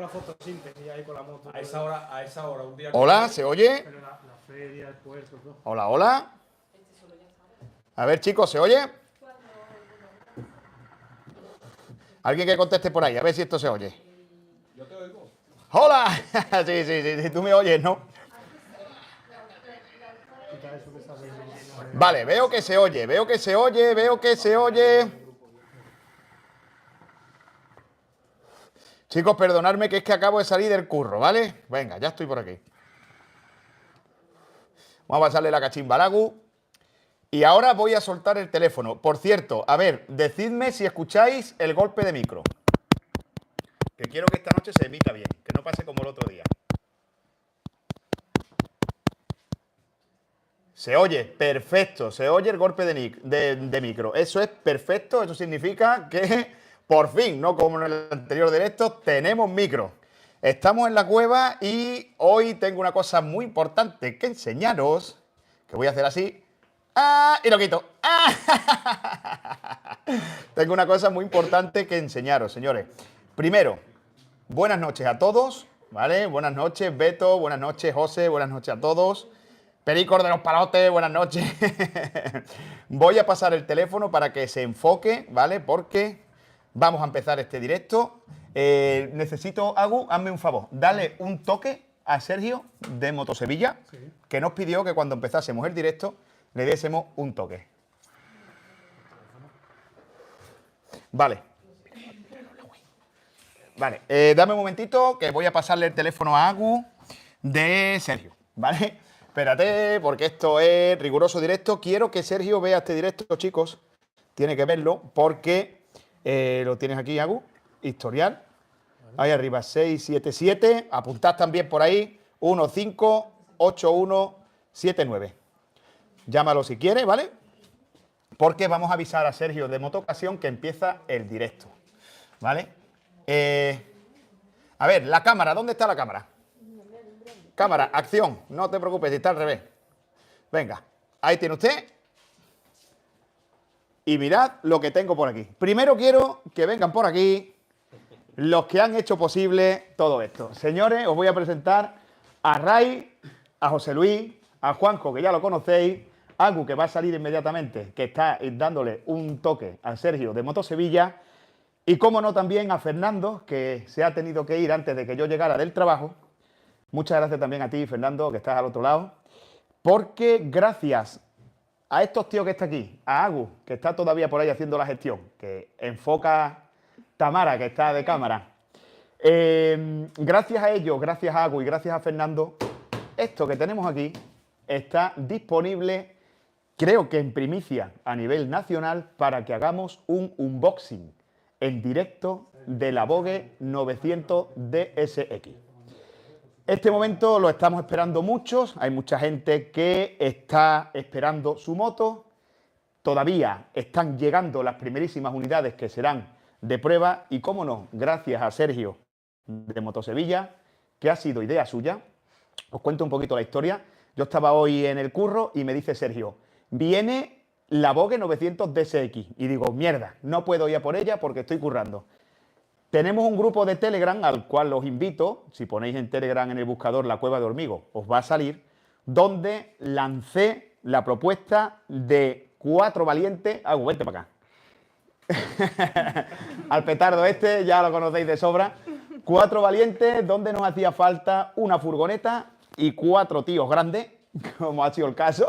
la fotosíntesis ahí con la moto. A esa hora, un día. Hola, ¿se oye? Pero la feria, el puerto, todo. Hola, hola. A ver, chicos, ¿se oye? Alguien que conteste por ahí, a ver si esto se oye. Yo te oigo. ¡Hola! Sí, tú me oyes, ¿no? Vale, veo que se oye, veo que se oye. Chicos, perdonadme que es que acabo de salir del curro, ¿vale? Venga, ya estoy por aquí. Vamos a pasarle la cachimba al Agu. Y ahora voy a soltar el teléfono. Por cierto, a ver, decidme si escucháis el golpe de micro. Que quiero que esta noche se emita bien, que no pase como el otro día. Se oye, perfecto, se oye el golpe de micro. Eso es perfecto, eso significa que por fin, no como en el anterior directo, tenemos micro. Estamos en la cueva y hoy tengo una cosa muy importante que enseñaros, que voy a hacer así. ¡Ah! Y lo quito. ¡Ah! Tengo una cosa muy importante que enseñaros, señores. Primero, buenas noches a todos, ¿vale? Buenas noches, Beto, buenas noches, José, buenas noches a todos. Pericor de los Palotes, buenas noches. Voy a pasar el teléfono para que se enfoque, ¿vale? Porque vamos a empezar este directo. Necesito, Agu, hazme un favor. Dale un toque a Sergio de Motosevilla, sí, que nos pidió que cuando empezásemos el directo le diésemos un toque. Vale. Vale, dame un momentito que voy a pasarle el teléfono a Agu de Sergio, ¿vale? Espérate, porque esto es riguroso directo. Quiero que Sergio vea este directo, chicos. Tiene que verlo porque lo tienes aquí, Agu. Historial. Ahí arriba, 677. Apuntad también por ahí. 158179. Llámalo si quieres, ¿vale? Porque vamos a avisar a Sergio de Motocasión que empieza el directo, ¿vale? A ver, la cámara. ¿Dónde está la cámara? Cámara, acción. No te preocupes, si está al revés. Venga, ahí tiene usted. Y mirad lo que tengo por aquí. Primero quiero que vengan por aquí los que han hecho posible todo esto. Señores, os voy a presentar a Ray, a José Luis, a Juanjo, que ya lo conocéis, a Agu, que va a salir inmediatamente, que está dándole un toque a Sergio de Motosevilla, y cómo no también a Fernando, que se ha tenido que ir antes de que yo llegara del trabajo. Muchas gracias también a ti, Fernando, que estás al otro lado, porque gracias a estos tíos que está aquí, a Agu, que está todavía por ahí haciendo la gestión, que enfoca Tamara, que está de cámara, gracias a ellos, gracias a Agu y gracias a Fernando, esto que tenemos aquí está disponible, creo que en primicia a nivel nacional, para que hagamos un unboxing en directo de la Vogue 900 DSX. Este momento lo estamos esperando muchos, hay mucha gente que está esperando su moto, todavía están llegando las primerísimas unidades que serán de prueba y, cómo no, gracias a Sergio de Motosevilla, que ha sido idea suya. Os cuento un poquito la historia. Yo estaba hoy en el curro y me dice Sergio, viene la Vogue 900 DSX, y digo, mierda, no puedo ir a por ella porque estoy currando. Tenemos un grupo de Telegram al cual os invito, si ponéis en Telegram en el buscador La Cueva de Hormigo, os va a salir, donde lancé la propuesta de 4 valientes. Vente para acá. Al petardo este, ya lo conocéis de sobra. 4 valientes donde nos hacía falta una furgoneta y 4 tíos grandes, como ha sido el caso,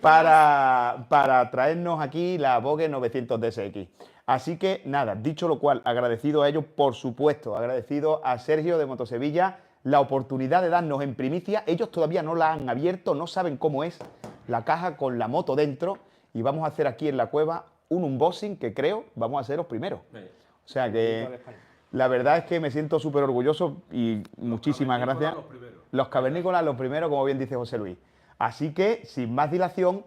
para traernos aquí la Vogue 900 DSX. Así que nada, dicho lo cual, agradecido a ellos, por supuesto, agradecido a Sergio de Motosevilla la oportunidad de darnos en primicia. Ellos todavía no la han abierto, no saben cómo es la caja con la moto dentro, y vamos a hacer aquí en la cueva un unboxing que creo vamos a ser los primeros. O sea que la verdad es que me siento súper orgulloso y muchísimas gracias. Los cavernícolas los primeros, como bien dice José Luis. Así que, sin más dilación,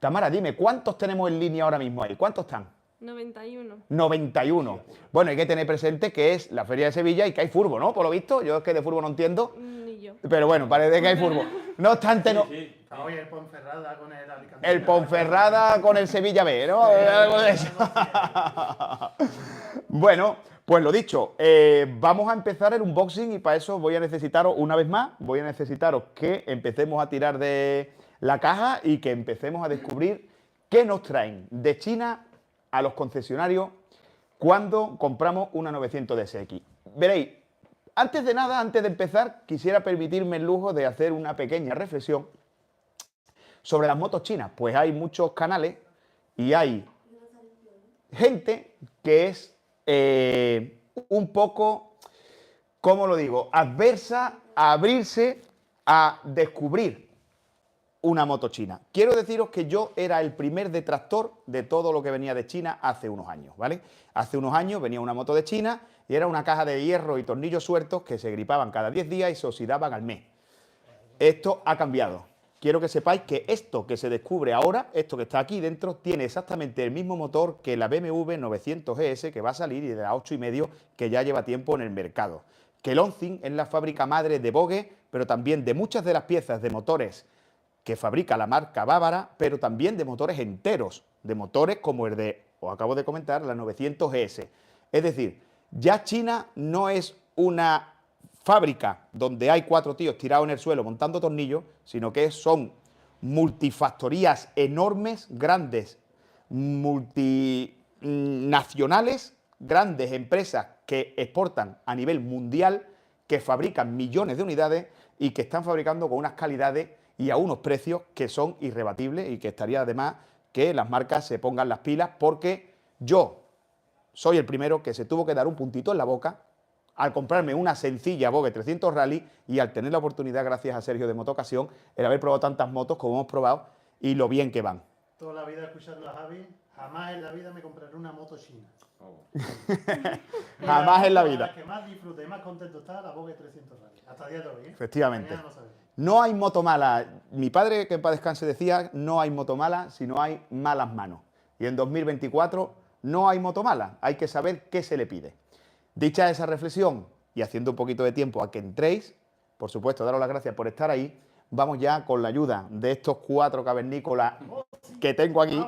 Tamara, dime, ¿cuántos tenemos en línea ahora mismo ahí? ¿Cuántos están? 91. 91. Bueno, hay que tener presente que es la Feria de Sevilla y que hay furbo, ¿no? Por lo visto, yo es que de furbo no entiendo. Ni yo. Pero bueno, parece que hay furbo. No obstante, no. Sí. Oye, el Ponferrada con el Alicante. El Ponferrada con el Sevilla B, ¿no? Algo de eso. Bueno, Pues lo dicho, vamos a empezar el unboxing y para eso voy a necesitaros, una vez más, voy a necesitaros que empecemos a tirar de la caja y que empecemos a descubrir qué nos traen de China a los concesionarios cuando compramos una 900 DSX. Veréis, antes de nada, antes de empezar, quisiera permitirme el lujo de hacer una pequeña reflexión sobre las motos chinas. Pues hay muchos canales y hay gente que es un poco, ¿cómo lo digo?, adversa a abrirse a descubrir una moto china. Quiero deciros que yo era el primer detractor de todo lo que venía de China hace unos años, ¿vale? Hace unos años venía una moto de China y era una caja de hierro y tornillos sueltos que se gripaban cada 10 días y se oxidaban al mes. Esto ha cambiado. Quiero que sepáis que esto que se descubre ahora, esto que está aquí dentro, tiene exactamente el mismo motor que la BMW 900 ES que va a salir y de la 8,5 que ya lleva tiempo en el mercado. Que Lonzing es la fábrica madre de Bogue, pero también de muchas de las piezas de motores que fabrica la marca bávara, pero también de motores enteros, de motores como el de, os acabo de comentar, la 900 ES. Es decir, ya China no es una fábrica donde hay 4 tíos tirados en el suelo montando tornillos, sino que son multifactorías enormes, grandes, multinacionales, grandes empresas que exportan a nivel mundial, que fabrican millones de unidades y que están fabricando con unas calidades y a unos precios que son irrebatibles y que estaría además que las marcas se pongan las pilas, porque yo soy el primero que se tuvo que dar un puntito en la boca al comprarme una sencilla Bogue 300 Rally y al tener la oportunidad, gracias a Sergio de Motocasión, el haber probado tantas motos como hemos probado y lo bien que van. Toda la vida escuchando a Javi, jamás en la vida me compraré una moto china. Jamás en la vida. La que más disfruté y más contento está la Bogue 300 Rally. Hasta el día de hoy, ¿eh? Efectivamente. Mañana no sabemos. No hay moto mala. Mi padre, que en paz descanse, decía, no hay moto mala si no hay malas manos. Y en 2024 no hay moto mala. Hay que saber qué se le pide. Dicha esa reflexión y haciendo un poquito de tiempo a que entréis, por supuesto, daros las gracias por estar ahí, vamos ya con la ayuda de estos 4 cavernícolas que tengo aquí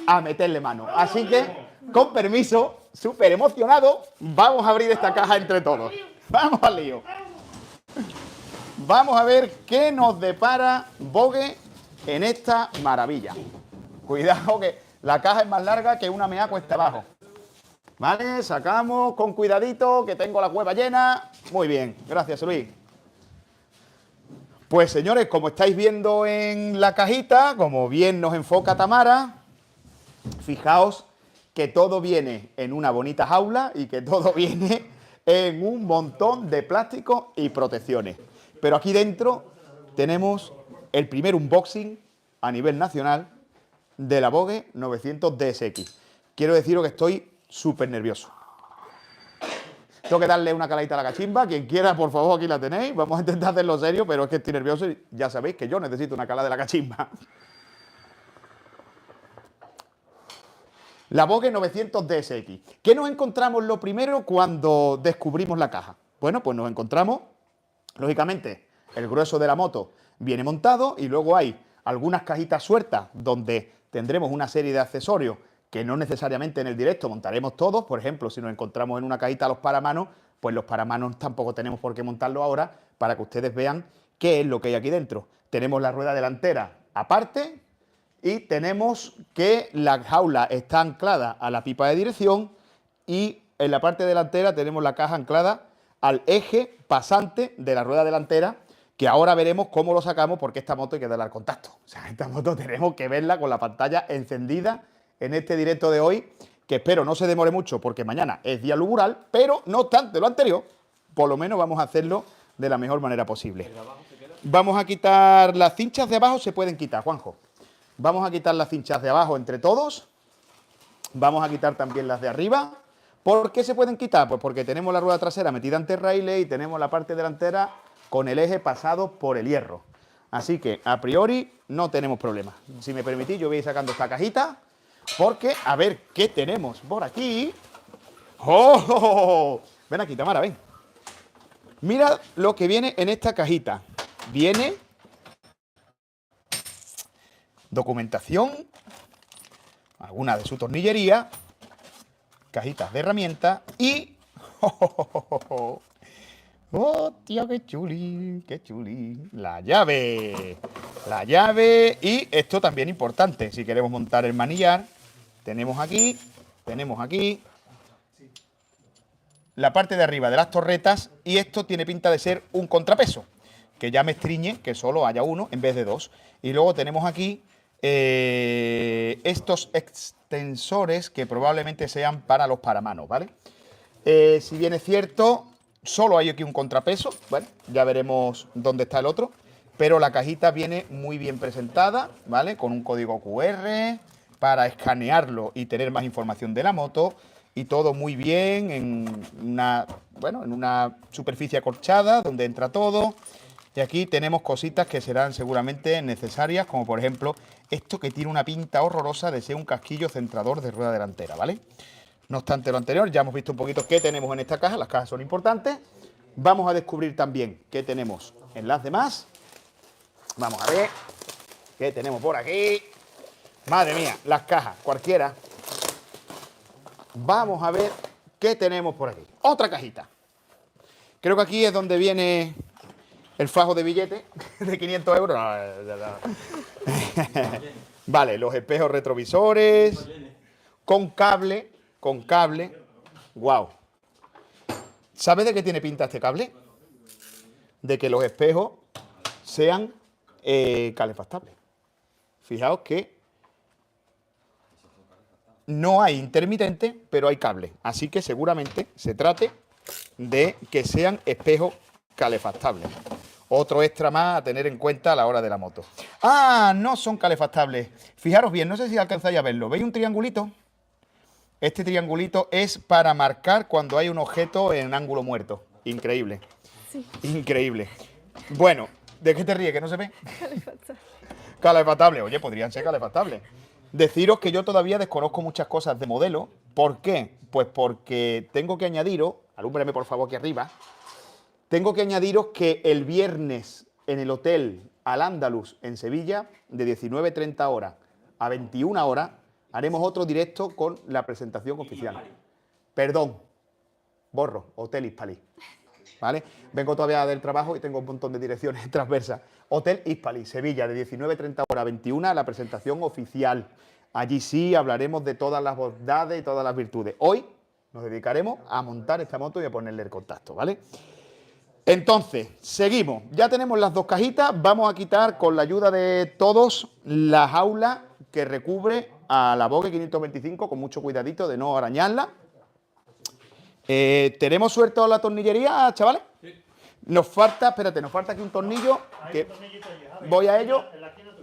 a meterle mano. Así que, con permiso, súper emocionado, vamos a abrir esta caja entre todos. ¡Vamos al lío! Vamos a ver qué nos depara Bogue en esta maravilla. Cuidado que la caja es más larga que una mea cuesta abajo. Vale, sacamos con cuidadito, que tengo la cueva llena. Muy bien, gracias Luis. Pues señores, como estáis viendo en la cajita, como bien nos enfoca Tamara, fijaos que todo viene en una bonita jaula y que todo viene en un montón de plástico y protecciones. Pero aquí dentro tenemos el primer unboxing a nivel nacional de la Bogue 900 DSX. Quiero deciros que estoy súper nervioso. Tengo que darle una caladita a la cachimba. Quien quiera, por favor, aquí la tenéis. Vamos a intentar hacerlo serio, pero es que estoy nervioso y ya sabéis que yo necesito una calada de la cachimba. La Bogue 900 DSX. ¿Qué nos encontramos lo primero cuando descubrimos la caja? Bueno, pues nos encontramos, lógicamente, el grueso de la moto viene montado y luego hay algunas cajitas sueltas donde tendremos una serie de accesorios que no necesariamente en el directo montaremos todos. Por ejemplo, si nos encontramos en una cajita los paramanos, pues los paramanos tampoco tenemos por qué montarlo ahora para que ustedes vean qué es lo que hay aquí dentro. Tenemos la rueda delantera aparte y tenemos que la jaula está anclada a la pipa de dirección y en la parte delantera tenemos la caja anclada al eje pasante de la rueda delantera, que ahora veremos cómo lo sacamos porque esta moto hay que darle al contacto. O sea, esta moto tenemos que verla con la pantalla encendida en este directo de hoy, que espero no se demore mucho porque mañana es día laboral, pero no obstante lo anterior, por lo menos vamos a hacerlo de la mejor manera posible. Vamos a quitar las cinchas de abajo, se pueden quitar, Juanjo. Vamos a quitar las cinchas de abajo entre todos. Vamos a quitar también las de arriba. ¿Por qué se pueden quitar? Pues porque tenemos la rueda trasera metida ante el raíles y tenemos la parte delantera con el eje pasado por el hierro. Así que, a priori, no tenemos problema. Si me permitís, yo voy a ir sacando esta cajita, porque, a ver, ¿qué tenemos por aquí? ¡Oh! Ven aquí, Tamara, ven. Mira lo que viene en esta cajita. Viene documentación, alguna de su tornillería, cajitas de herramientas y ¡Oh, tío, qué chuli! ¡Qué chuli! La llave. La llave. Y esto también importante. Si queremos montar el manillar, tenemos aquí la parte de arriba de las torretas. Y esto tiene pinta de ser un contrapeso, que ya me estriñe que solo haya uno en vez de dos. Y luego tenemos aquí estos extensores que probablemente sean para los paramanos, ¿vale? Si bien es cierto, solo hay aquí un contrapeso. Bueno, ya veremos dónde está el otro. Pero la cajita viene muy bien presentada, ¿vale? Con un código QR para escanearlo y tener más información de la moto. Y todo muy bien en una superficie acolchada donde entra todo. Y aquí tenemos cositas que serán seguramente necesarias, como por ejemplo esto que tiene una pinta horrorosa de ser un casquillo centrador de rueda delantera, ¿vale? No obstante lo anterior, ya hemos visto un poquito qué tenemos en esta caja. Las cajas son importantes. Vamos a descubrir también qué tenemos en las demás. Vamos a ver qué tenemos por aquí. Madre mía, las cajas, cualquiera. Vamos a ver qué tenemos por aquí. Otra cajita. Creo que aquí es donde viene el fajo de billetes de 500 euros. Vale, los espejos retrovisores con cable. Wow. ¿Sabes de qué tiene pinta este cable? De que los espejos sean calefactables. Fijaos que no hay intermitente, pero hay cable. Así que seguramente se trate de que sean espejos calefactables. Otro extra más a tener en cuenta a la hora de la moto. ¡Ah! No son calefactables. Fijaros bien, no sé si alcanzáis a verlo. ¿Veis un triangulito? Este triangulito es para marcar cuando hay un objeto en ángulo muerto. Increíble. Sí. Increíble. Bueno, ¿de qué te ríes? ¿Que no se ve? Calefactable. Calefactable. Oye, podrían ser calefactables. Deciros que yo todavía desconozco muchas cosas de modelo. ¿Por qué? Pues porque tengo que añadiros, alúmbrame por favor aquí arriba, tengo que añadiros que el viernes en el hotel Al-Ándalus en Sevilla, de 19:30 horas a 21 horas, haremos otro directo con la presentación oficial. Perdón, borro, Hotel Hispali. ¿Vale? Vengo todavía del trabajo y tengo un montón de direcciones transversas. Hotel Hispali, Sevilla, de 19:30 horas a 21, la presentación oficial. Allí sí hablaremos de todas las bondades y todas las virtudes. Hoy nos dedicaremos a montar esta moto y a ponerle el contacto, ¿vale? Entonces, seguimos. Ya tenemos las dos cajitas. Vamos a quitar, con la ayuda de todos, la jaula que recubre a la Vogue 525, con mucho cuidadito de no arañarla. ¿Tenemos suelto la tornillería, chavales? Sí. Nos falta aquí un tornillo. Que voy a ello.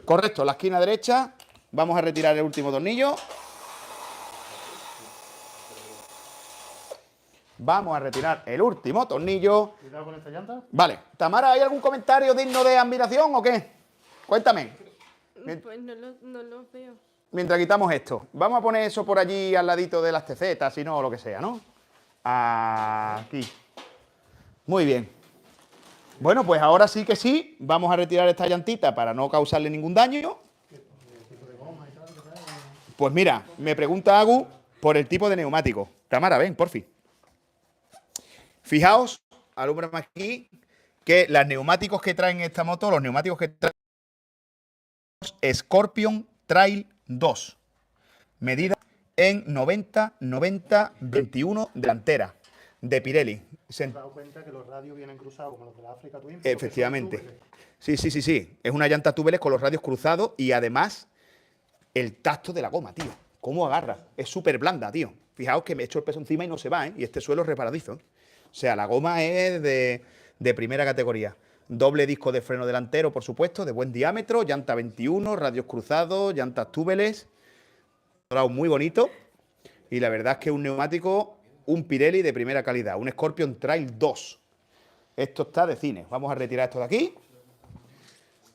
Correcto, la esquina derecha. Vamos a retirar el último tornillo. Vamos a retirar el último tornillo. Cuidado con esta llanta. Vale. Tamara, ¿hay algún comentario digno de admiración o qué? Cuéntame. Pues no lo veo. Mientras quitamos esto. Vamos a poner eso por allí al ladito de las TZ, si no, o lo que sea, ¿no? Aquí. Muy bien. Bueno, pues ahora sí que sí. Vamos a retirar esta llantita para no causarle ningún daño. Pues mira, me pregunta Agu por el tipo de neumático. Tamara, ven, por fin. Fijaos, alúmbrame aquí, que los neumáticos que traen esta moto, los neumáticos que traen Scorpion Trail 2. Medida en 90-90-21 delantera de Pirelli. ¿Te has dado cuenta que los radios vienen cruzados como los de la Africa Twin? Efectivamente. Sí. Es una llanta tubeless con los radios cruzados y además el tacto de la goma, tío. ¿Cómo agarra? Es súper blanda, tío. Fijaos que me echo el peso encima y no se va, ¿eh? Y este suelo es reparadizo, ¿eh? O sea, la goma es de primera categoría. Doble disco de freno delantero, por supuesto, de buen diámetro, llanta 21, radios cruzados, llantas tubeless. Muy bonito. Y la verdad es que un neumático, un Pirelli de primera calidad, un Scorpion Trail 2. Esto está de cine. Vamos a retirar esto de aquí.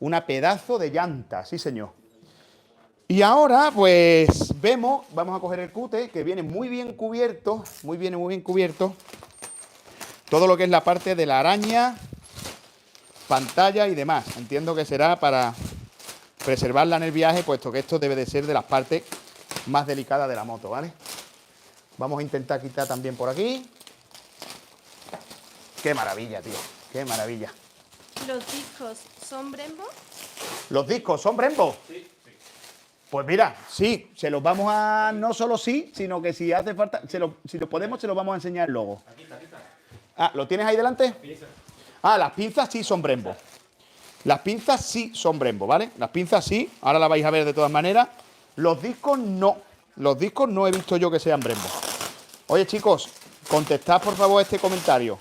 Una pedazo de llanta, sí señor. Y ahora, pues, vemos, vamos a coger el cute, que viene muy bien cubierto, muy bien cubierto. Todo lo que es la parte de la araña, pantalla y demás. Entiendo que será para preservarla en el viaje, puesto que esto debe de ser de las partes más delicadas de la moto, ¿vale? Vamos a intentar quitar también por aquí. Qué maravilla, tío. Qué maravilla. ¿Los discos son Brembo? ¿Los discos son Brembo? Sí. Pues mira, sí, se los vamos a... No solo sí, sino que si hace falta... si lo podemos, se los vamos a enseñar luego. Aquí está, aquí está. Ah, ¿lo tienes ahí delante? Pinza. Ah, las pinzas sí son Brembo. Las pinzas sí son Brembo, ¿vale? Las pinzas sí, ahora las vais a ver de todas maneras. Los discos no. Los discos no he visto yo que sean Brembo. Oye, chicos, contestad por favor este comentario.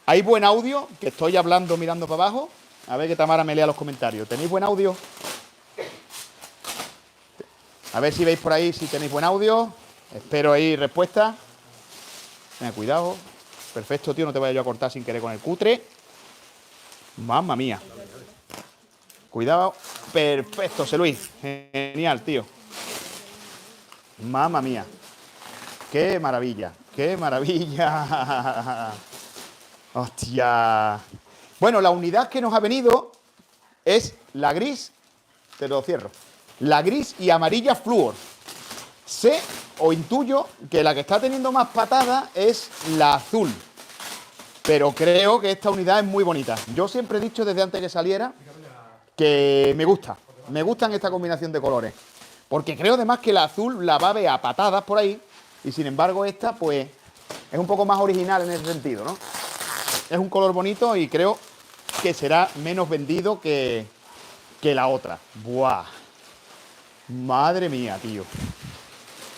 ¿Hay buen audio? Que estoy hablando mirando para abajo. A ver que Tamara me lea los comentarios. ¿Tenéis buen audio? A ver si veis por ahí si tenéis buen audio. Espero ahí respuesta. Venga, cuidado. Perfecto, tío, no te vayas yo a cortar sin querer con el cutre. Mamma mía. Cuidado. Perfecto, José Luis. Genial, tío. Mamma mía. Qué maravilla. Qué maravilla. Hostia. Bueno, la unidad que nos ha venido es la gris. Te lo cierro. La gris y amarilla flúor. Sé o intuyo que la que está teniendo más patada es la azul. Pero creo que esta unidad es muy bonita. Yo siempre he dicho desde antes que saliera que me gusta. Me gustan esta combinación de colores. Porque creo además que la azul la va a ver a patadas por ahí. Y sin embargo esta pues es un poco más original en ese sentido, ¿no? Es un color bonito y creo que será menos vendido que la otra. ¡Buah! Madre mía, tío.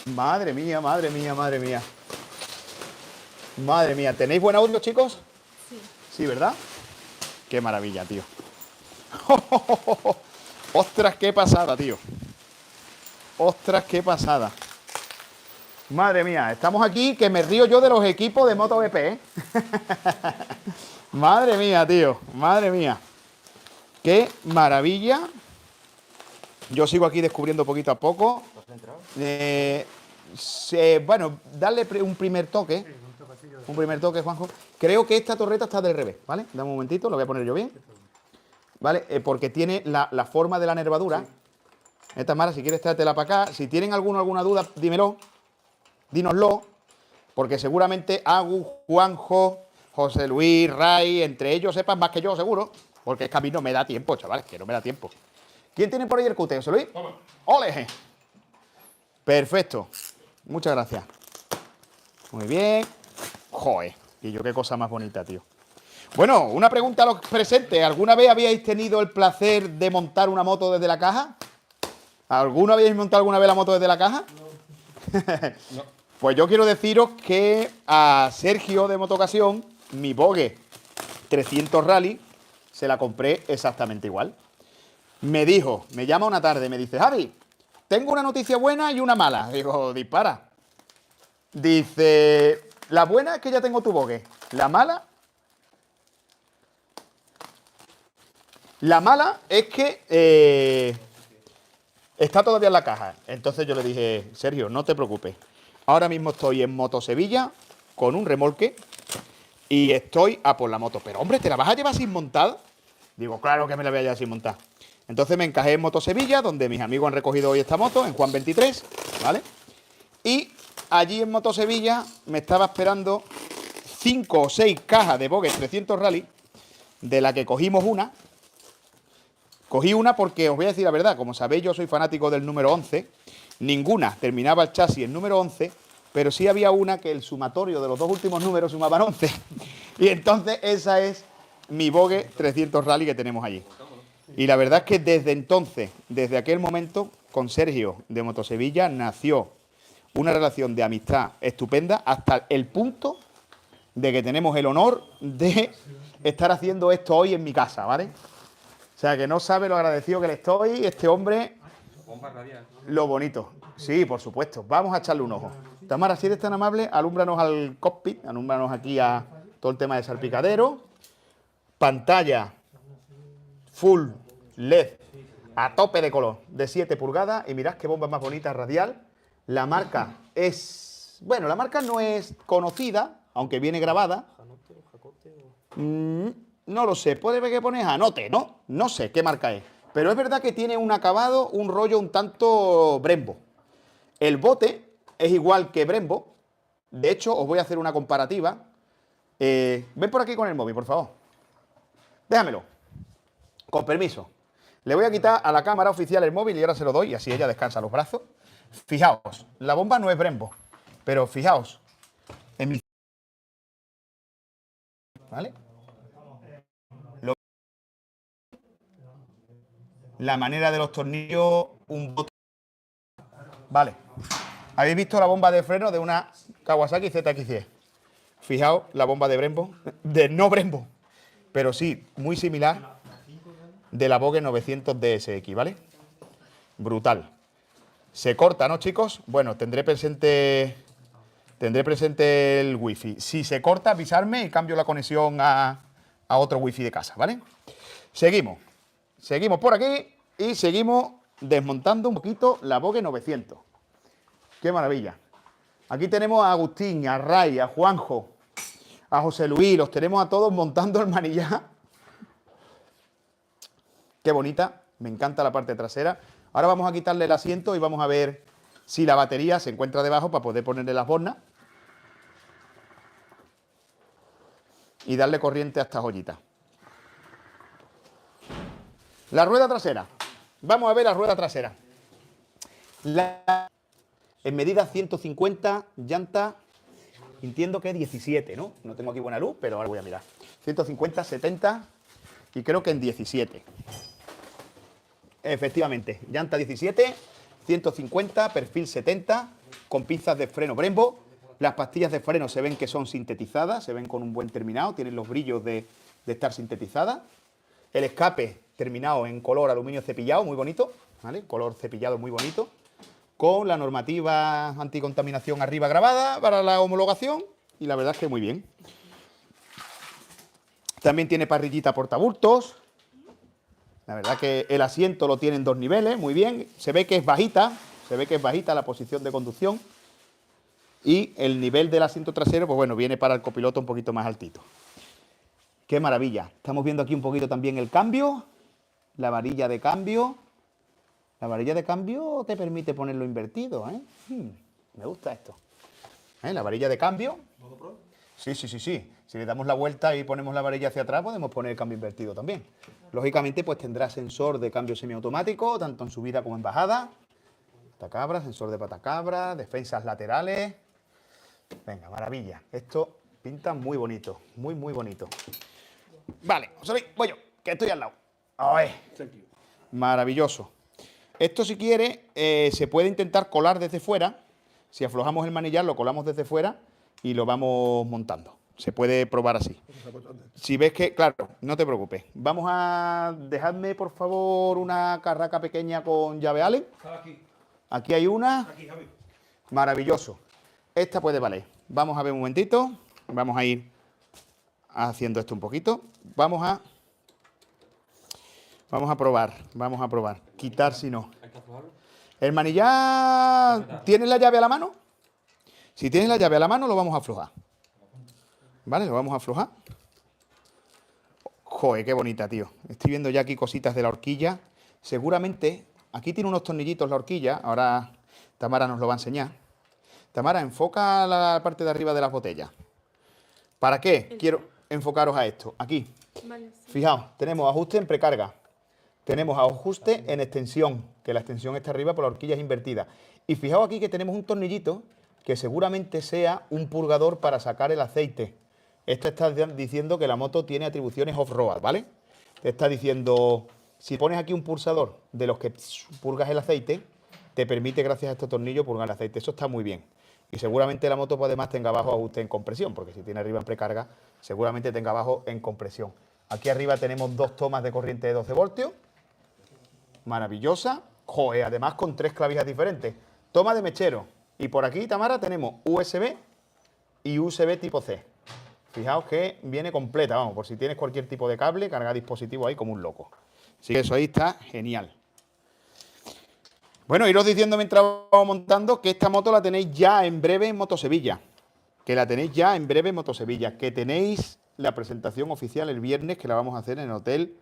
Madre mía, madre mía, madre mía. Madre mía. ¿Tenéis buen audio, chicos? Sí. Sí, ¿verdad? Qué maravilla, tío. ¡Ostras, qué pasada, tío! ¡Ostras, qué pasada! Madre mía, estamos aquí que me río yo de los equipos de MotoGP, ¿eh? Madre mía, tío. Madre mía. ¡Qué maravilla! Yo sigo aquí descubriendo poquito a poco. Bueno, darle un primer toque. Un primer toque, Juanjo. Creo que esta torreta está del revés, ¿vale? Dame un momentito, lo voy a poner yo bien. ¿Vale? Porque tiene la forma de la nervadura. Tamara, si quieres tráetela para acá. Si tienen alguna duda, dímelo. Dínoslo. Porque seguramente Agus, Juanjo, José Luis, Ray, entre ellos sepan más que yo, seguro. Porque es que a mí no me da tiempo, chavales, que no me da tiempo. ¿Quién tiene por ahí el cute, José Luis? Toma. ¡Ole! Perfecto. Muchas gracias. Muy bien. Joder. Y yo qué cosa más bonita, tío. Bueno, una pregunta a los presentes. ¿Alguna vez habíais tenido el placer de montar una moto desde la caja? ¿Alguna habéis montado alguna vez la moto desde la caja? No. Pues yo quiero deciros que a Sergio de Motocasión, mi Vogue 300 Rally, se la compré exactamente igual. Me dijo, me llama una tarde, me dice, Javi, tengo una noticia buena y una mala. Digo, dispara. Dice, la buena es que ya tengo tu Vogue. La mala es que está todavía en la caja. Entonces yo le dije, Sergio, no te preocupes. Ahora mismo estoy en Moto Sevilla con un remolque y estoy a por la moto. Pero hombre, ¿te la vas a llevar sin montar? Digo, claro que me la voy a llevar sin montar. Entonces me encajé en Moto Sevilla, donde mis amigos han recogido hoy esta moto, en Juan 23, ¿vale? Y allí en Moto Sevilla me estaba esperando 5 o 6 cajas de Vogue 300 Rally, de la que cogimos una. Cogí una porque, os voy a decir la verdad, como sabéis yo soy fanático del número 11, ninguna terminaba el chasis en número 11, pero sí había una que el sumatorio de los dos últimos números sumaban 11. Y entonces esa es mi Vogue 300 Rally que tenemos allí. Y la verdad es que desde entonces, desde aquel momento, con Sergio de Motosevilla nació una relación de amistad estupenda hasta el punto de que tenemos el honor de estar haciendo esto hoy en mi casa, ¿vale? O sea, que no sabe lo agradecido que le estoy, este hombre, Bomba radial. lo bonito. Sí, por supuesto. Vamos a echarle un ojo. Tamara, si eres tan amable, alúmbranos al cockpit, alúmbranos aquí a todo el tema de salpicadero. Pantalla full LED a tope de color de 7 pulgadas y mirad qué bomba más bonita radial. La marca es... Bueno, la marca no es conocida, aunque viene grabada. No lo sé, puede que pone Janote, ¿no? No sé qué marca es. Pero es verdad que tiene un acabado, un rollo un tanto Brembo. El bote es igual que Brembo. De hecho, os voy a hacer una comparativa. Ven por aquí con el móvil, por favor. Déjamelo. Con permiso. Le voy a quitar a la cámara oficial el móvil y ahora se lo doy y así ella descansa los brazos. Fijaos, la bomba no es Brembo, pero fijaos en mi... ¿Vale? La manera de los tornillos, un botón. Vale. ¿Habéis visto la bomba de freno de una Kawasaki ZX10? Fijaos la bomba de Brembo, de no Brembo, pero sí, muy similar de la Vogue 900 DSX, ¿vale? Brutal. Se corta, ¿no, chicos? Bueno, tendré presente el wifi. Si se corta, avisarme y cambio la conexión a otro wifi de casa, ¿vale? Seguimos. Seguimos por aquí y seguimos desmontando un poquito la Vogue 900. ¡Qué maravilla! Aquí tenemos a Agustín, a Ray, a Juanjo, a José Luis. Los tenemos a todos montando el manillar. ¡Qué bonita! Me encanta la parte trasera. Ahora vamos a quitarle el asiento y vamos a ver si la batería se encuentra debajo para poder ponerle las bornas y darle corriente a esta joyita. La rueda trasera. Vamos a ver la rueda trasera. En medida 150, llanta, entiendo que es 17, ¿no? No tengo aquí buena luz, pero ahora voy a mirar. 150, 70 y creo que en 17. Efectivamente, llanta 17, 150, perfil 70, con pinzas de freno Brembo. Las pastillas de freno se ven que son sintetizadas, se ven con un buen terminado, tienen los brillos de estar sintetizadas. El escape terminado en color aluminio cepillado, muy bonito, ¿vale? Color cepillado muy bonito, con la normativa anticontaminación arriba grabada para la homologación y la verdad es que muy bien. También tiene parrillita portabultos. La verdad que el asiento lo tiene en 2 niveles, muy bien. Se ve que es bajita la posición de conducción. Y el nivel del asiento trasero, pues bueno, viene para el copiloto un poquito más altito. ¡Qué maravilla! Estamos viendo aquí un poquito también el cambio, la varilla de cambio. La varilla de cambio te permite ponerlo invertido, ¿eh? Me gusta esto. La varilla de cambio. Sí. Si le damos la vuelta y ponemos la varilla hacia atrás, podemos poner el cambio invertido también. Lógicamente, pues tendrá sensor de cambio semiautomático, tanto en subida como en bajada. Patacabra, sensor de patacabra, defensas laterales. Venga, maravilla. Esto pinta muy bonito, muy bonito. Vale, José Luis, voy yo, que estoy al lado. ¡Ay! Maravilloso. Esto, si quiere, se puede intentar colar desde fuera. Si aflojamos el manillar, lo colamos desde fuera y lo vamos montando. Se puede probar así. Si ves que, claro, no te preocupes. Vamos a dejarme, por favor, una carraca pequeña con llave Allen. Aquí hay una. Aquí, Javi. Maravilloso. Esta puede valer. Vamos a ver un momentito. Vamos a ir haciendo esto un poquito. Vamos a probar. Quitar si no. El manillar, ¿tienes la llave a la mano? Si tienes la llave a la mano, lo vamos a aflojar. ¿Vale? Lo vamos a aflojar. Joder, qué bonita, tío. Estoy viendo ya aquí cositas de la horquilla. Seguramente, aquí tiene unos tornillitos la horquilla. Ahora Tamara nos lo va a enseñar. Tamara, enfoca la parte de arriba de las botellas. ¿Para qué? Quiero enfocaros a esto. Aquí. Vale, sí. Fijaos, tenemos ajuste en precarga. Tenemos ajuste en extensión, que la extensión está arriba, pero la horquilla es invertida. Y fijaos aquí que tenemos un tornillito que seguramente sea un purgador para sacar el aceite. Esto está diciendo que la moto tiene atribuciones off-road, ¿vale? Te está diciendo, si pones aquí un pulsador de los que purgas el aceite, te permite, gracias a este tornillo, purgar el aceite. Eso está muy bien. Y seguramente la moto, pues, además, tenga abajo ajuste en compresión, porque si tiene arriba en precarga, seguramente tenga abajo en compresión. Aquí arriba tenemos 2 tomas de corriente de 12 voltios. Maravillosa. Joder, además con 3 clavijas diferentes. Toma de mechero. Y por aquí, Tamara, tenemos USB y USB tipo C. Fijaos que viene completa, vamos, por si tienes cualquier tipo de cable, carga dispositivo ahí como un loco. Así que eso ahí está genial. Bueno, iros diciendo mientras vamos montando que esta moto la tenéis ya en breve en Motosevilla. Que tenéis la presentación oficial el viernes, que la vamos a hacer en el Hotel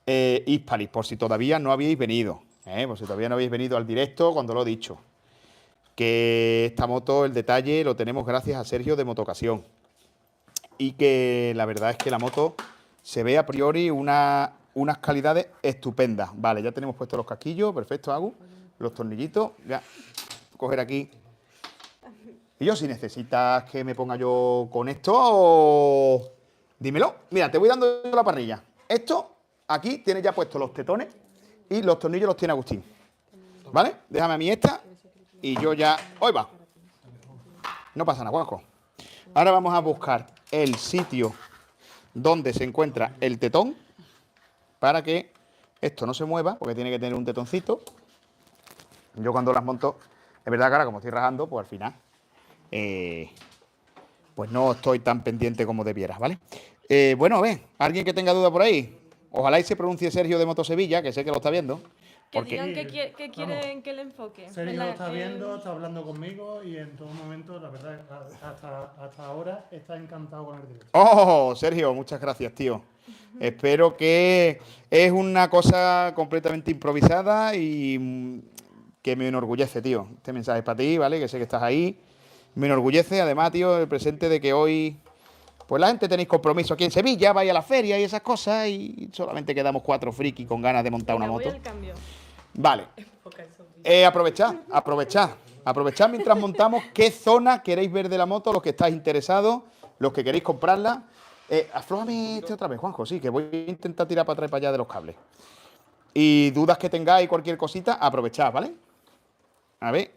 Hispalis, por si todavía no habéis venido. Por si todavía no habéis venido al directo cuando lo he dicho. Que esta moto, el detalle, lo tenemos gracias a Sergio de Motocasión. y que la verdad es que la moto se ve a priori unas calidades estupendas. Vale, ya tenemos puestos los casquillos, perfecto, Agu. Los tornillitos, ya. Coger aquí. Y yo, si necesitas que me ponga yo con esto, dímelo. Mira, te voy dando la parrilla. Esto, aquí tienes ya puestos los tetones y los tornillos los tiene Agustín. ¿Vale? Déjame a mí esta y yo ya... ¡Hoy va! No pasa nada, Juanjo. Ahora vamos a buscar el sitio donde se encuentra el tetón para que esto no se mueva, porque tiene que tener un tetoncito. Yo cuando las monto, es verdad que ahora como estoy rajando, pues al final, pues no estoy tan pendiente como debiera, ¿vale? Bueno, a ver, alguien que tenga duda por ahí. Ojalá y se pronuncie Sergio de Motosevilla, que sé que lo está viendo. Que Porque... digan que quieren que le enfoque. Sergio ¿verdad? lo está viendo, está hablando conmigo y en todo momento, la verdad, hasta ahora está encantado con el directo. ¡Oh, Sergio! Muchas gracias, tío. Espero que es una cosa completamente improvisada y que me enorgullece, tío. Este mensaje es para ti, ¿vale? Que sé que estás ahí. Me enorgullece, además, tío, el presente de que hoy, pues la gente tenéis compromiso aquí en Sevilla, vais a la feria y esas cosas y solamente quedamos 4 frikis con ganas de montar una Venga, voy moto. al cambio. Vale. Aprovechad mientras montamos qué zona queréis ver de la moto, los que estáis interesados, los que queréis comprarla. Aflójame este otra vez, Juanjo, sí, que voy a intentar tirar para atrás y para allá de los cables. Y dudas que tengáis, cualquier cosita, aprovechad, ¿vale? A ver,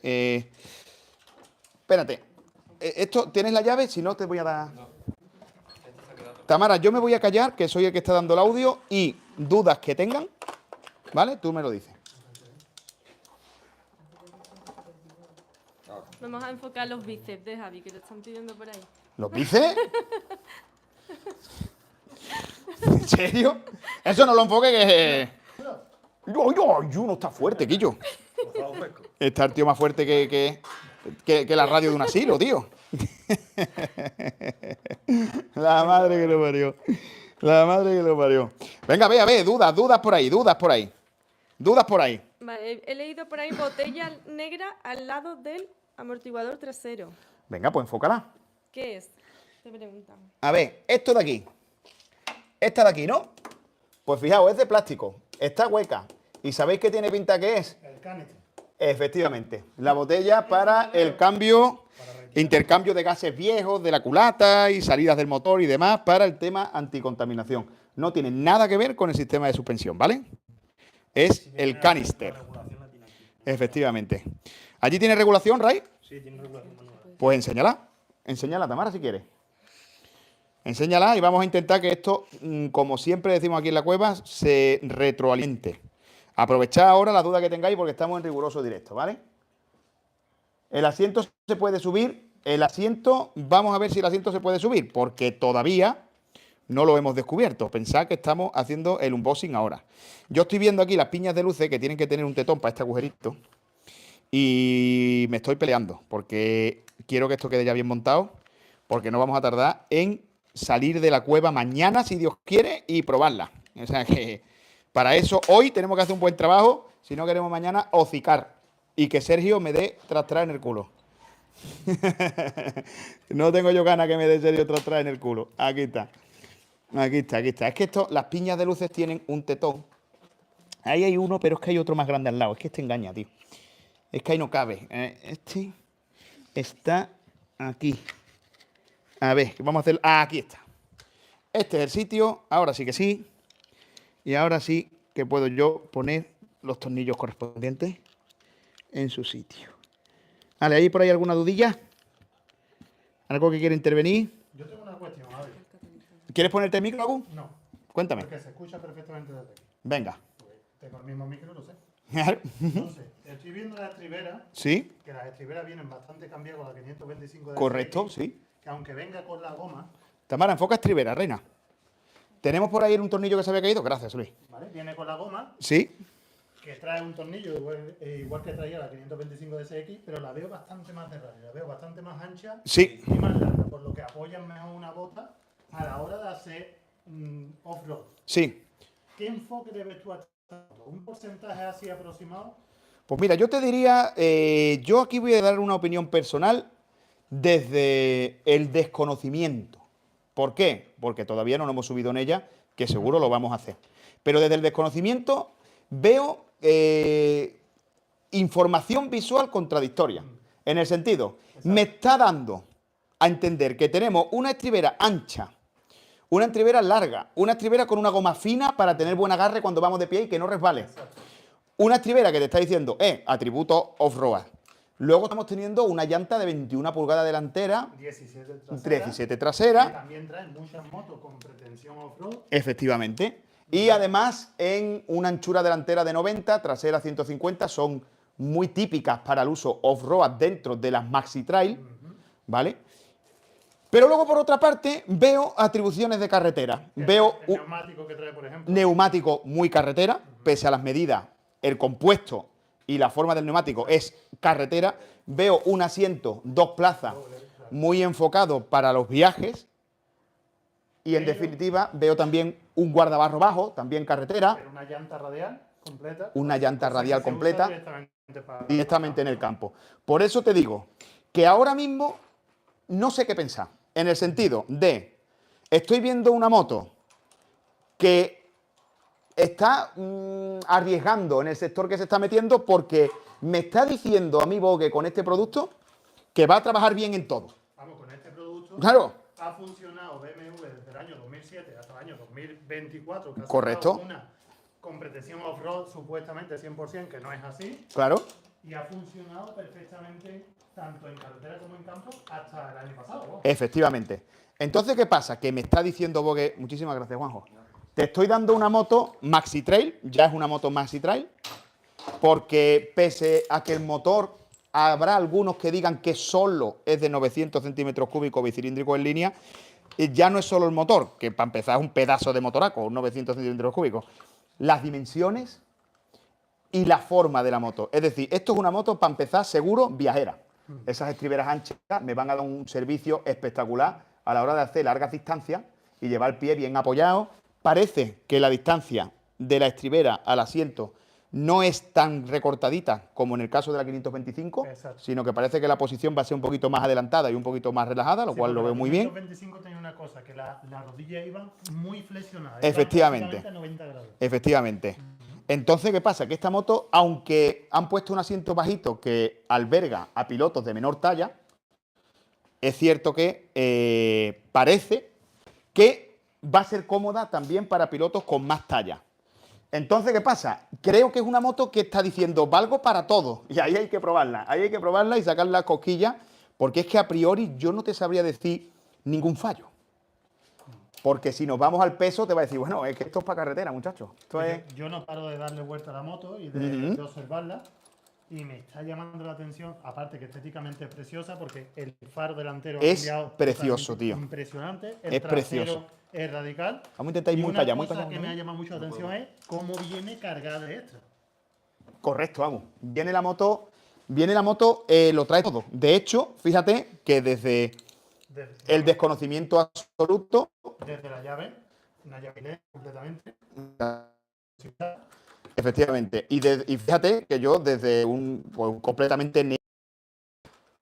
espérate. ¿Esto tienes la llave? Si no, te voy a dar... Tamara, yo me voy a callar, que soy el que está dando el audio, y dudas que tengan, ¿vale? Tú me lo dices. Vamos a enfocar los bíceps de Javi, que lo están pidiendo por ahí. ¿Los bíceps? ¿En serio? Eso no lo enfoque que... Yo no está fuerte, Quillo. Está el tío más fuerte que la radio de un asilo, tío. La madre que lo parió. La madre que lo parió. Venga, a ver, dudas por ahí. Vale, he leído por ahí botella negra al lado del amortiguador trasero. Venga, pues enfócala. ¿Qué es? Te preguntan. A ver, esto de aquí. Esta de aquí, ¿no? Pues fijaos, es de plástico. Está hueca. ¿Y sabéis qué tiene pinta que es? El canister. Efectivamente. La botella para el cambio, intercambio de gases viejos, de la culata y salidas del motor y demás para el tema anticontaminación. No tiene nada que ver con el sistema de suspensión, ¿vale? Es el canister. Efectivamente. ¿Allí tiene regulación, Ray? Sí, tiene regulación manual. Pues enséñala. Enséñala, Tamara, si quieres. Enséñala y vamos a intentar que esto, como siempre decimos aquí en la cueva, se retroalimente. Aprovechad ahora la duda que tengáis porque estamos en riguroso directo, ¿vale? El asiento se puede subir. El asiento, vamos a ver si el asiento se puede subir, porque todavía no lo hemos descubierto. Pensad que estamos haciendo el unboxing ahora. Yo estoy viendo aquí las piñas de luces que tienen que tener un tetón para este agujerito. Y me estoy peleando porque quiero que esto quede ya bien montado, porque no vamos a tardar en salir de la cueva mañana, si Dios quiere, y probarla. O sea que para eso hoy tenemos que hacer un buen trabajo, si no queremos mañana hocicar y que Sergio me dé trastrar en el culo. No tengo yo ganas que me dé Sergio trastrar en el culo. Aquí está. Es que las piñas de luces tienen un tetón. Ahí hay uno, pero es que hay otro más grande al lado. Es que este engaña, tío. Es que ahí no cabe. Este está aquí. A ver, vamos a hacer... Ah, aquí está. Este es el sitio. Ahora sí que sí. Y ahora sí que puedo yo poner los tornillos correspondientes en su sitio. Vale, ¿hay por ahí alguna dudilla? ¿Algo que quiera intervenir? Yo tengo una cuestión, Javi. ¿Quieres ponerte el micro, Agu? No, Cuéntame. porque se escucha perfectamente desde aquí. Venga. Porque tengo el mismo micro, lo sé. Entonces, estoy viendo las estriberas, ¿Sí? que las estriberas vienen bastante cambiadas con la 525 de Correcto, SX, sí. que aunque venga con la goma, Tamara, enfoca estribera, reina. ¿Tenemos por ahí un tornillo que se había caído? Gracias, Luis. ¿vale? Viene con la goma, Sí. que trae un tornillo igual que traía la 525 de SX, pero la veo bastante más de radio, la veo bastante más ancha Sí. y más larga, por lo que apoyan mejor una bota a la hora de hacer off-road. Sí. ¿Qué enfoque debes tú hacer? ¿Un porcentaje así aproximado? Pues mira, yo te diría, yo aquí voy a dar una opinión personal desde el desconocimiento, ¿Por qué? Porque todavía no nos hemos subido en ella, que seguro lo vamos a hacer. Pero desde el desconocimiento veo información visual contradictoria. En el sentido, me está dando a entender que tenemos una estribera ancha, una estribera larga, una estribera con una goma fina para tener buen agarre cuando vamos de pie y que no resbale. Una estribera que te está diciendo, atributo off-road. Luego estamos teniendo una llanta de 21 pulgadas delantera, 17 trasera. Y también traen muchas motos con pretensión off-road. Efectivamente. Y además en una anchura delantera de 90, trasera 150, son muy típicas para el uso off-road dentro de las Maxi Trail, ¿vale? Pero luego, por otra parte, veo atribuciones de carretera. Veo El neumático que trae, por ejemplo. neumático muy carretera, pese a las medidas, el compuesto y la forma del neumático es carretera. Veo un asiento, 2 plazas, muy enfocado para los viajes. Y en definitiva, veo también un guardabarro bajo, también carretera. Pero una llanta radial completa. Una llanta radial que se usa completa directamente directamente en el campo. Por eso te digo que ahora mismo no sé qué pensar. En el sentido de, estoy viendo una moto que está arriesgando en el sector que se está metiendo porque me está diciendo a mi boque con este producto que va a trabajar bien en todo. Vamos, con este producto Claro. ha funcionado BMW desde el año 2007 hasta el año 2024. Que ha Correcto. sacado una con pretensión off-road supuestamente 100%, que no es así. Claro. Y ha funcionado perfectamente tanto en carretera como en campo hasta el año pasado. ¿No? Efectivamente. Entonces, ¿qué pasa? Que me está diciendo Bogue, muchísimas gracias, Juanjo. Te estoy dando una moto Maxi Trail, ya es una moto Maxi Trail, porque pese a que el motor, habrá algunos que digan que solo es de 900 centímetros cúbicos bicilíndrico en línea, ya no es solo el motor, que para empezar es un pedazo de motoraco, 900 centímetros cúbicos, las dimensiones y la forma de la moto. Es decir, esto es una moto, para empezar, seguro, viajera. Esas estriberas anchas me van a dar un servicio espectacular a la hora de hacer largas distancias y llevar el pie bien apoyado. Parece que la distancia de la estribera al asiento no es tan recortadita como en el caso de la 525, Exacto. sino que parece que la posición va a ser un poquito más adelantada y un poquito más relajada, lo cual lo veo muy bien. El 25 tenía una cosa, que la rodilla iba muy flexionada. Efectivamente. Iba prácticamente a 90 grados. Efectivamente. Entonces, ¿qué pasa? Que esta moto, aunque han puesto un asiento bajito que alberga a pilotos de menor talla, es cierto que parece que va a ser cómoda también para pilotos con más talla. Entonces, ¿qué pasa? Creo que es una moto que está diciendo, valgo para todo. Y ahí hay que probarla. Ahí hay que probarla y sacar las cosquillas, porque es que a priori yo no te sabría decir ningún fallo. Porque si nos vamos al peso, te va a decir, bueno, es que esto es para carretera, muchachos. Esto es... Yo no paro de darle vuelta a la moto y de observarla. Y me está llamando la atención, aparte que estéticamente es preciosa, porque el faro delantero ha Es cambiado precioso, totalmente, tío. impresionante. El Es trasero precioso. es radical. Vamos a intentar ir Y muy una para allá, muy cosa para allá. que me ha llamado mucho la atención es cómo viene cargada de extra. Correcto, vamos. Viene la moto, lo trae todo. De hecho, fíjate que desde el desconocimiento absoluto, Desde la llave, una llave LED completamente. efectivamente, y fíjate que yo desde pues, completamente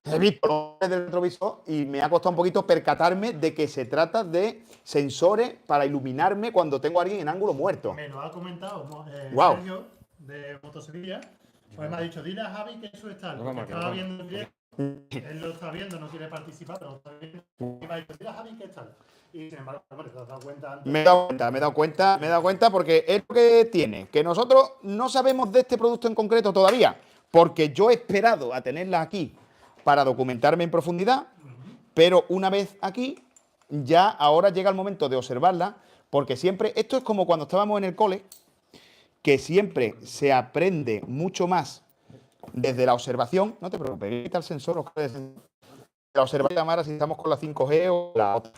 he visto desde el retrovisor y me ha costado un poquito percatarme de que se trata de sensores para iluminarme cuando tengo a alguien en ángulo muerto. Me lo ha comentado Guau. Sergio de Motosevilla. Pues me ha dicho, dile a Javi que eso está. No, Porque no, que estaba no. viendo el directo. Él lo está viendo, no quiere participar, pero lo está viendo. Y me ha dicho, dile a Javi que está. Y sin embargo, hombre, te has dado cuenta antes. Me he dado cuenta porque es lo que tiene, que nosotros no sabemos de este producto en concreto todavía, porque yo he esperado a tenerla aquí para documentarme en profundidad, pero una vez aquí, ya ahora llega el momento de observarla, porque siempre, esto es como cuando estábamos en el cole, que siempre se aprende mucho más desde la observación. No te preocupes, quita el sensor, la observación cámara si estamos con la 5G o la otra.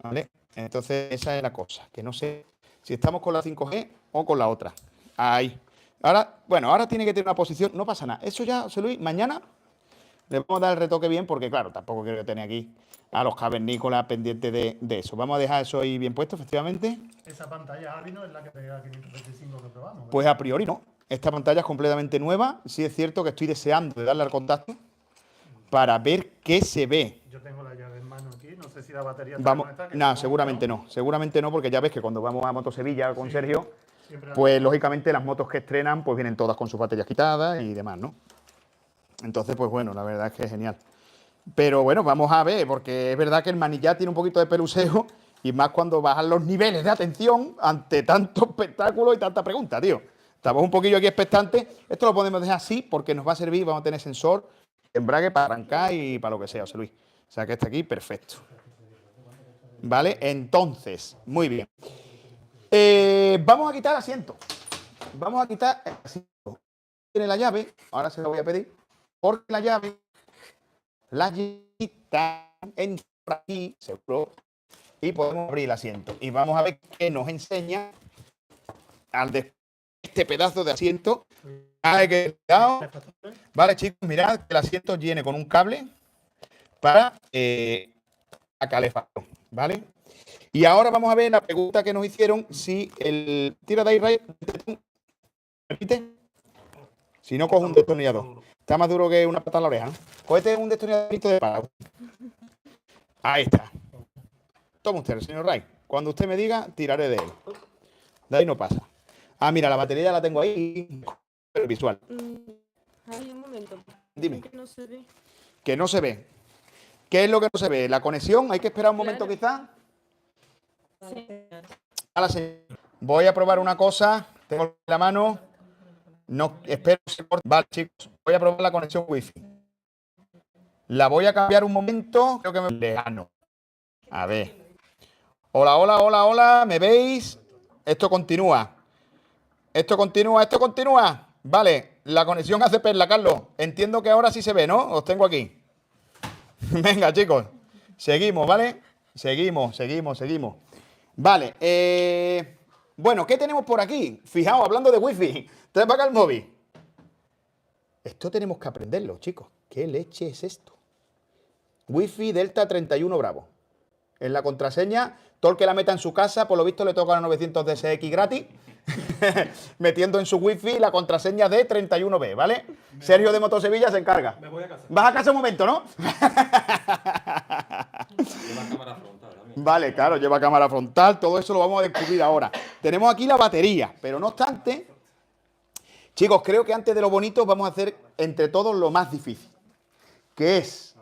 ¿Vale? Entonces, esa es la cosa, que no sé si estamos con la 5G o con la otra. Ahí. Ahora, bueno, ahora tiene que tener una posición, no pasa nada. Eso ya, José Luis, mañana le vamos a dar el retoque bien, porque claro, tampoco quiero tener aquí a los cavernícolas pendientes de eso. Vamos a dejar eso ahí bien puesto, efectivamente. Esa pantalla Avino es la que te da 525 que probamos. ¿verdad? Pues a priori no. Esta pantalla es completamente nueva. Sí es cierto que estoy deseando de darle al contacto, para ver qué se ve. Yo tengo la llave en mano aquí, no sé si la batería Vamos, conectada, que no, supongo seguramente no, seguramente no, porque ya ves que cuando vamos a Moto Sevilla con Sí. Sergio, Siempre la- pues lógicamente las motos que estrenan pues vienen todas con sus baterías quitadas y demás, ¿no? Entonces, pues bueno, la verdad es que es genial. Pero bueno, vamos a ver, porque es verdad que el manillar tiene un poquito de peluseo y más cuando bajan los niveles de atención ante tanto espectáculo y tanta pregunta, tío. Estamos un poquillo aquí expectantes. Esto lo podemos dejar así porque nos va a servir, vamos a tener sensor, embrague para arrancar y para lo que sea, José Luis. O sea que está aquí, perfecto. ¿Vale? Entonces, muy bien. Vamos a quitar asiento. Vamos a quitar el asiento. Tiene la llave, ahora se la voy a pedir, porque la llave la quita por aquí, seguro, y podemos abrir el asiento. Y vamos a ver qué nos enseña al de este pedazo de asiento. Hay que cuidado. Vale, chicos, mirad que el asiento viene con un cable para la calefacción, ¿vale? Y ahora vamos a ver la pregunta que nos hicieron, si el tira de ahí, Ray, repite. Si no, coge un destornillador. Está más duro que una pata en la oreja, ¿no? Cógete un destornilladorito de pala. Ahí está. Toma usted, señor Ray. Cuando usted me diga, tiraré de él. De ahí no pasa. Ah, mira, la batería ya la tengo ahí. Pero visual. Ay, un momento. Dime. Que no se ve. Que no se ve. ¿Qué es lo que no se ve? ¿La conexión? ¿Hay que esperar un momento quizás? Sí. A la señora. Voy a probar una cosa. Tengo en la mano. No, espero que se corte. Vale, chicos. Voy a probar la conexión wifi. La voy a cambiar un momento. Creo que me lejano. A ver. Hola, hola, hola, hola. ¿Me veis? Esto continúa. Esto continúa, esto continúa. Vale, la conexión hace perla, Carlos. Entiendo que ahora sí se ve, ¿no? Os tengo aquí. Venga, chicos. Seguimos, ¿vale? Seguimos. Vale, bueno, ¿qué tenemos por aquí? Fijaos, hablando de wifi. Trae para acá el móvil. Esto tenemos que aprenderlo, chicos. ¿Qué leche es esto? Wi-Fi Delta 31 Bravo. En la contraseña, todo el que la meta en su casa, por lo visto le toca a 900 DSX gratis, metiendo en su Wi-Fi la contraseña de 31B, ¿vale? Sergio de Motosevilla se encarga. Me voy a casa. Vas a casa un momento, ¿no? Lleva cámara frontal también. Vale, claro, lleva cámara frontal, todo eso lo vamos a descubrir ahora. Tenemos aquí la batería, pero no obstante, chicos, creo que antes de lo bonito vamos a hacer entre todos lo más difícil, que es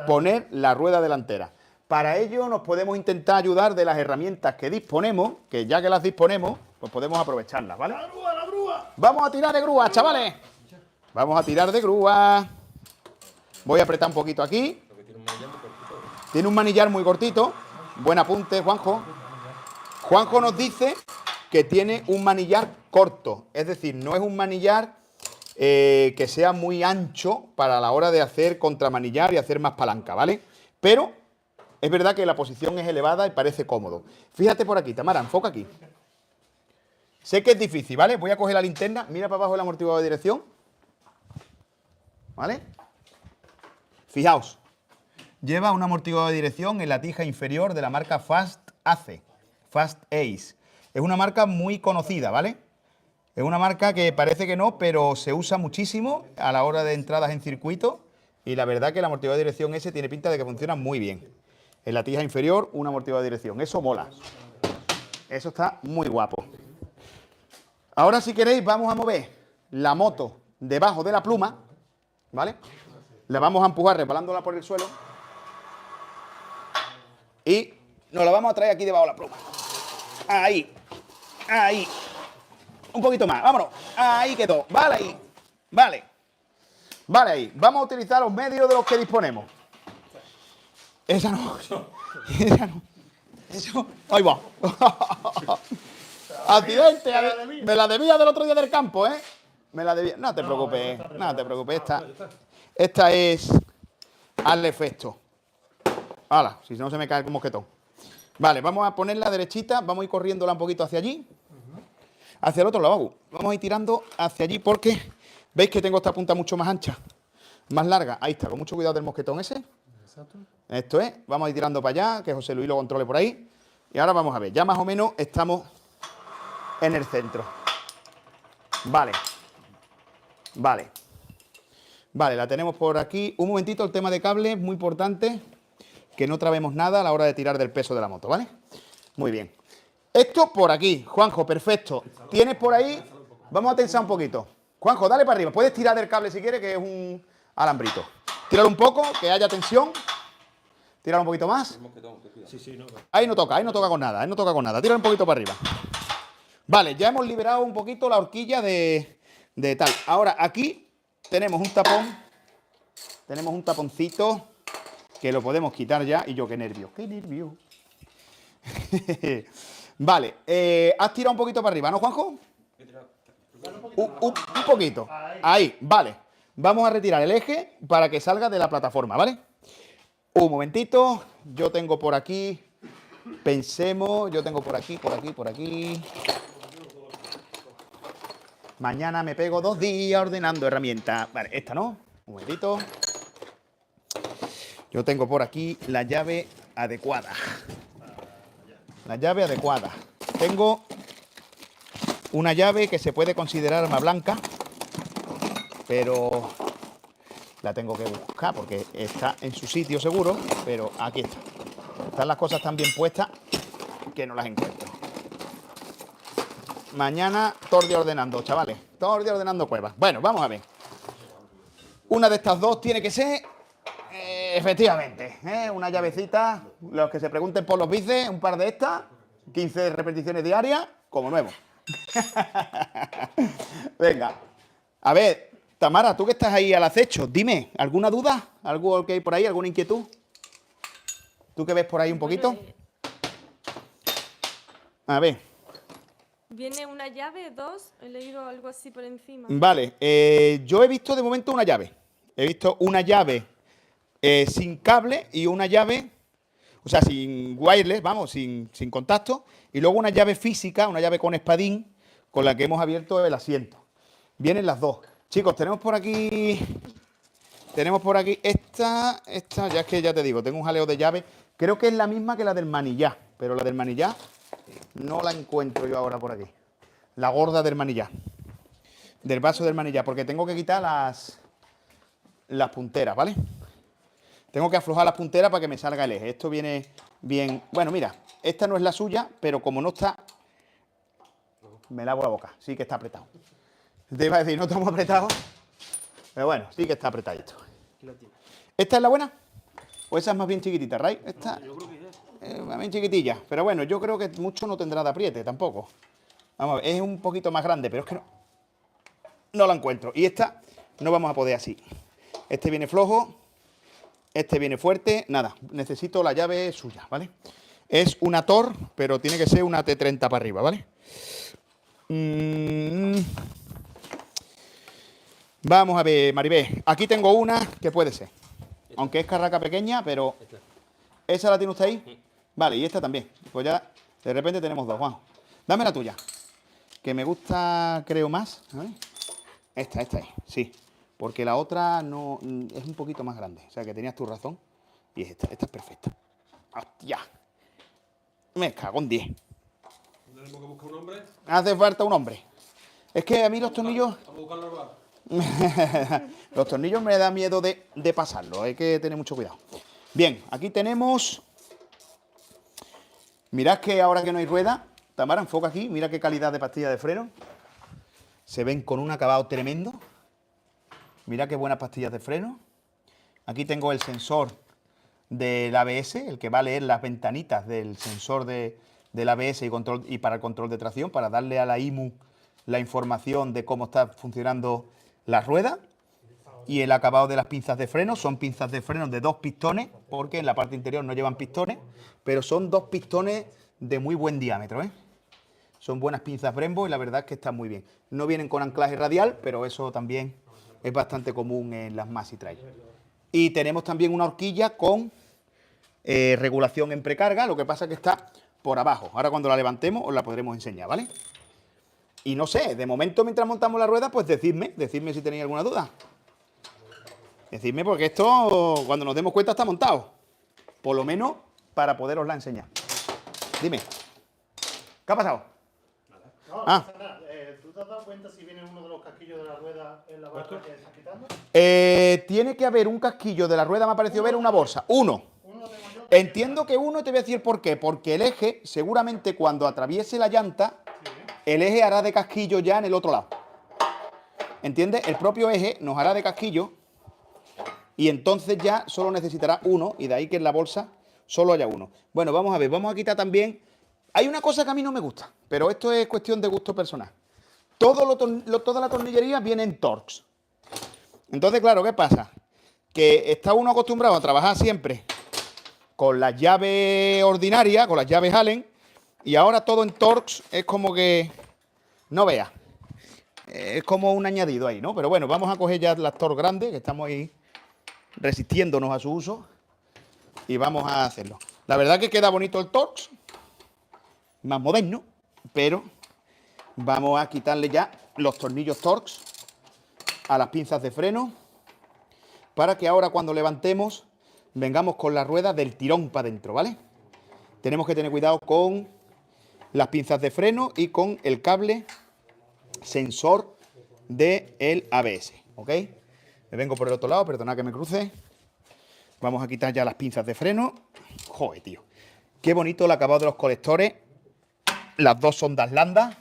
poner la rueda delantera. Para ello nos podemos intentar ayudar de las herramientas que disponemos, que ya que las disponemos, pues podemos aprovecharlas, ¿vale? ¡La grúa, la grúa! Vamos a tirar de grúa, chavales. Vamos a tirar de grúa. Voy a apretar un poquito aquí. Porque tiene un manillar muy cortito. Tiene un manillar muy cortito. Buen apunte, Juanjo. Juanjo nos dice que tiene un manillar corto. Es decir, no es un manillar que sea muy ancho para la hora de hacer contramanillar y hacer más palanca, ¿vale? Pero es verdad que la posición es elevada y parece cómodo. Fíjate por aquí, Tamara, enfoca aquí. Sé que es difícil, ¿vale? Voy a coger la linterna. Mira para abajo el amortiguador de dirección. ¿Vale? Fijaos. Lleva un amortiguador de dirección en la tija inferior de la marca Fast Ace. Fast Ace. Es una marca muy conocida, ¿vale? Es una marca que parece que no, pero se usa muchísimo a la hora de entradas en circuito. Y la verdad que el amortiguador de dirección ese tiene pinta de que funciona muy bien. En la tija inferior, un amortiguador de dirección. Eso mola. Eso está muy guapo. Ahora, si queréis, vamos a mover la moto debajo de la pluma, ¿vale? La vamos a empujar resbalándola por el suelo. Y nos la vamos a traer aquí debajo de la pluma. Ahí. Ahí. Un poquito más, vámonos. Ahí quedó. Vale ahí. Vale. Vale ahí. Vamos a utilizar los medios de los que disponemos. Esa no. Esa no. Eso. Ahí va. Accidente. Me la debía del otro día del campo, ¿eh? Me la debía. No te preocupes. No te preocupes. Esta es al efecto. Hala, si no se me cae el mosquetón. Vale, vamos a ponerla derechita. Vamos a ir corriéndola un poquito hacia allí. Hacia el otro lado. Vamos a ir tirando hacia allí porque veis que tengo esta punta mucho más ancha. Más larga. Ahí está, con mucho cuidado del mosquetón ese. Exacto. Esto es. Vamos a ir tirando para allá, que José Luis lo controle por ahí. Y ahora vamos a ver. Ya más o menos estamos en el centro. Vale. Vale. Vale, la tenemos por aquí. Un momentito, el tema de cable es muy importante. Que no trabemos nada a la hora de tirar del peso de la moto, ¿vale? Muy bien. Esto por aquí. Juanjo, perfecto. Tienes por ahí... Vamos a tensar un poquito. Juanjo, dale para arriba. Puedes tirar del cable si quieres, que es un alambrito. Tíralo un poco, que haya tensión. Tíralo un poquito más. Ahí no toca con nada, ahí no toca con nada. Tíralo un poquito para arriba. Vale, ya hemos liberado un poquito la horquilla de tal. Ahora, aquí tenemos un tapón. Tenemos un taponcito que lo podemos quitar ya. Y yo, qué nervio. Vale, has tirado un poquito para arriba, ¿no, Juanjo? Un poquito. Ahí, vale. Vamos a retirar el eje para que salga de la plataforma, ¿vale? Un momentito. Yo tengo por aquí. Pensemos. Yo tengo por aquí. Mañana me pego 2 días ordenando herramientas. Vale, esta no. Un momentito. Yo tengo por aquí la llave adecuada. La llave adecuada. Tengo una llave que se puede considerar arma blanca, pero la tengo que buscar porque está en su sitio seguro, pero aquí está. Están las cosas tan bien puestas que no las encuentro. Mañana todo día ordenando, chavales. Todo día ordenando cuevas. Bueno, vamos a ver. Una de estas dos tiene que ser, efectivamente, una llavecita. Los que se pregunten por los bíceps, un par de estas, 15 repeticiones diarias, como nuevo. Venga. A ver, Tamara, tú que estás ahí al acecho, dime, ¿alguna duda? ¿Algo que hay por ahí? ¿Alguna inquietud? ¿Tú que ves por ahí un poquito? A ver. Viene una llave, 2, he leído algo así por encima. Vale, yo he visto de momento una llave. He visto una llave sin cable y una llave, o sea, sin wireless, vamos, sin contacto. Y luego una llave física, una llave con espadín, con la que hemos abierto el asiento. Vienen las dos. Chicos, tenemos por aquí esta, ya es que ya te digo, tengo un jaleo de llave. Creo que es la misma que la del manillar, pero la del manillar no la encuentro yo ahora por aquí. La gorda del manillar. Del vaso del manillar, porque tengo que quitar las punteras, ¿vale? Tengo que aflojar las punteras para que me salga el eje. Esto viene bien... Bueno, mira, esta no es la suya, pero como no está... Me lavo la boca, sí que está apretado. Te iba a decir, no estamos apretados, pero bueno, sí que está apretadito. ¿Esta es la buena? ¿O esa es más bien chiquitita, Ray? Esta es más bien chiquitilla, pero bueno, yo creo que mucho no tendrá de apriete tampoco. Vamos a ver, es un poquito más grande, pero es que no la encuentro. Y esta no vamos a poder así. Este viene flojo, este viene fuerte, nada, necesito la llave suya, ¿vale? Es una Tor, pero tiene que ser una T30 para arriba, ¿vale? Vamos a ver, Maribel. Aquí tengo una que puede ser. Aunque es carraca pequeña, pero... ¿Esa la tiene usted ahí? Vale, y esta también. Pues ya de repente tenemos dos. Juan, dame la tuya. Que me gusta, creo, más. A ver. Esta ahí, sí. Porque la otra no es un poquito más grande. O sea, que tenías tu razón. Y es esta. Esta es perfecta. ¡Hostia! Me cago en 10. ¿Tenemos que buscar un hombre? Hace falta un hombre. Es que a mí los tornillos... Vamos a buscarlo al bar. Los tornillos me da miedo de pasarlo. Hay que tener mucho cuidado. Bien, aquí tenemos... Mirad que ahora que no hay rueda... Tamara, enfoca aquí. Mira qué calidad de pastilla de freno. Se ven con un acabado tremendo. Mira qué buenas pastillas de freno. Aquí tengo el sensor del ABS, el que va a leer las ventanitas del sensor del ABS y para el control de tracción, para darle a la IMU la información de cómo está funcionando la rueda. Y el acabado de las pinzas de freno son pinzas de freno de 2 pistones, porque en la parte interior no llevan pistones, pero son 2 pistones de muy buen diámetro, ¿eh? Son buenas pinzas Brembo y la verdad es que están muy bien. No vienen con anclaje radial, pero eso también es bastante común en las Maxi Trail. Y tenemos también una horquilla con regulación en precarga, lo que pasa es que está por abajo. Ahora cuando la levantemos os la podremos enseñar, ¿vale? Y no sé, de momento mientras montamos la rueda, pues decidme si tenéis alguna duda. Decidme porque esto, cuando nos demos cuenta, está montado. Por lo menos para poderosla enseñar. Dime. ¿Qué ha pasado? No, Ah. pasa nada. te has dado cuenta si viene uno de los casquillos de la rueda en la barra que estás quitando? Tiene que haber un casquillo de la rueda, me ha parecido ver una bolsa. Uno. Uno lo tengo yo. Entiendo que uno, te voy a decir por qué. Porque el eje, seguramente cuando atraviese la llanta, el eje hará de casquillo ya en el otro lado. ¿Entiendes? El propio eje nos hará de casquillo y entonces ya solo necesitará uno y de ahí que en la bolsa solo haya uno. Bueno, vamos a ver, vamos a quitar también... Hay una cosa que a mí no me gusta, pero esto es cuestión de gusto personal. Toda la tornillería viene en Torx. Entonces, claro, ¿qué pasa? Que está uno acostumbrado a trabajar siempre con las llaves ordinarias, con las llaves Allen, y ahora todo en Torx es como que... No veas. Es como un añadido ahí, ¿no? Pero bueno, vamos a coger ya las Torx grandes, que estamos ahí resistiéndonos a su uso, y vamos a hacerlo. La verdad que queda bonito el Torx, más moderno, pero vamos a quitarle ya los tornillos Torx a las pinzas de freno para que ahora cuando levantemos vengamos con la rueda del tirón para adentro, ¿vale? Tenemos que tener cuidado con las pinzas de freno y con el cable sensor del ABS, ¿ok? Me vengo por el otro lado, perdonad que me cruce. Vamos a quitar ya las pinzas de freno. Joder, tío. Qué bonito el acabado de los colectores. Las dos sondas Landa.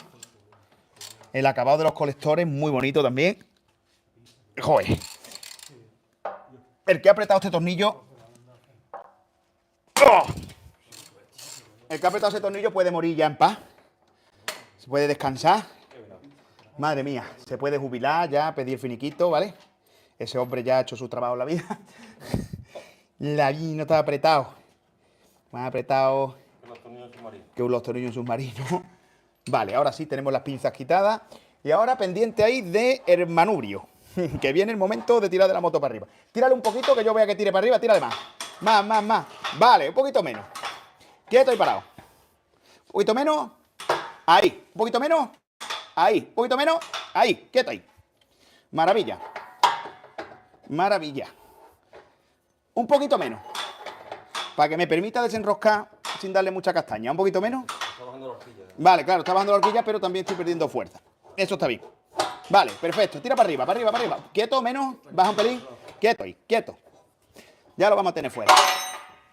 El acabado de los colectores, muy bonito también. Joder. El que ha apretado este tornillo... ¡Oh! El que ha apretado ese tornillo puede morir ya en paz. Se puede descansar. Madre mía, se puede jubilar ya, pedir finiquito, ¿vale? Ese hombre ya ha hecho su trabajo en la vida. La vida no está apretado. Más apretado que los tornillos submarinos. Vale, ahora sí tenemos las pinzas quitadas. Y ahora pendiente ahí de el manubrio. Que viene el momento de tirar de la moto para arriba. Tírale un poquito, que yo vea que tire para arriba. Tírale más. Más. Vale, un poquito menos. Quieto y parado. Un poquito menos. Ahí. Un poquito menos. Ahí. Un poquito menos. Ahí. Quieto ahí. Maravilla. Maravilla. Un poquito menos. Para que me permita desenroscar sin darle mucha castaña. Un poquito menos. Vale, claro, está bajando la horquilla, pero también estoy perdiendo fuerza. Eso está bien. Vale, perfecto. Tira para arriba, para arriba, para arriba. Quieto, menos. Baja un pelín. Quieto ahí, quieto. Ya lo vamos a tener fuera.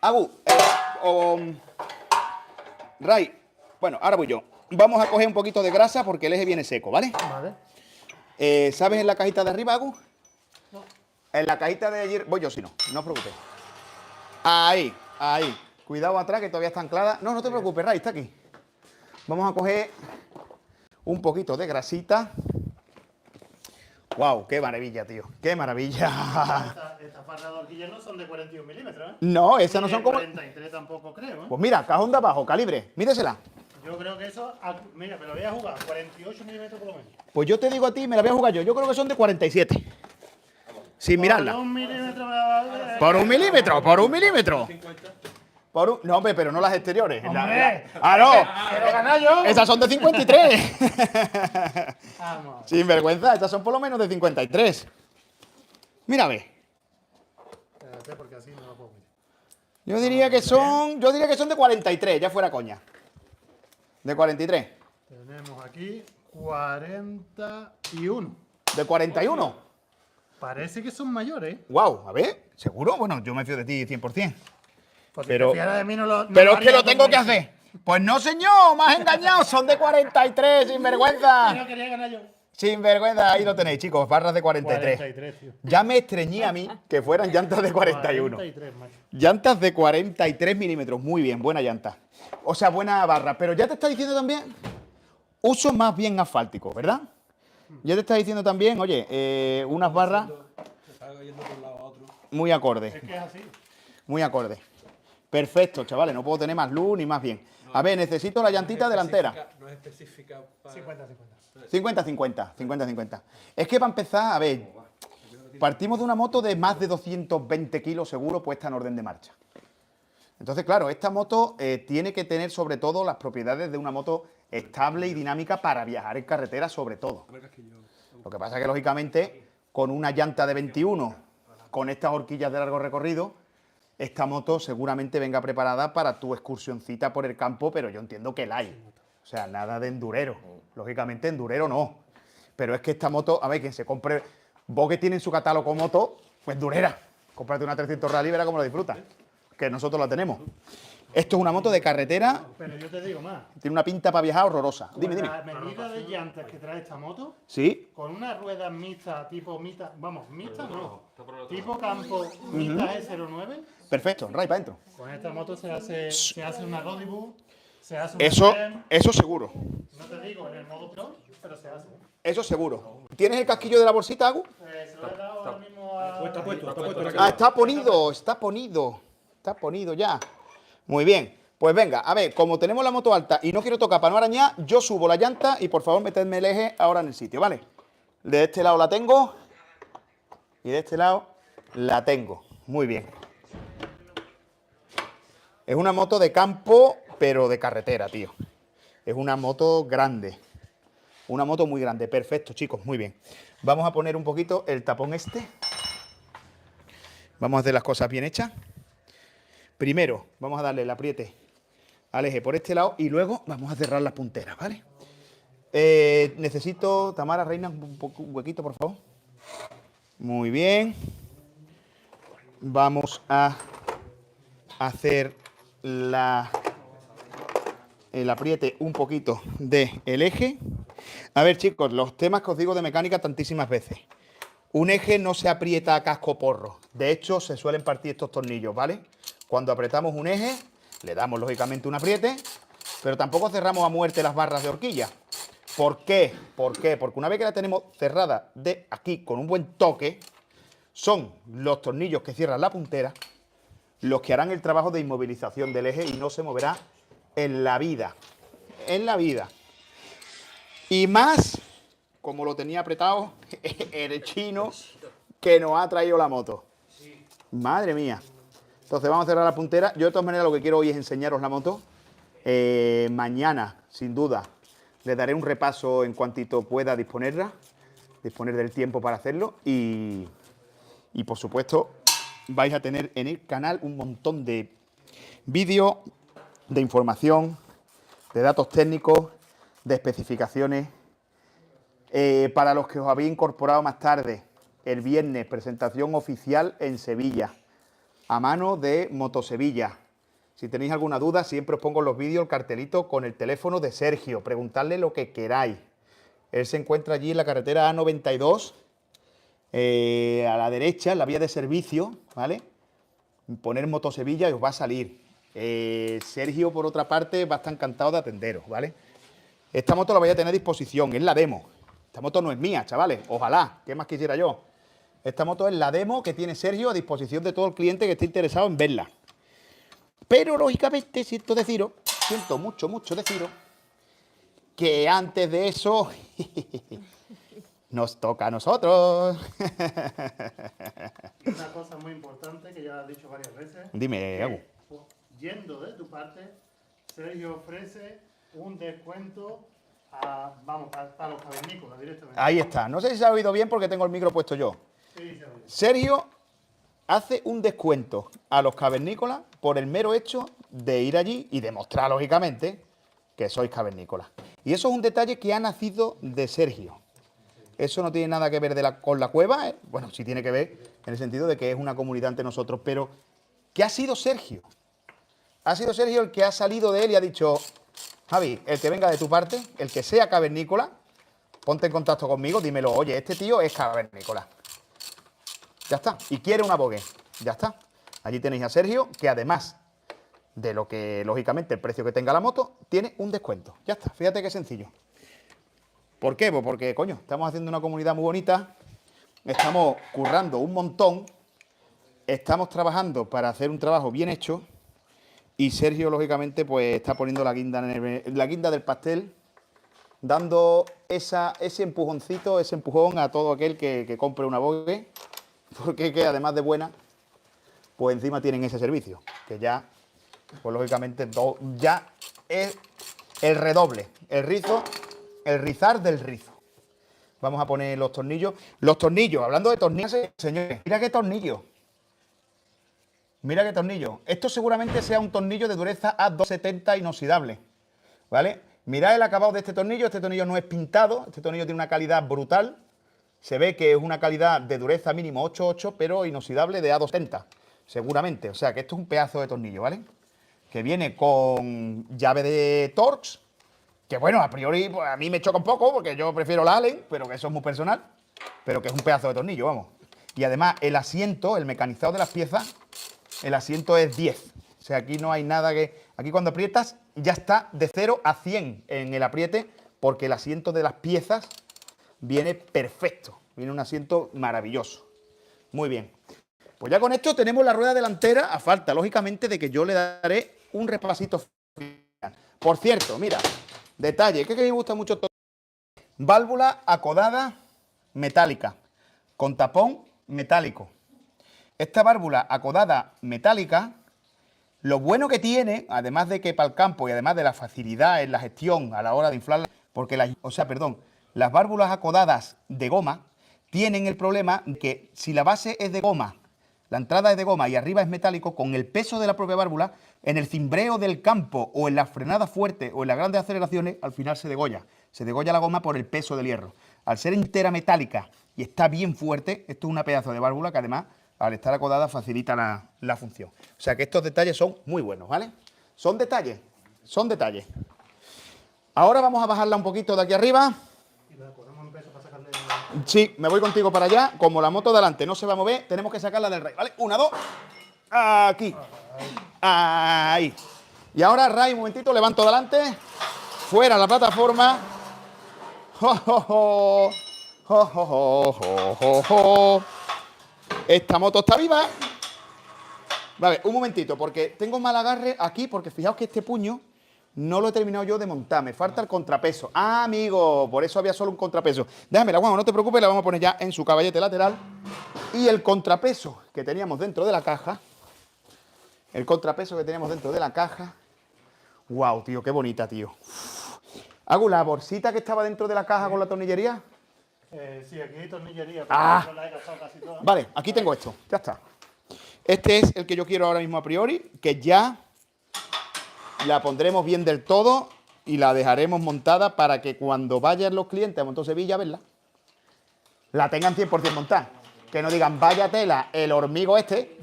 Agu, Ray, bueno, ahora voy yo. Vamos a coger un poquito de grasa porque el eje viene seco, ¿vale? Vale. ¿Sabes en la cajita de arriba, Agu? No. En la cajita de ayer... Voy yo, si no os preocupéis. Ahí. Cuidado atrás, que todavía está anclada. No te preocupes, Ray, está aquí. Vamos a coger un poquito de grasita. ¡Wow! ¡Qué maravilla, tío! ¡Qué maravilla! Estas barras de horquillas no son de 41 milímetros, ¿eh? No, esas no Ni son de como... 43 tampoco creo, ¿eh? Pues mira, cajón de abajo, calibre. Mídesela. Yo creo que eso... Mira, me lo voy a jugar. 48 milímetros por lo menos. Pues yo te digo a ti, me la voy a jugar yo. Yo creo que son de 47. Sin mirarla. Por un milímetro... Por un milímetro, por un milímetro. No, hombre, pero no las exteriores. ¡Hombre! ¡Ah, no! ¡Quiero ganar yo! Esas son de 53. Vamos. Sin vergüenza, estas son por lo menos de 53. Mira, ve. Espérate, porque así no lo puedo mirar. Yo diría que son de 43, ya fuera coña. De 43. Tenemos aquí 41. De 41. Parece que son mayores. Wow, a ver, ¿seguro? Bueno, yo me fío de ti 100%. Pues Pero- si te fieras de mí no lo... no Pero es haría que lo tengo como que eso. hacer. Pues no, señor, más engañado, son de 43, sin vergüenza. Yo quería ganar yo. Sin vergüenza, ahí lo tenéis, chicos, barras de 43. 43, tío. Ya me estreñí a mí que fueran llantas de 41. 43, macho. Llantas de 43 milímetros, muy bien, buena llanta. O sea, buena barra, pero ya te está diciendo también uso más bien asfáltico, ¿verdad? Ya te está diciendo también, oye, unas barras Se está yendo de un lado a otro. muy acordes, Es que es así. muy acordes. Perfecto, chavales, no puedo tener más luz ni más bien. A ver, necesito la llantita delantera. No es específica para... 50-50. 50-50. Es que para empezar, a ver, partimos de una moto de más de 220 kilos seguro puesta en orden de marcha. Entonces, claro, esta moto tiene que tener sobre todo las propiedades de una moto estable y dinámica para viajar en carretera sobre todo. Lo que pasa es que, lógicamente, con una llanta de 21, con estas horquillas de largo recorrido, esta moto seguramente venga preparada para tu excursioncita por el campo, pero yo entiendo que la hay. O sea, nada de endurero. Lógicamente, endurero no. Pero es que esta moto, a ver, quien se compre, vos que tiene en su catálogo moto, pues durera. Cómprate una 300 Rally y verás cómo la disfrutas. Que nosotros la tenemos. Esto es una moto de carretera, Pero yo te digo más. tiene una pinta para viajar horrorosa. Dime, Con dime. la medida de llantas que trae esta moto, Sí, con una rueda mixta, tipo mixta, vamos, mixta no, tipo campo mixta E09, perfecto, Ray, para adentro. con esta moto se hace una Rodibus, se hace un Eso seguro. no te digo en el modo pro, pero se hace. Eso seguro. ¿Tienes el casquillo de la bolsita, Agu? Se lo he dado ahora mismo a... Está puesto. Ah, está ponido ya. Muy bien. Pues venga, a ver, como tenemos la moto alta y no quiero tocar para no arañar, yo subo la llanta y por favor metedme el eje ahora en el sitio, ¿vale? De este lado la tengo y de este lado la tengo. Muy bien. Es una moto de campo, pero de carretera, tío. Es una moto grande. Una moto muy grande. Perfecto, chicos, muy bien. Vamos a poner un poquito el tapón este. Vamos a hacer las cosas bien hechas. Primero, vamos a darle el apriete al eje por este lado y luego vamos a cerrar las punteras, ¿vale? Necesito, Tamara, Reina, un huequito, por favor. Muy bien. Vamos a hacer el apriete un poquito del eje. A ver, chicos, los temas que os digo de mecánica tantísimas veces. Un eje no se aprieta a casco porro. De hecho, se suelen partir estos tornillos, ¿vale? Cuando apretamos un eje, le damos lógicamente un apriete, pero tampoco cerramos a muerte las barras de horquilla. ¿Por qué? ¿Por qué? Porque una vez que la tenemos cerrada de aquí con un buen toque, son los tornillos que cierran la puntera los que harán el trabajo de inmovilización del eje y no se moverá en la vida. En la vida. Y más, como lo tenía apretado el chino que nos ha traído la moto. Madre mía. Entonces vamos a cerrar la puntera. Yo de todas maneras lo que quiero hoy es enseñaros la moto. Mañana, sin duda, le daré un repaso en cuantito pueda disponer del tiempo para hacerlo. Y por supuesto, vais a tener en el canal un montón de vídeos, de información, de datos técnicos, de especificaciones. Para los que os habéis incorporado más tarde, el viernes, presentación oficial en Sevilla, a mano de Motosevilla. Si tenéis alguna duda, siempre os pongo en los vídeos el cartelito con el teléfono de Sergio. Preguntadle lo que queráis. Él se encuentra allí en la carretera A92, a la derecha, en la vía de servicio, ¿vale? Poner Motosevilla y os va a salir. Sergio, por otra parte, va a estar encantado de atenderos, ¿vale? Esta moto la voy a tener a disposición, es la demo. Esta moto no es mía, chavales, ojalá, ¿qué más quisiera yo? Esta moto es la demo que tiene Sergio a disposición de todo el cliente que esté interesado en verla. Pero, lógicamente, siento mucho deciros, que antes de eso nos toca a nosotros. Una cosa muy importante que ya has dicho varias veces. Dime, Agu. Yendo de tu parte, Sergio ofrece un descuento a los cavernícolas directamente. Ahí está. No sé si se ha oído bien porque tengo el micro puesto yo. Sí, se oye. Sergio hace un descuento a los cavernícolas por el mero hecho de ir allí y demostrar, lógicamente, que sois cavernícolas. Y eso es un detalle que ha nacido de Sergio. Eso no tiene nada que ver con la cueva, ¿eh? Bueno, sí tiene que ver en el sentido de que es una comunidad entre nosotros, pero ¿qué ha sido Sergio? Ha sido Sergio el que ha salido de él y ha dicho: Javi, el que venga de tu parte, el que sea cavernícola, ponte en contacto conmigo, dímelo, oye, este tío es cavernícola. Ya está. Y quiere una Vogue. Ya está. Allí tenéis a Sergio, que además de lo que, lógicamente, el precio que tenga la moto, tiene un descuento. Ya está. Fíjate qué sencillo. ¿Por qué? Pues porque, coño, estamos haciendo una comunidad muy bonita, estamos currando un montón, estamos trabajando para hacer un trabajo bien hecho y Sergio, lógicamente, pues está poniendo la guinda, la guinda del pastel, dando ese empujoncito, ese empujón a todo aquel que compre una Vogue, porque que además de buena, pues encima tienen ese servicio, que ya, pues lógicamente, ya es el redoble, el rizo. El rizar del rizo. Vamos a poner los tornillos. Los tornillos, hablando de tornillos, señores, mira qué tornillo. Mira qué tornillo. Esto seguramente sea un tornillo de dureza A270 inoxidable, ¿vale? Mirad el acabado de este tornillo no es pintado, este tornillo tiene una calidad brutal. Se ve que es una calidad de dureza mínimo 8,8, pero inoxidable de A270, seguramente. O sea que esto es un pedazo de tornillo, ¿vale? Que viene con llave de Torx, que bueno, a priori pues, a mí me choca un poco porque yo prefiero la Allen, pero que eso es muy personal, pero que es un pedazo de tornillo, vamos. Y además el asiento, el mecanizado de las piezas, el asiento es 10. O sea, aquí no hay nada que... Aquí cuando aprietas ya está de 0 a 100 en el apriete, porque el asiento de las piezas viene perfecto. Viene un asiento maravilloso. Muy bien. Pues ya con esto tenemos la rueda delantera, a falta, lógicamente, de que yo le daré un repasito final. Por cierto, mira, detalle, que me gusta mucho todo. Válvula acodada metálica, con tapón metálico. Esta válvula acodada metálica, lo bueno que tiene, además de que para el campo y además de la facilidad en la gestión a la hora de inflarla, porque las válvulas acodadas de goma tienen el problema de que si la base es de goma, la entrada es de goma y arriba es metálico, con el peso de la propia válvula, en el cimbreo del campo o en la frenada fuerte o en las grandes aceleraciones, al final se degolla. Se degolla la goma por el peso del hierro. Al ser entera metálica y está bien fuerte, esto es una pedazo de válvula que además, al estar acodada, facilita la función. O sea que estos detalles son muy buenos, ¿vale? Son detalles, son detalles. Ahora vamos a bajarla un poquito de aquí arriba. Y le ponemos un peso para sacarle... Sí, me voy contigo para allá. Como la moto de adelante no se va a mover, tenemos que sacarla del rail, ¿vale? 1, 2. Aquí. Ahí. Y ahora, Ray, un momentito, levanto adelante. Fuera la plataforma. ¡Jo, jo, jo! ¡Jo, jo, jo, jo, jo, jo! Esta moto está viva. Vale, un momentito, porque tengo mal agarre aquí, porque fijaos que este puño no lo he terminado yo de montar, me falta el contrapeso. Ah, amigo, por eso había solo un contrapeso. Déjamela, Juan, no te preocupes, la vamos a poner ya en su caballete lateral. Y el contrapeso que teníamos dentro de la caja, Wow, tío, qué bonita, tío. Hago la bolsita que estaba dentro de la caja con la tornillería. Sí, aquí hay tornillería, pero Ah. yo la he gastado casi toda. Vale, aquí tengo esto, ya está. Este es el que yo quiero ahora mismo a priori, que ya la pondremos bien del todo y la dejaremos montada para que cuando vayan los clientes a Montosevilla a verla, la tengan 100% montada. Que no digan, vaya tela, el hormigo este,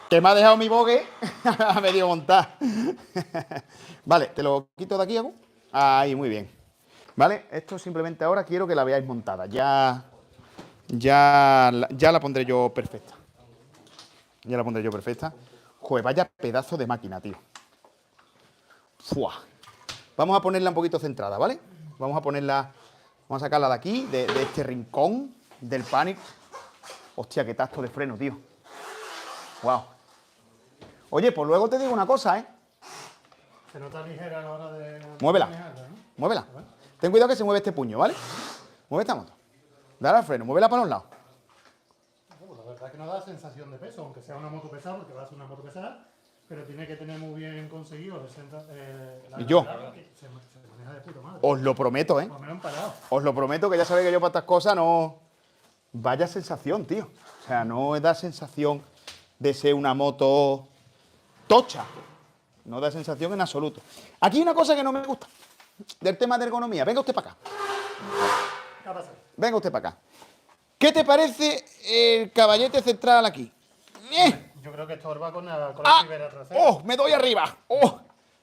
que me ha dejado mi bogue a medio montar. Vale, te lo quito de aquí, Agu. Ahí, muy bien. Vale, esto simplemente ahora quiero que la veáis montada. Ya la pondré yo perfecta. Ya la pondré yo perfecta. Joder, vaya pedazo de máquina, tío. ¡Fua! Vamos a ponerla un poquito centrada, ¿vale? Vamos a sacarla de aquí, de este rincón del Panic. Hostia, qué tacto de freno, tío. ¡Wow! Oye, pues luego te digo una cosa, ¿eh? Se nota ligera a la hora de... Muévela. manejarla, ¿no? Muévela. Ten cuidado que se mueve este puño, ¿vale? Mueve esta moto. Dale al freno, muévela para los lados. La verdad es que no da sensación de peso, aunque sea una moto pesada, porque va a ser una moto pesada, pero tiene que tener muy bien conseguido la ¿Y yo? gravedad, que se maneja de puta madre. Os lo prometo, ¿eh? Por lo menos en parado. Os lo prometo, que ya sabéis que yo para estas cosas no... Vaya sensación, tío. O sea, no da sensación de ser una moto tocha. No da sensación en absoluto. Aquí hay una cosa que no me gusta del tema de ergonomía. Venga usted para acá. ¿Qué ha pasado? Venga usted para acá. ¿Qué te parece el caballete central aquí? Yo creo que estorba con la ¡Ah! fibra trasera. ¡Oh! Me doy arriba. ¡Oh!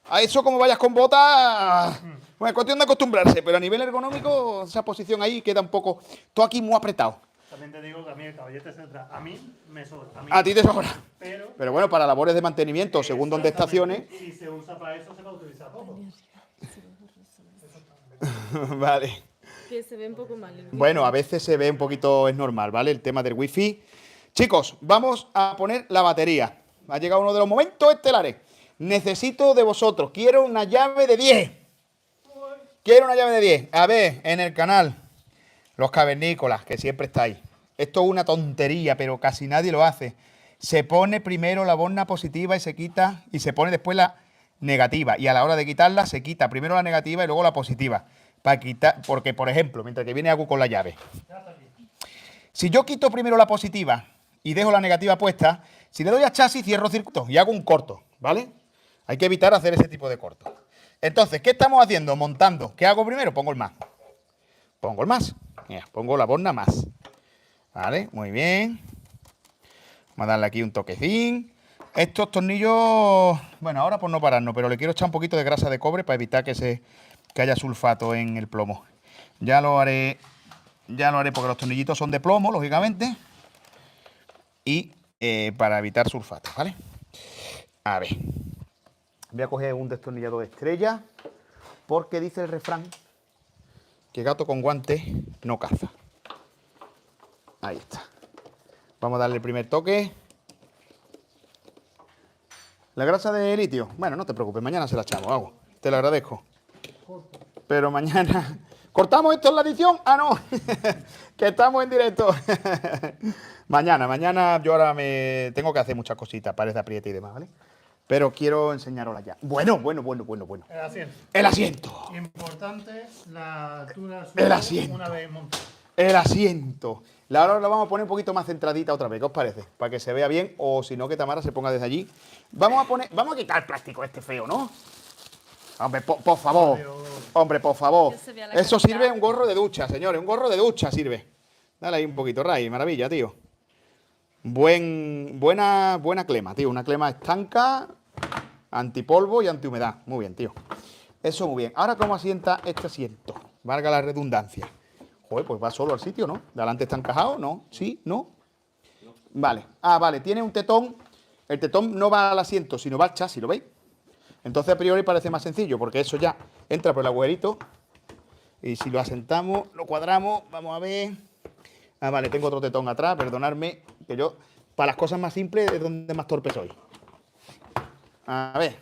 A eso como vayas con botas... Bueno, es cuestión de acostumbrarse, pero a nivel ergonómico esa posición ahí queda un poco... Todo aquí muy apretado. También te digo que a mí el caballete central, a mí me sobra. A ti te sobra. Pero Pero bueno, para labores de mantenimiento, según donde estaciones... si se usa para eso, se va a utilizar poco. Vale. Que se ve un poco mal. Bueno, a veces se ve un poquito, es normal, ¿vale? El tema del wifi. Chicos, vamos a poner la batería. Ha llegado uno de los momentos estelares. Necesito de vosotros. Quiero una llave de 10. Quiero una llave de 10. A ver, en el canal, los cavernícolas, que siempre estáis. Esto es una tontería, pero casi nadie lo hace. Se pone primero la borna positiva y se quita, y se pone después la negativa. Y a la hora de quitarla, se quita primero la negativa y luego la positiva. Para quitar, porque, por ejemplo, mientras que viene Agu con la llave. Si yo quito primero la positiva y dejo la negativa puesta, si le doy a chasis, cierro circuito y hago un corto, ¿vale? Hay que evitar hacer ese tipo de cortos. Entonces, ¿qué estamos haciendo? Montando. ¿Qué hago primero? Pongo el más. Pongo el más. Mira, pongo la borna más. Vale, muy bien. Vamos a darle aquí un toquecín. Estos tornillos, bueno, ahora por no pararnos, pero le quiero echar un poquito de grasa de cobre para evitar que haya sulfato en el plomo. Ya lo haré porque los tornillitos son de plomo, lógicamente. Y para evitar sulfato, ¿vale? A ver. Voy a coger un destornillador de estrella porque dice el refrán que gato con guantes no caza. Ahí está. Vamos a darle el primer toque. La grasa de litio, bueno, no te preocupes, mañana se la echamos, hago. Te lo agradezco. Pero mañana... ¿Cortamos esto en la edición? Ah, no, que estamos en directo. Mañana yo ahora me tengo que hacer muchas cositas, pared de apriete y demás, ¿vale? Pero quiero enseñarosla ya. Bueno. El asiento. El asiento. Importante, la altura El asiento. una vez montado. El asiento. Ahora la vamos a poner un poquito más centradita otra vez, ¿qué os parece? Para que se vea bien, o si no, que Tamara se ponga desde allí. Vamos a quitar el plástico este feo, ¿no? Hombre, por favor. Hombre, por favor. Que se vea la Eso calidad. sirve un gorro de ducha, señores. Un gorro de ducha sirve. Dale ahí un poquito, Ray. Maravilla, tío. Buena clema, tío. Una clema estanca, antipolvo y antihumedad. Muy bien, tío. Eso muy bien. Ahora, ¿cómo asienta este asiento? Valga la redundancia. Joder, pues va solo al sitio, ¿no? ¿De adelante está encajado? ¿No? ¿Sí? ¿No? Vale. Ah, vale. Tiene un tetón. El tetón no va al asiento, sino va al chasis, ¿lo veis? Entonces, a priori parece más sencillo, porque eso ya entra por el agujerito. Y si lo asentamos, lo cuadramos, vamos a ver. Ah, vale, tengo otro tetón atrás, perdonadme, que yo, para las cosas más simples, es donde más torpe soy. A ver.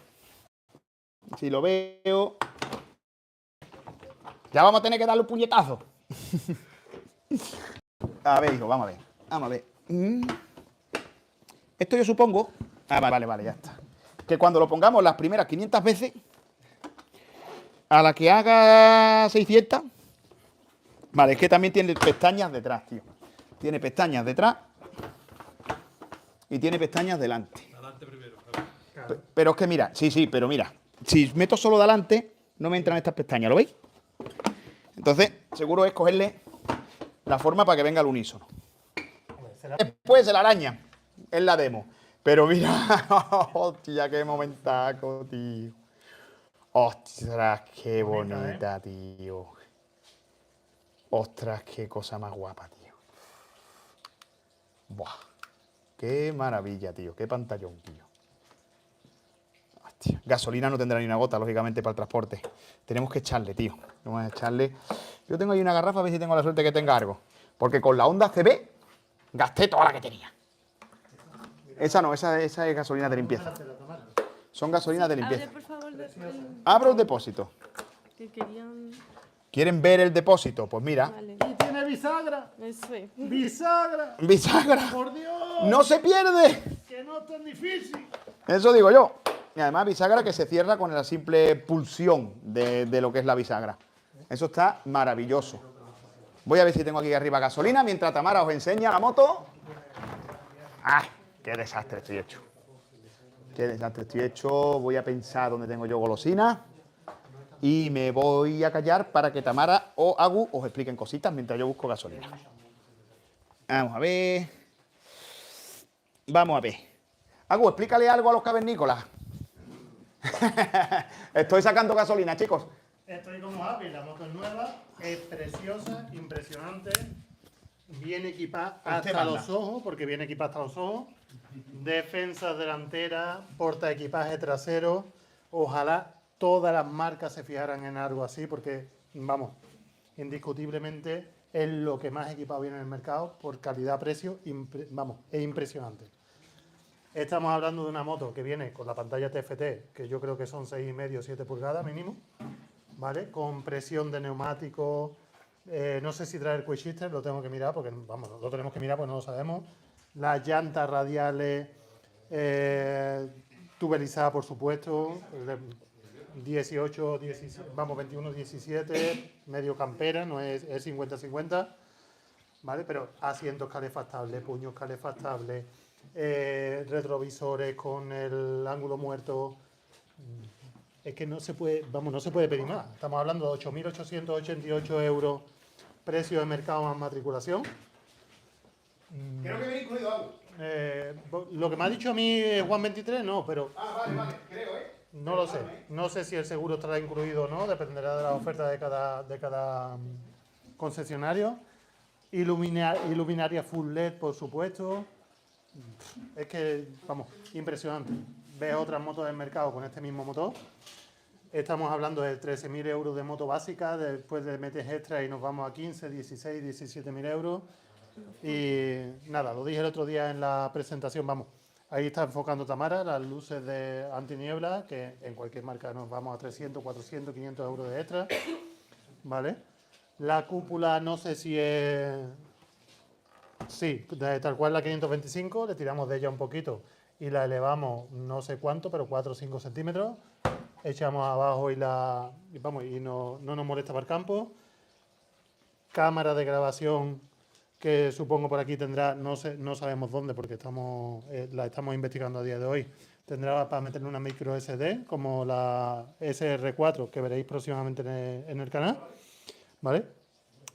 Si lo veo... Ya vamos a tener que darle un puñetazo. A ver, hijo, vamos a ver. Vamos a ver. Esto yo supongo... Ah, vale, ya está. Que cuando lo pongamos las primeras 500 veces, a la que haga 600... Vale, es que también tiene pestañas detrás, tío. Tiene pestañas detrás y tiene pestañas delante. Adelante primero. Pero es que mira, sí, pero mira. Si meto solo delante, no me entran estas pestañas, ¿lo veis? Entonces, seguro es cogerle la forma para que venga al unísono. Después se la araña. Es la demo. Pero mira, hostia, qué momentaco, tío. Ostras, qué bonita, tío. Ostras, qué cosa más guapa, tío. Buah. Qué maravilla, tío. Qué pantallón, tío. Hostia. Gasolina no tendrá ni una gota, lógicamente, para el transporte. Tenemos que echarle, tío. Vamos a echarle. Yo tengo ahí una garrafa, a ver si tengo la suerte que tenga algo. Porque con la Honda CB gasté toda la que tenía. Esa no, esa es gasolina de limpieza. Son gasolinas de limpieza. Abre, por favor, Abro el depósito. que querían... ¿Quieren ver el depósito? Pues mira. Vale. Y tiene bisagra. Eso es. ¡Bisagra! Bisagra. ¡Por Dios! ¡No se pierde! ¡Que no es tan difícil! Eso digo yo. Y además bisagra que se cierra con la simple pulsión de lo que es la bisagra. Eso está maravilloso. Voy a ver si tengo aquí arriba gasolina mientras Tamara os enseña la moto. ¡Ah! ¡Qué desastre estoy hecho! ¡Qué desastre estoy hecho! Voy a pensar dónde tengo yo golosina. Y me voy a callar para que Tamara o Agu os expliquen cositas mientras yo busco gasolina. Vamos a ver. Vamos a ver. Agu, explícale algo a los cavernícolas. Estoy sacando gasolina, chicos. Estoy como Api, la moto es nueva, es preciosa, impresionante. Viene equipada hasta los ojos, porque viene equipada hasta los ojos. Defensa delantera, porta equipaje trasero. Ojalá todas las marcas se fijaran en algo así, porque, vamos, indiscutiblemente es lo que más equipado viene en el mercado por calidad-precio, vamos, es impresionante. Estamos hablando de una moto que viene con la pantalla TFT, que yo creo que son 6,5 7 pulgadas mínimo, ¿vale? Con presión de neumático, no sé si trae el quick shifter, lo tengo que mirar, porque, vamos, lo tenemos que mirar, pues no lo sabemos. Las llantas radiales, tubelizadas, por supuesto, 18, 17, vamos, 21, 17, medio campera, no es 50-50, ¿vale? Pero asientos calefactables, puños calefactables, retrovisores con el ángulo muerto, es que no se puede, vamos, no se puede pedir más. Estamos hablando de 8.888 euros precio de mercado más matriculación. Creo que viene incluido algo. Lo que me ha dicho a mí Juan 23, no, pero Vale, creo, no lo sé. No sé si el seguro estará incluido o no, dependerá de la oferta de cada concesionario. Iluminaria full LED, por supuesto. Es que, vamos, impresionante. Ves otras motos del mercado con este mismo motor. Estamos hablando de 13.000 euros de moto básica, después de metes extra y nos vamos a 15, 16, 17.000 euros. Y nada, lo dije el otro día en la presentación, vamos, ahí está enfocando Tamara, las luces de antiniebla, que en cualquier marca nos vamos a 300, 400, 500 euros de extra, ¿vale? La cúpula no sé si es... Sí, tal cual la 525, le tiramos de ella un poquito y la elevamos no sé cuánto, pero 4 o 5 centímetros, echamos abajo y no nos molesta para el campo. Cámara de grabación que supongo por aquí tendrá, no sabemos dónde porque la estamos investigando a día de hoy, tendrá para meterle una micro SD como la SR4 que veréis próximamente en el canal, ¿vale?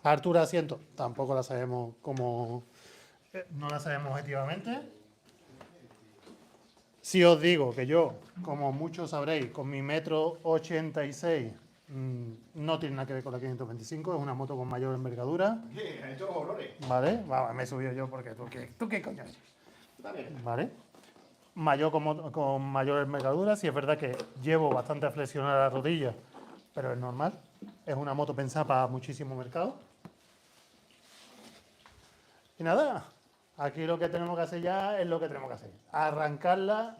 Altura de asiento, tampoco la sabemos no la sabemos objetivamente. Si os digo que yo, como muchos sabréis, con mi 1,86 m, no tiene nada que ver con la 525, es una moto con mayor envergadura. Han hecho los honores. ¿Vale? Me he subido yo porque tú qué coño eres. ¿Vale? Con mayor envergadura, sí es verdad que llevo bastante flexionada la rodilla, pero es normal. Es una moto pensada para muchísimo mercado. Y nada, aquí lo que tenemos que hacer ya es lo que tenemos que hacer. Arrancarla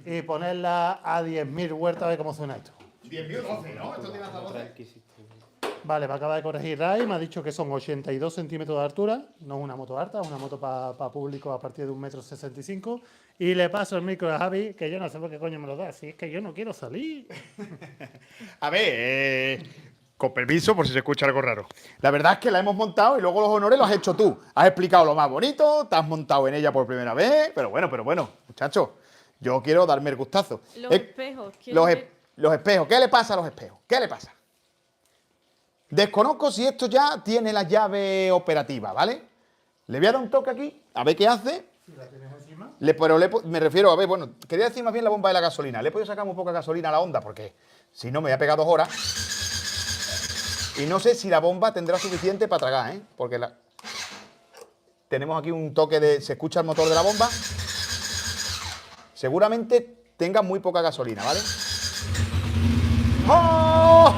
y ponerla a 10.000 vueltas a ver cómo suena esto. 10.000 o 12, ¿no? Esto tiene hasta 12. Vale, me acaba de corregir Ray, me ha dicho que son 82 centímetros de altura, no es una moto alta, es una moto para público a partir de 1,65 m. Y le paso el micro a Javi, que yo no sé por qué coño me lo da, si es que yo no quiero salir. A ver, con permiso, por si se escucha algo raro. La verdad es que la hemos montado y luego los honores los has hecho tú. Has explicado lo más bonito, te has montado en ella por primera vez, pero bueno, muchachos, yo quiero darme el gustazo. Los espejos. quiero ver- Los espejos, ¿qué le pasa a los espejos? ¿Qué le pasa? Desconozco si esto ya tiene la llave operativa, ¿vale? Le voy a dar un toque aquí, a ver qué hace. Si la tienes encima. Me refiero a ver, bueno, quería decir más bien la bomba de la gasolina. Le he podido sacar un poco de gasolina a la Honda porque si no me voy a pegar 2 horas. Y no sé si la bomba tendrá suficiente para tragar, ¿eh? Porque tenemos aquí un toque de... ¿Se escucha el motor de la bomba? Seguramente tenga muy poca gasolina, ¿vale? ¡Oh!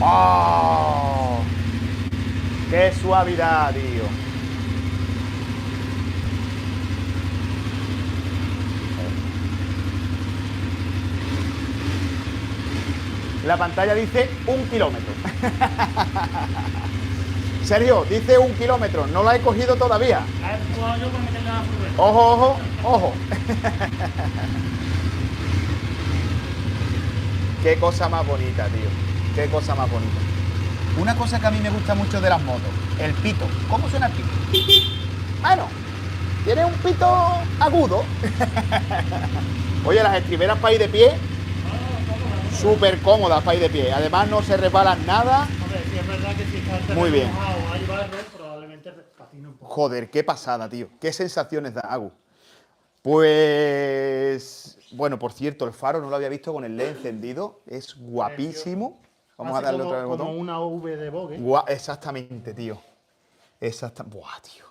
¡Oh! ¡Qué suavidad, tío! La pantalla dice 1 kilómetro. Sergio, dice 1 kilómetro. No la he cogido todavía. Ojo, ojo, ojo. Qué cosa más bonita, tío. Qué cosa más bonita. Una cosa que a mí me gusta mucho de las motos, el pito. ¿Cómo suena el pito? Bueno, tiene un pito agudo. Oye, las estriberas para ir de pie, súper cómodas para ir de pie. Además no se resbalan nada. Hombre, sí es verdad que si está el terreno Muy bien. mojado o hay barro, probablemente patina un poco. Joder, qué pasada, tío. Qué sensaciones da, Agu. Pues... Bueno, por cierto, el faro no lo había visto con el LED encendido. Es guapísimo. Vamos a darle otra vez el botón. Como una V de Vogue. Exactamente, tío. Buah, tío.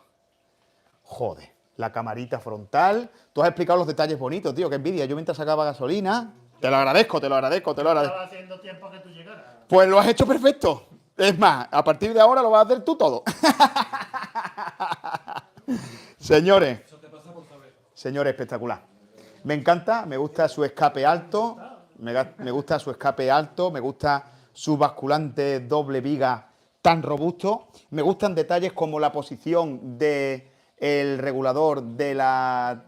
Joder. La camarita frontal. Tú has explicado los detalles bonitos, tío. Qué envidia. Yo mientras sacaba gasolina... Te lo agradezco, te lo agradezco, te lo agradezco. Estaba haciendo tiempo que tú llegaras. Pues lo has hecho perfecto. Es más, a partir de ahora lo vas a hacer tú todo. Señores. Señores, espectacular. Me encanta, me gusta su escape alto. Me gusta su escape alto. Me gusta su basculante doble viga tan robusto. Me gustan detalles como la posición del regulador de la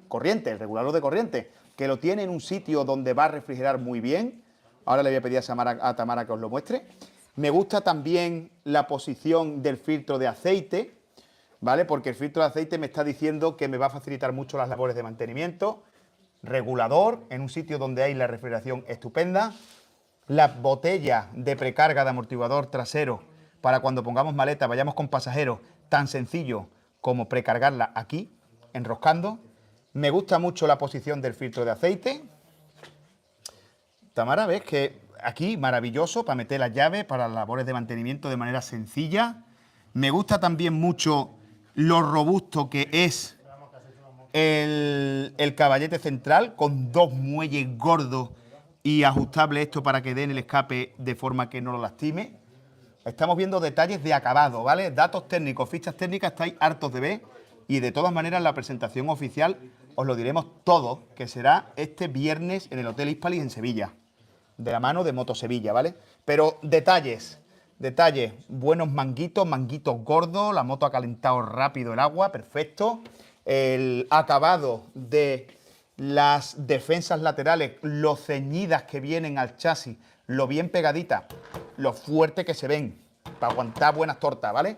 corriente, el regulador de corriente, que lo tiene en un sitio donde va a refrigerar muy bien. Ahora le voy a pedir a Tamara que os lo muestre. Me gusta también la posición del filtro de aceite. ¿vale? Porque el filtro de aceite me está diciendo que me va a facilitar mucho las labores de mantenimiento. Regulador, en un sitio donde hay la refrigeración estupenda. La botella de precarga de amortiguador trasero para cuando pongamos maleta, vayamos con pasajeros, tan sencillo como precargarla aquí, enroscando. Me gusta mucho la posición del filtro de aceite. Tamara, ves que aquí maravilloso para meter las llaves, para las labores de mantenimiento de manera sencilla. Me gusta también mucho lo robusto que es el caballete central, con dos muelles gordos y ajustable esto para que den el escape de forma que no lo lastime. Estamos viendo detalles de acabado, ¿vale? Datos técnicos, fichas técnicas, estáis hartos de ver. Y de todas maneras, en la presentación oficial os lo diremos todo, que será este viernes en el Hotel Hispalis en Sevilla, de la mano de Moto Sevilla, ¿vale? Pero detalles, buenos manguitos gordos, la moto ha calentado rápido el agua, perfecto. El acabado de las defensas laterales, lo ceñidas que vienen al chasis, lo bien pegaditas, lo fuerte que se ven, para aguantar buenas tortas, ¿vale?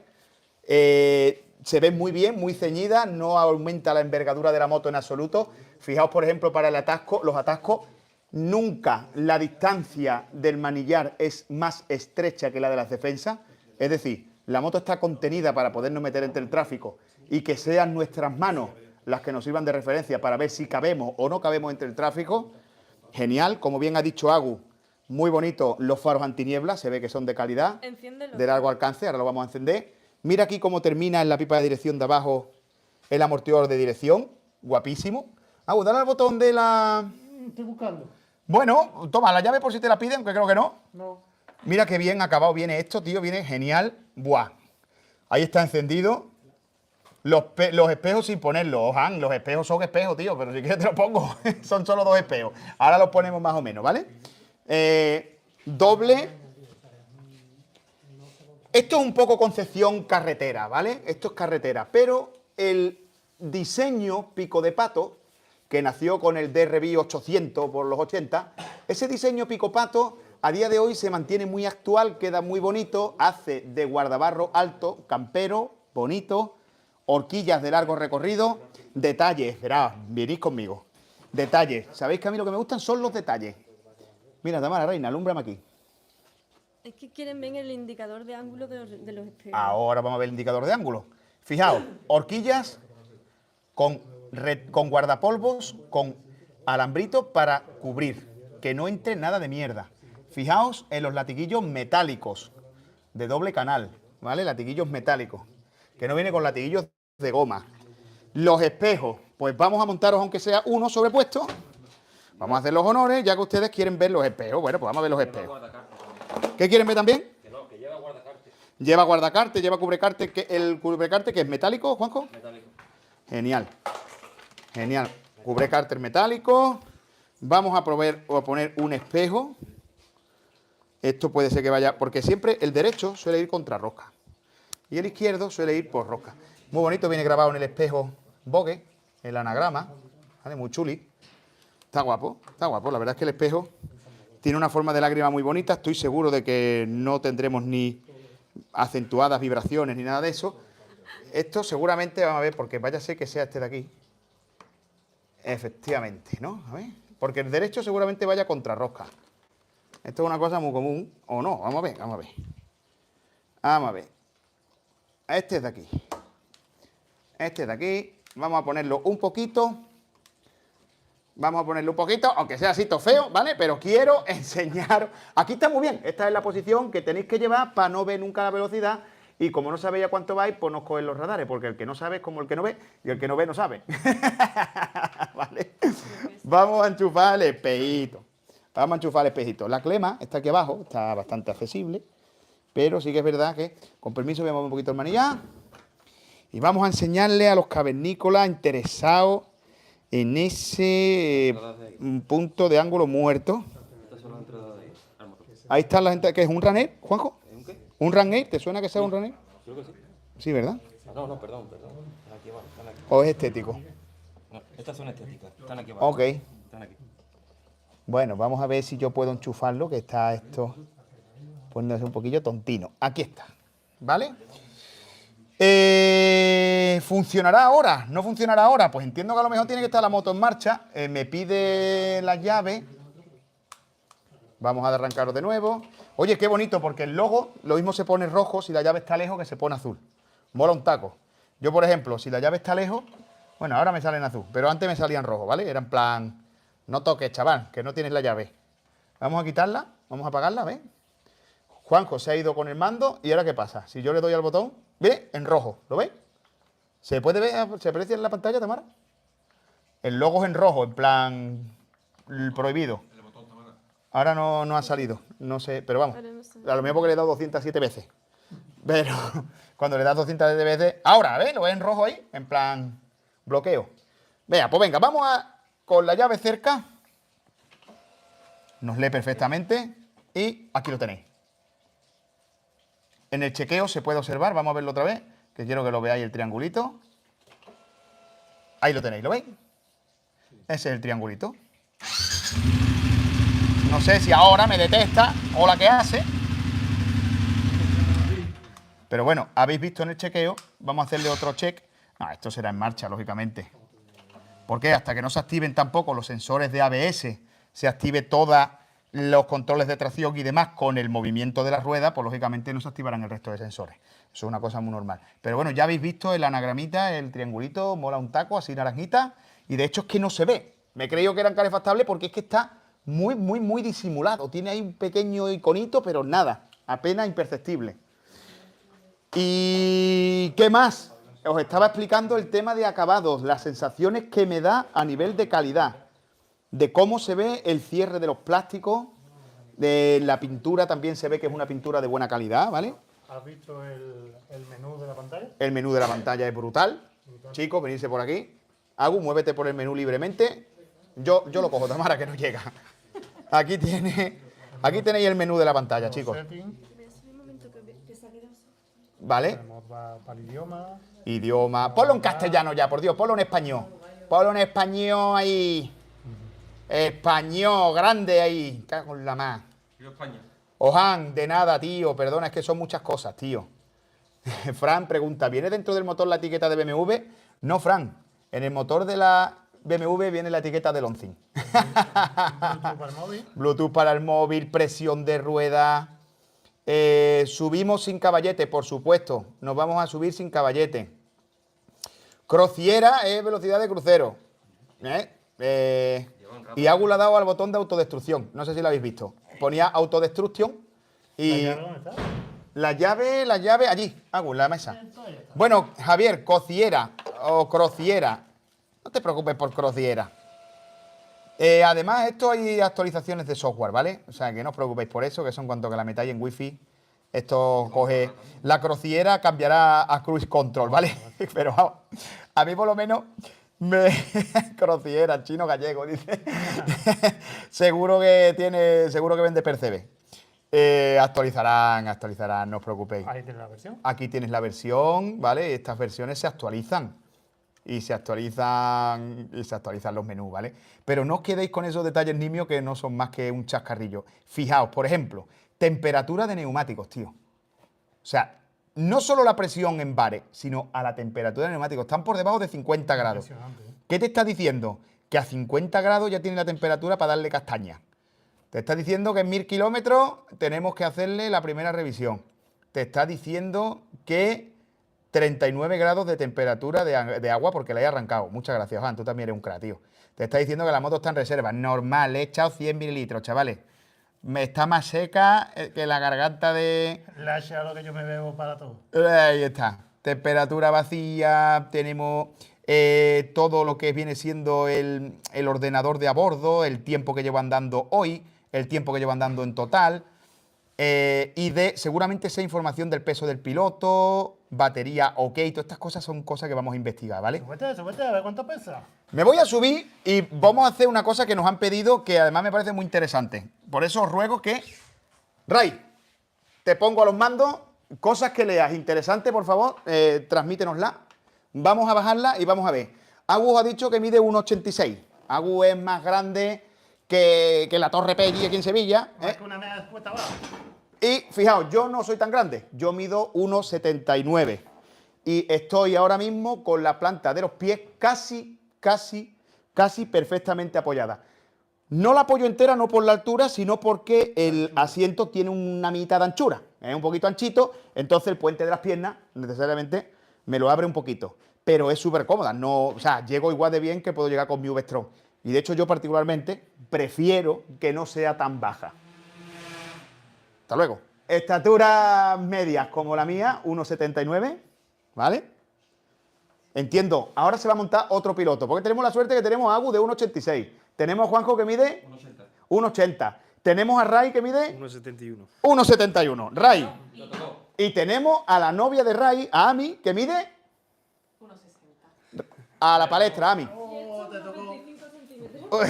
Se ven muy bien, muy ceñidas, no aumenta la envergadura de la moto en absoluto. Fijaos, por ejemplo, para el atasco, los atascos, nunca la distancia del manillar es más estrecha que la de las defensas. Es decir, la moto está contenida para podernos meter entre el tráfico y que sean nuestras manos las que nos sirvan de referencia para ver si cabemos o no cabemos entre el tráfico. Genial, como bien ha dicho Agu, muy bonito los faros antiniebla, se ve que son de calidad, Enciéndelo. de largo alcance, ahora lo vamos a encender. Mira aquí cómo termina en la pipa de dirección de abajo el amortiguador de dirección, guapísimo. Agu, dale al botón de la... Estoy buscando. Bueno, toma la llave por si te la piden, aunque creo que no. No. Mira qué bien acabado viene esto, tío, viene genial. Buah. Ahí está encendido. Los espejos sin ponerlos, Han, los espejos son espejos, tío, pero si quieres te lo pongo. Son solo dos espejos. Ahora los ponemos más o menos, ¿vale? Doble. Esto es un poco concepción carretera, ¿vale? Esto es carretera, pero el diseño pico de pato, que nació con el DRB 800 por los 80, ese diseño pico pato a día de hoy se mantiene muy actual, queda muy bonito, hace de guardabarro alto, campero, bonito, horquillas de largo recorrido, detalles, verá, venís conmigo, detalles. ¿Sabéis que a mí lo que me gustan son los detalles? Mira, Tamara, reina, alúmbrame aquí. Es que quieren ver el indicador de ángulo de los espejos. Ahora vamos a ver el indicador de ángulo. Fijaos, horquillas con guardapolvos, con alambritos para cubrir, que no entre nada de mierda. Fijaos en los latiguillos metálicos de doble canal, ¿vale? Latiguillos metálicos, que no viene con latiguillos de goma. Los espejos, pues vamos a montaros aunque sea uno sobrepuesto. Vamos a hacer los honores, ya que ustedes quieren ver los espejos. Bueno, pues vamos a ver los espejos. ¿Qué quieren ver también? Que no, que lleva guardacarte. Lleva guardacarte, lleva cubrecarte. ¿El cubrecarte que es metálico, Juanjo? Metálico. Genial. Genial. Cubrecárter metálico. Vamos a poner un espejo. Esto puede ser que vaya... Porque siempre el derecho suele ir contra rosca. Y el izquierdo suele ir por rosca. Muy bonito, viene grabado en el espejo Vogue, el anagrama. ¿Vale? Muy chuli. Está guapo, está guapo. La verdad es que el espejo tiene una forma de lágrima muy bonita. Estoy seguro de que no tendremos ni acentuadas vibraciones ni nada de eso. Esto seguramente, vamos a ver, porque vaya a ser que sea este de aquí. Efectivamente, ¿no? A ver, porque el derecho seguramente vaya contra rosca. Esto es una cosa muy común, o no. Vamos a ver, vamos a ver. Vamos a ver. Este es de aquí. Este es de aquí. Vamos a ponerlo un poquito. Vamos a ponerlo un poquito, aunque sea así todo feo, ¿vale? Pero quiero enseñaros. Aquí está muy bien. Esta es la posición que tenéis que llevar para no ver nunca la velocidad. Y como no sabéis a cuánto vais, pues no os cogen los radares, porque el que no sabe es como el que no ve, y el que no ve no sabe. ¿Vale? Vamos a enchufar el espejito. Vamos a enchufar el espejito. La clema está aquí abajo, está bastante accesible, pero sí que es verdad que, con permiso, voy a mover un poquito el manillar. Y vamos a enseñarle a los cavernícolas interesados en ese punto de ángulo muerto. Estas son las entradas de al motor. Ahí están las entradas. ¿Qué es un runner, Juanjo? ¿Es un qué? ¿Un runner? ¿Te suena que sea un runner? Creo que sí. Sí, ¿verdad? Ah, no, no, perdón. Están aquí abajo, están aquí. ¿O es estético? No, estas son estéticas, están aquí abajo. Ok. Están aquí. Bueno, vamos a ver si yo puedo enchufarlo, que está esto poniéndose un poquillo tontino. Aquí está, ¿vale? ¿Funcionará ahora? ¿No funcionará ahora? Pues entiendo que a lo mejor tiene que estar la moto en marcha. Me pide la llave. Vamos a arrancarlo de nuevo. Oye, qué bonito, porque el logo lo mismo se pone rojo si la llave está lejos que se pone azul. Mola un taco. Yo, por ejemplo, si la llave está lejos, bueno, ahora me sale en azul, pero antes me salía en rojo, ¿vale? Era en plan, no toques, chaval, que no tienes la llave. Vamos a quitarla, vamos a apagarla, ¿ves? Juanjo se ha ido con el mando y ahora ¿qué pasa? Si yo le doy al botón, ¿ve? En rojo, ¿lo ves? ¿Se puede ver? ¿Se aprecia en la pantalla, Tamara? El logo es en rojo, en plan prohibido. Ahora no ha salido, no sé, pero vamos. Ahora no sé. A lo mejor porque le he dado 207 veces. Pero cuando le das 207 veces... Ahora, ¿ves? Lo ves en rojo ahí, en plan bloqueo. Vea, pues venga, vamos a... Con la llave cerca. Nos lee perfectamente. Y aquí lo tenéis. En el chequeo se puede observar, vamos a verlo otra vez, que quiero que lo veáis el triangulito. Ahí lo tenéis, ¿lo veis? Ese es el triangulito. No sé si ahora me detecta o la que hace. Pero bueno, habéis visto en el chequeo. Vamos a hacerle otro check. No, esto será en marcha, lógicamente. Porque hasta que no se activen tampoco los sensores de ABS, se active todos los controles de tracción y demás con el movimiento de la rueda, pues lógicamente no se activarán el resto de sensores. Eso es una cosa muy normal. Pero bueno, ya habéis visto el anagramita, el triangulito, mola un taco, así naranjita. Y de hecho es que no se ve. Me he creído que eran calefactables porque es que está muy disimulado. Tiene ahí un pequeño iconito, pero nada, apenas imperceptible. ¿Y qué más? Os estaba explicando el tema de acabados, las sensaciones que me da a nivel de calidad, de cómo se ve el cierre de los plásticos, de la pintura también se ve que es una pintura de buena calidad, ¿vale? ¿Has visto el menú de la pantalla? El menú de la pantalla es brutal. Chicos, venirse por aquí. Agu, muévete por el menú libremente. Yo lo cojo, Tamara, que no llega. Aquí tenéis el menú de la pantalla, chicos. ¿Vale? Tenemos para el idioma. Idioma. Ponlo en castellano ya, por Dios, ponlo en español. Ponlo en español ahí. Español, grande ahí. Cago en la más. Viva España. Ojan, de nada, tío. Perdona, es que son muchas cosas, tío. Fran pregunta, ¿viene dentro del motor la etiqueta de BMW? No, Fran. En el motor de la BMW viene la etiqueta de Lonzin. Bluetooth para el móvil. Bluetooth para el móvil, presión de rueda. Subimos sin caballete, por supuesto. Nos vamos a subir sin caballete. Crociera es velocidad de crucero. Y Agu le ha dado al botón de autodestrucción. No sé si lo habéis visto. Ponía autodestrucción y... ¿La llave dónde está? La llave allí, Agu, en la mesa. Bueno, Javier, cociera o crociera. No te preocupes por crociera. Además, esto hay actualizaciones de software, ¿vale? O sea, que no os preocupéis por eso, que son cuanto que la metáis en wifi. Esto coge... La crociera cambiará a cruise control, ¿vale? Pero vamos, a mí por lo menos... Crociera, chino gallego, dice. seguro que vende Percebe. Actualizarán, no os preocupéis. Ahí tienes la versión. Aquí tienes la versión, ¿vale? Estas versiones se actualizan. Y se actualizan los menús, ¿vale? Pero no os quedéis con esos detalles nimios que no son más que un chascarrillo. Fijaos, por ejemplo, temperatura de neumáticos, tío. O sea, no solo la presión en bares, sino a la temperatura de neumáticos. Están por debajo de 50 grados. Impresionante, ¿eh? ¿Qué te está diciendo? Que a 50 grados ya tiene la temperatura para darle castaña. Te está diciendo que en 1000 kilómetros tenemos que hacerle la primera revisión. Te está diciendo que 39 grados de temperatura de agua porque la he arrancado. Muchas gracias, Juan. Tú también eres un crack, tío. Te está diciendo que la moto está en reserva. Normal, le he echado 100 mililitros, chavales. Me está más seca que la garganta de... La he lo que yo me bebo para todo. Ahí está. Temperatura vacía. Tenemos todo lo que viene siendo el ordenador de a bordo, el tiempo que llevo andando hoy, el tiempo que llevo andando en total. Y seguramente esa información del peso del piloto, batería, ok, todas estas cosas son cosas que vamos a investigar, ¿vale? Súbete, a ver cuánto pesa. Me voy a subir y vamos a hacer una cosa que nos han pedido que además me parece muy interesante. Por eso os ruego que, Ray, te pongo a los mandos, cosas que leas interesantes, por favor, transmítenosla. Vamos a bajarla y vamos a ver. Agu ha dicho que mide 1,86. Agu es más grande que la Torre Peggy aquí en Sevilla. Más que una media expuesta abajo. Y fijaos, yo no soy tan grande, yo mido 1,79. y estoy ahora mismo con la planta de los pies casi perfectamente apoyada. No la apoyo entera, no por la altura, sino porque el asiento tiene una mitad de anchura. Es un poquito anchito, entonces el puente de las piernas necesariamente me lo abre un poquito. Pero es súper cómoda, no, o sea, llego igual de bien que puedo llegar con mi V-Strom. Y de hecho yo particularmente prefiero que no sea tan baja. Hasta luego. Estaturas medias como la mía, 1,79, ¿vale? Entiendo, ahora se va a montar otro piloto, porque tenemos la suerte que tenemos a Agu de 1,86. Tenemos a Juanjo que mide 1,80. Tenemos a Ray que mide 1,71. 1,71. Ray. Y tenemos a la novia de Ray, a Ami, que mide 1,60. a la palestra, Ami. Oh, te tocó. 25 centímetros.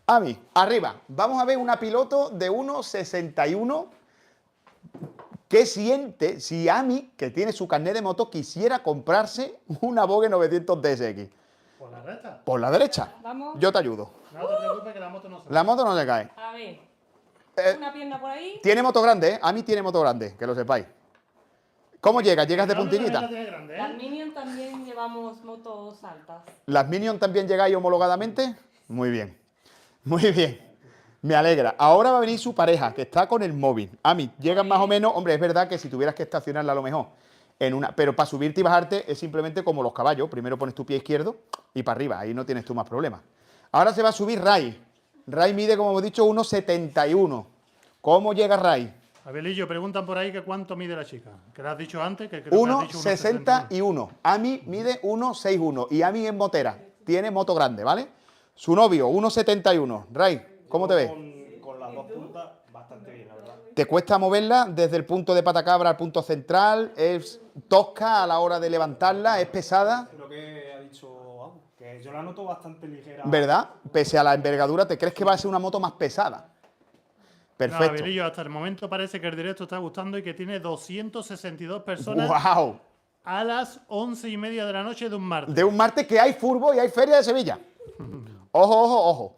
Ami, arriba. Vamos a ver una piloto de 1,61. ¿Qué siente si Ami, que tiene su carnet de moto, quisiera comprarse una Vogue 900 DSX? ¿Por la recta? Por la derecha. Vamos. Yo te ayudo. No te preocupes que la moto no se La moto no se cae. A ver. Eh, Una pierna por ahí. Tiene moto grande, ¿eh? Ami tiene moto grande, que lo sepáis. ¿Cómo llegas? ¿Llegas de ¿Dónde la puntillita? tiene grande, Las Minion también llevamos motos altas. ¿Las Minion también llegáis homologadamente? Muy bien. Muy bien. Me alegra. Ahora va a venir su pareja, que está con el móvil. Ami, llegan más o menos... Hombre, es verdad que si tuvieras que estacionarla a lo mejor en una... Pero para subirte y bajarte es simplemente como los caballos. Primero pones tu pie izquierdo y para arriba. Ahí no tienes tú más problemas. Ahora se va a subir Ray. Ray mide, como hemos dicho, 1,71. ¿Cómo llega Ray? Abelillo, preguntan por ahí que cuánto mide la chica. Que le has dicho antes, que creo que has dicho 1,61. Ami mide 1,61. Y Ami es motera. Tiene moto grande, ¿vale? Su novio, 1,71. Ray, ¿cómo te ves? Con las dos puntas, bastante bien, la verdad. ¿Te cuesta moverla desde el punto de patacabra al punto central? ¿Es tosca a la hora de levantarla? ¿Es pesada? Lo que ha dicho Agu, que yo la noto bastante ligera. ¿Verdad? Pese a la envergadura, ¿te crees que va a ser una moto más pesada? No, Perfecto. Abelillo, hasta el momento parece que el directo está gustando y que tiene 262 personas ¡Wow! a las 11:30 de la noche de un martes. De un martes que hay furbo y hay feria de Sevilla. Ojo, ojo, ojo.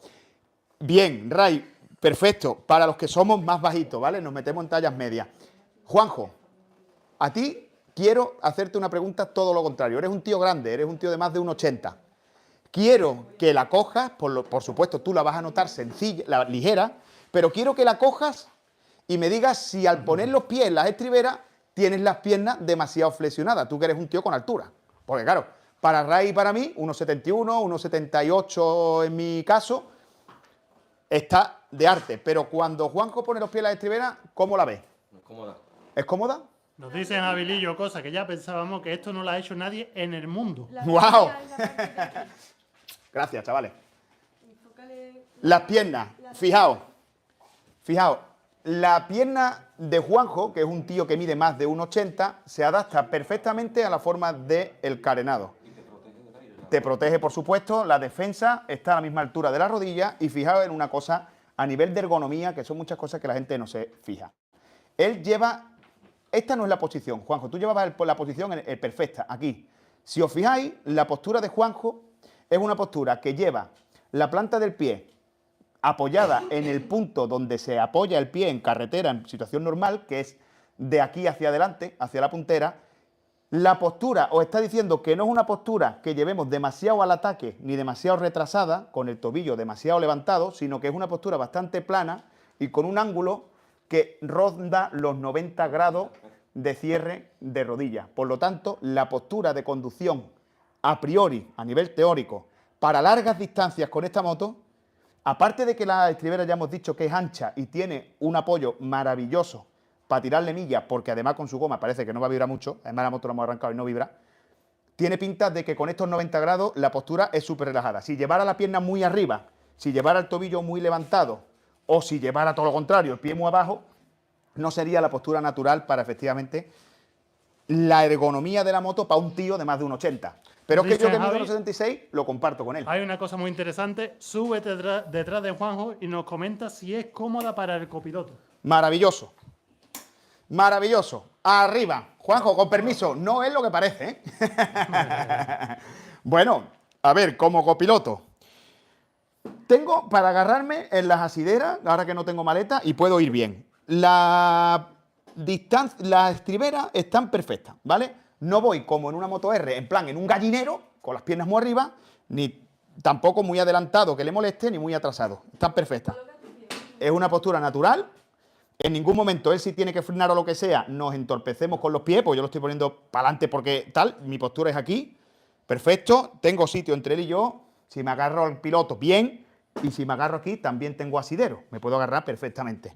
Bien, Ray, perfecto. Para los que somos más bajitos, ¿vale? Nos metemos en tallas medias. Juanjo, a ti quiero hacerte una pregunta todo lo contrario. Eres un tío grande, eres un tío de más de 1,80. Quiero que la cojas, por supuesto tú la vas a notar sencilla, ligera, pero quiero que la cojas y me digas si al poner los pies en las estriberas tienes las piernas demasiado flexionadas. Tú que eres un tío con altura. Porque claro, para Ray y para mí, 1,71, 1,78 en mi caso, está de arte. Pero cuando Juanjo pone los pies en las estriberas, ¿cómo la ves? Cómoda. ¿Es cómoda? Nos dicen, Abelillo, cosas que ya pensábamos que esto no lo ha hecho nadie en el mundo. La ¡Guau! rodilla es la parte de aquí. Gracias, chavales. Enfócale Las piernas, fijaos, la pierna de Juanjo, que es un tío que mide más de 1,80, se adapta perfectamente a la forma del carenado. Te protege, por supuesto, la defensa está a la misma altura de la rodilla y fijaos en una cosa a nivel de ergonomía, que son muchas cosas que la gente no se fija. Él lleva, esta no es la posición, Juanjo, tú llevabas la posición perfecta, aquí. Si os fijáis, la postura de Juanjo es una postura que lleva la planta del pie apoyada en el punto donde se apoya el pie en carretera en situación normal, que es de aquí hacia adelante, hacia la puntera. La postura os está diciendo que no es una postura que llevemos demasiado al ataque ni demasiado retrasada, con el tobillo demasiado levantado, sino que es una postura bastante plana y con un ángulo que ronda los 90 grados de cierre de rodilla. Por lo tanto, la postura de conducción a priori, a nivel teórico, para largas distancias con esta moto, aparte de que la estribera ya hemos dicho que es ancha y tiene un apoyo maravilloso para tirarle millas, porque además con su goma parece que no va a vibrar mucho, además la moto la hemos arrancado y no vibra, tiene pinta de que con estos 90 grados la postura es súper relajada. Si llevara la pierna muy arriba, si llevara el tobillo muy levantado, o si llevara todo lo contrario, el pie muy abajo, no sería la postura natural para efectivamente la ergonomía de la moto para un tío de más de 1,80. Pero es que yo que mido 1,76 lo comparto con él. Hay una cosa muy interesante. Súbete detrás de Juanjo y nos comenta si es cómoda para el copiloto. Maravilloso. Maravilloso. Arriba. Juanjo, con permiso, no es lo que parece, ¿eh? Bueno, a ver, como copiloto. Tengo para agarrarme en las asideras, ahora que no tengo maleta, y puedo ir bien. La las estriberas están perfectas, ¿vale? No voy como en una moto R, en plan en un gallinero, con las piernas muy arriba, ni tampoco muy adelantado que le moleste, ni muy atrasado. Están perfectas. Es una postura natural. En ningún momento él si tiene que frenar o lo que sea, nos entorpecemos con los pies, pues yo lo estoy poniendo para adelante porque tal, mi postura es aquí. Perfecto, tengo sitio entre él y yo. Si me agarro al piloto, bien. Y si me agarro aquí, también tengo asidero. Me puedo agarrar perfectamente.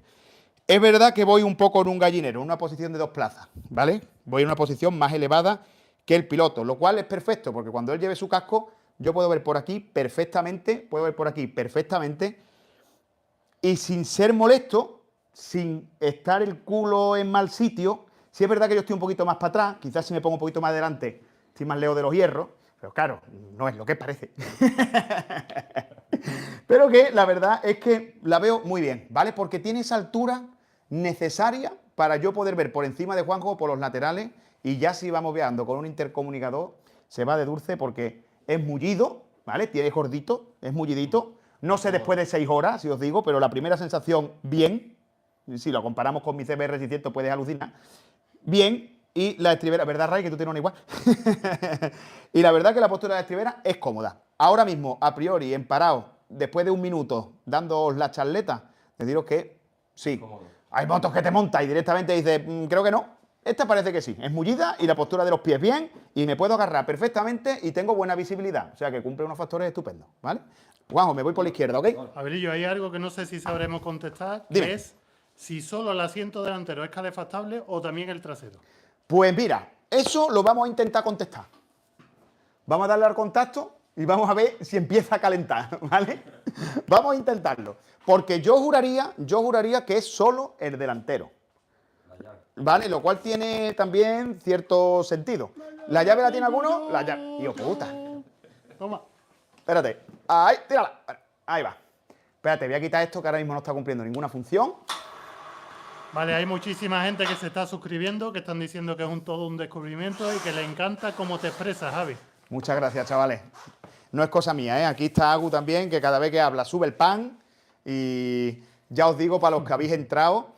Es verdad que voy un poco en un gallinero, en una posición de 2 plazas, ¿vale? Voy en una posición más elevada que el piloto, lo cual es perfecto, porque cuando él lleve su casco, yo puedo ver por aquí perfectamente, puedo ver por aquí perfectamente, y sin ser molesto, sin estar el culo en mal sitio. Sí es verdad que yo estoy un poquito más para atrás, quizás si me pongo un poquito más adelante, estoy más lejos de los hierros, pero claro, no es lo que parece. Pero que la verdad es que la veo muy bien, ¿vale? Porque tiene esa altura necesaria para yo poder ver por encima de Juanjo, por los laterales, y ya si vamos viendo con un intercomunicador, se va de dulce porque es mullido, ¿vale? Tiene gordito, es mullidito. No sé después de 6 horas, si os digo, pero la primera sensación, bien. Si lo comparamos con mi CBR 600, puedes alucinar. Bien, y la estribera, ¿verdad, Ray? Que tú tienes una igual. Y la verdad que la postura de la estribera es cómoda. Ahora mismo, a priori, en parado, después de un minuto, dándoos la charleta, deciros que sí. Cómodo. Hay motos que te montas y directamente dices, creo que no. Esta parece que sí. Es mullida y la postura de los pies bien y me puedo agarrar perfectamente y tengo buena visibilidad. O sea que cumple unos factores estupendos, ¿vale? Juanjo, me voy por la izquierda, ¿ok? Abelillo, hay algo que no sé si sabremos contestar, Dime. que es si solo el asiento delantero es calefactable o también el trasero. Pues mira, eso lo vamos a intentar contestar. Vamos a darle al contacto y vamos a ver si empieza a calentar, ¿vale? Vamos a intentarlo. Porque yo juraría que es solo el delantero. ¿Vale? Lo cual tiene también cierto sentido. ¿La llave la tiene alguno? La llave. ¡Hijo puta! Toma. Espérate. Ahí, tírala. Ahí va. Espérate, voy a quitar esto que ahora mismo no está cumpliendo ninguna función. Vale, hay muchísima gente que se está suscribiendo, que están diciendo que es todo un descubrimiento y que le encanta cómo te expresas, Javi. Muchas gracias, chavales. No es cosa mía, ¿eh? Aquí está Agu también, que cada vez que habla sube el pan. Y ya os digo, para los que habéis entrado,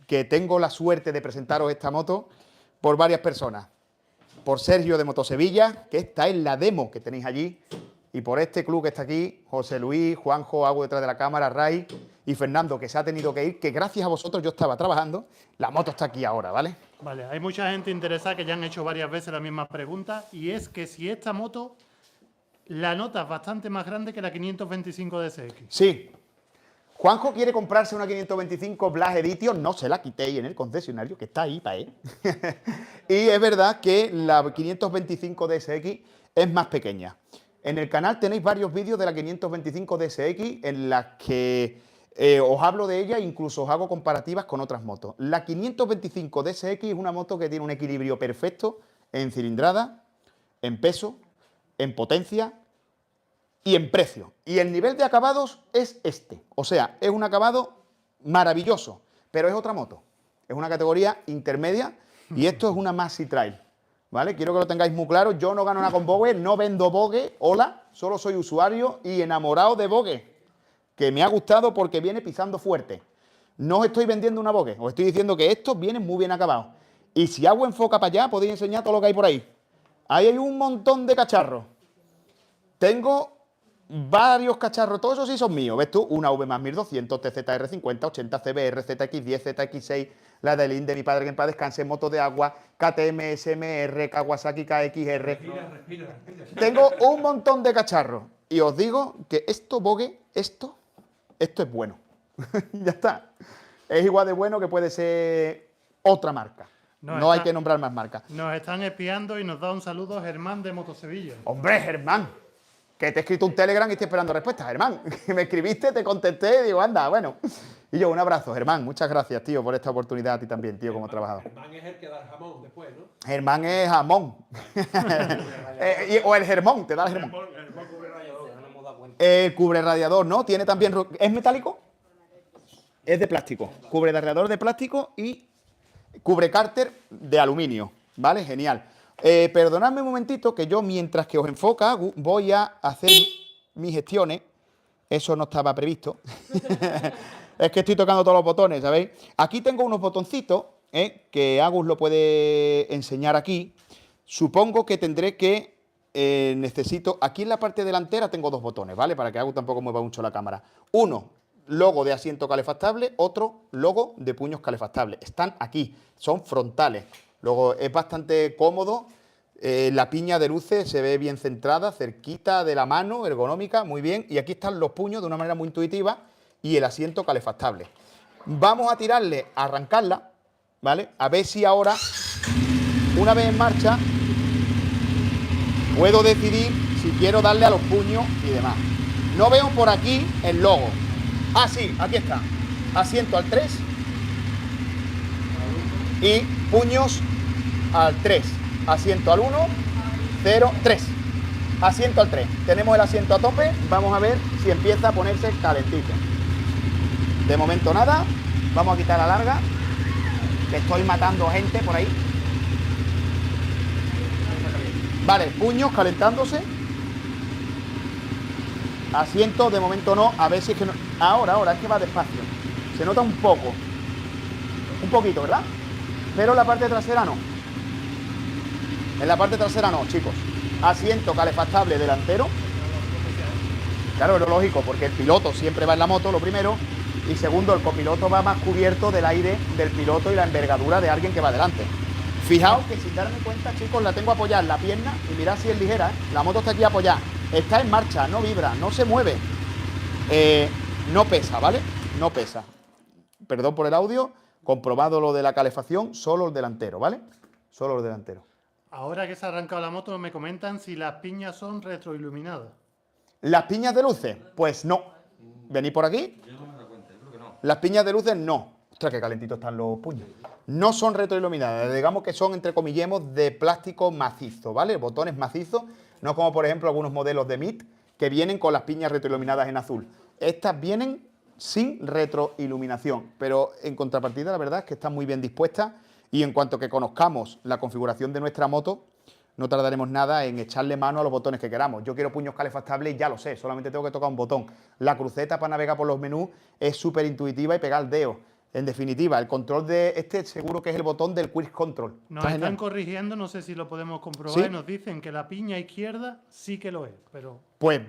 que tengo la suerte de presentaros esta moto por varias personas. Por Sergio de Motosevilla, que esta es la demo que tenéis allí. Y por este club que está aquí, José Luis, Juanjo, Agu detrás de la cámara, Ray y Fernando, que se ha tenido que ir, que gracias a vosotros yo estaba trabajando. La moto está aquí ahora, ¿vale? Vale, hay mucha gente interesada que ya han hecho varias veces la misma pregunta y es que si esta moto la nota es bastante más grande que la 525 DSX. Sí. Juanjo quiere comprarse una 525 Blast Edition, no se la quitéis en el concesionario, que está ahí para él. Y es verdad que la 525 DSX es más pequeña. En el canal tenéis varios vídeos de la 525 DSX en las que os hablo de ella e incluso os hago comparativas con otras motos. La 525 DSX es una moto que tiene un equilibrio perfecto en cilindrada, en peso, en potencia y en precio. Y el nivel de acabados es este. O sea, es un acabado maravilloso, pero es otra moto. Es una categoría intermedia y esto es una Maxi Trail. ¿Vale? Quiero que lo tengáis muy claro. Yo no gano nada con Vogue, no vendo Vogue, hola, solo soy usuario y enamorado de Vogue, que me ha gustado porque viene pisando fuerte. No os estoy vendiendo una Vogue, os estoy diciendo que estos vienen muy bien acabados. Y si hago enfoca para allá, podéis enseñar todo lo que hay por ahí. Ahí hay un montón de cacharros. Tengo varios cacharros, todos esos sí son míos. ¿Ves tú? Una V más 1200, TZR50, 80 CBR, ZX10, ZX6, la de Lin de mi padre que en paz descanse, moto de agua, KTM, SMR, Kawasaki KXR. Respira. Tengo un montón de cacharros. Y os digo que esto, Vogue, esto es bueno. Ya está. Es igual de bueno que puede ser otra marca. No hay que nombrar más marcas. Nos están espiando y nos da un saludo Germán de Motosevilla. Hombre, Germán, que te he escrito un Telegram y estoy esperando respuesta, Germán. Me escribiste, te contesté y digo, anda, bueno. Y yo, un abrazo, Germán. Muchas gracias, tío, por esta oportunidad a ti también, tío, como trabajador. Germán es el que da el jamón después, ¿no? Germán es jamón. O el Germón, te da el Germón. El cubre radiador, ¿no? Tiene también... ¿Es metálico? Es de plástico. Cubre radiador de plástico y cubre cárter de aluminio. ¿Vale? Genial. Perdonadme un momentito que yo, mientras que os enfoca, voy a hacer mis gestiones. Eso no estaba previsto. Es que estoy tocando todos los botones, ¿sabéis? Aquí tengo unos botoncitos que Agus lo puede enseñar aquí. Supongo que tendré que... necesito... Aquí en la parte delantera tengo dos botones, ¿vale? Para que Agus tampoco mueva mucho la cámara. Uno, logo de asiento calefactable. Otro, logo de puños calefactables. Están aquí, son frontales. Luego es bastante cómodo. La piña de luces se ve bien centrada, cerquita de la mano, ergonómica, muy bien. Y aquí están los puños de una manera muy intuitiva y el asiento calefactable. Vamos a tirarle, a arrancarla, ¿vale? A ver si ahora, una vez en marcha, puedo decidir si quiero darle a los puños y demás. No veo por aquí el logo. Ah, sí, aquí está. Asiento al 3 y puños al 3. Asiento al 1, 0, 3. Asiento al 3. Tenemos el asiento a tope. Vamos a ver si empieza a ponerse calentito. De momento nada. Vamos a quitar la larga. Que estoy matando gente por ahí. Vale, puños calentándose. Asiento, de momento no. A ver si es que no. Ahora, es que va despacio. Se nota un poco. Un poquito, ¿verdad? Pero en la parte trasera no. En la parte trasera no, chicos. Asiento calefactable delantero. Claro, es lo lógico, porque el piloto siempre va en la moto, lo primero. Y segundo, el copiloto va más cubierto del aire del piloto y la envergadura de alguien que va delante. Fijaos que sin darme cuenta, chicos, la tengo apoyada en la pierna y mirad si es ligera, ¿eh? La moto está aquí apoyada. Está en marcha, no vibra, no se mueve. No pesa, ¿vale? No pesa. Perdón por el audio. Comprobado lo de la calefacción, solo el delantero, ¿vale? Solo el delantero. Ahora que se ha arrancado la moto, me comentan si las piñas son retroiluminadas. ¿Las piñas de luces? Pues no. ¿Venís por aquí? Las piñas de luces no. Ostras, qué calentitos están los puños. No son retroiluminadas. Digamos que son, entre comillemos, de plástico macizo, ¿vale? Botones macizos. No como, por ejemplo, algunos modelos de MIT que vienen con las piñas retroiluminadas en azul. Estas vienen sin retroiluminación. Pero en contrapartida, la verdad es que están muy bien dispuestas. Y en cuanto que conozcamos la configuración de nuestra moto, no tardaremos nada en echarle mano a los botones que queramos. Yo quiero puños calefactables y ya lo sé, solamente tengo que tocar un botón. La cruceta para navegar por los menús es súper intuitiva y pegar el dedo. En definitiva, el control de este seguro que es el botón del Quick Control. Nos Está están genial. corrigiendo, no sé si lo podemos comprobar, ¿Sí? y nos dicen que la piña izquierda sí que lo es, pero Pues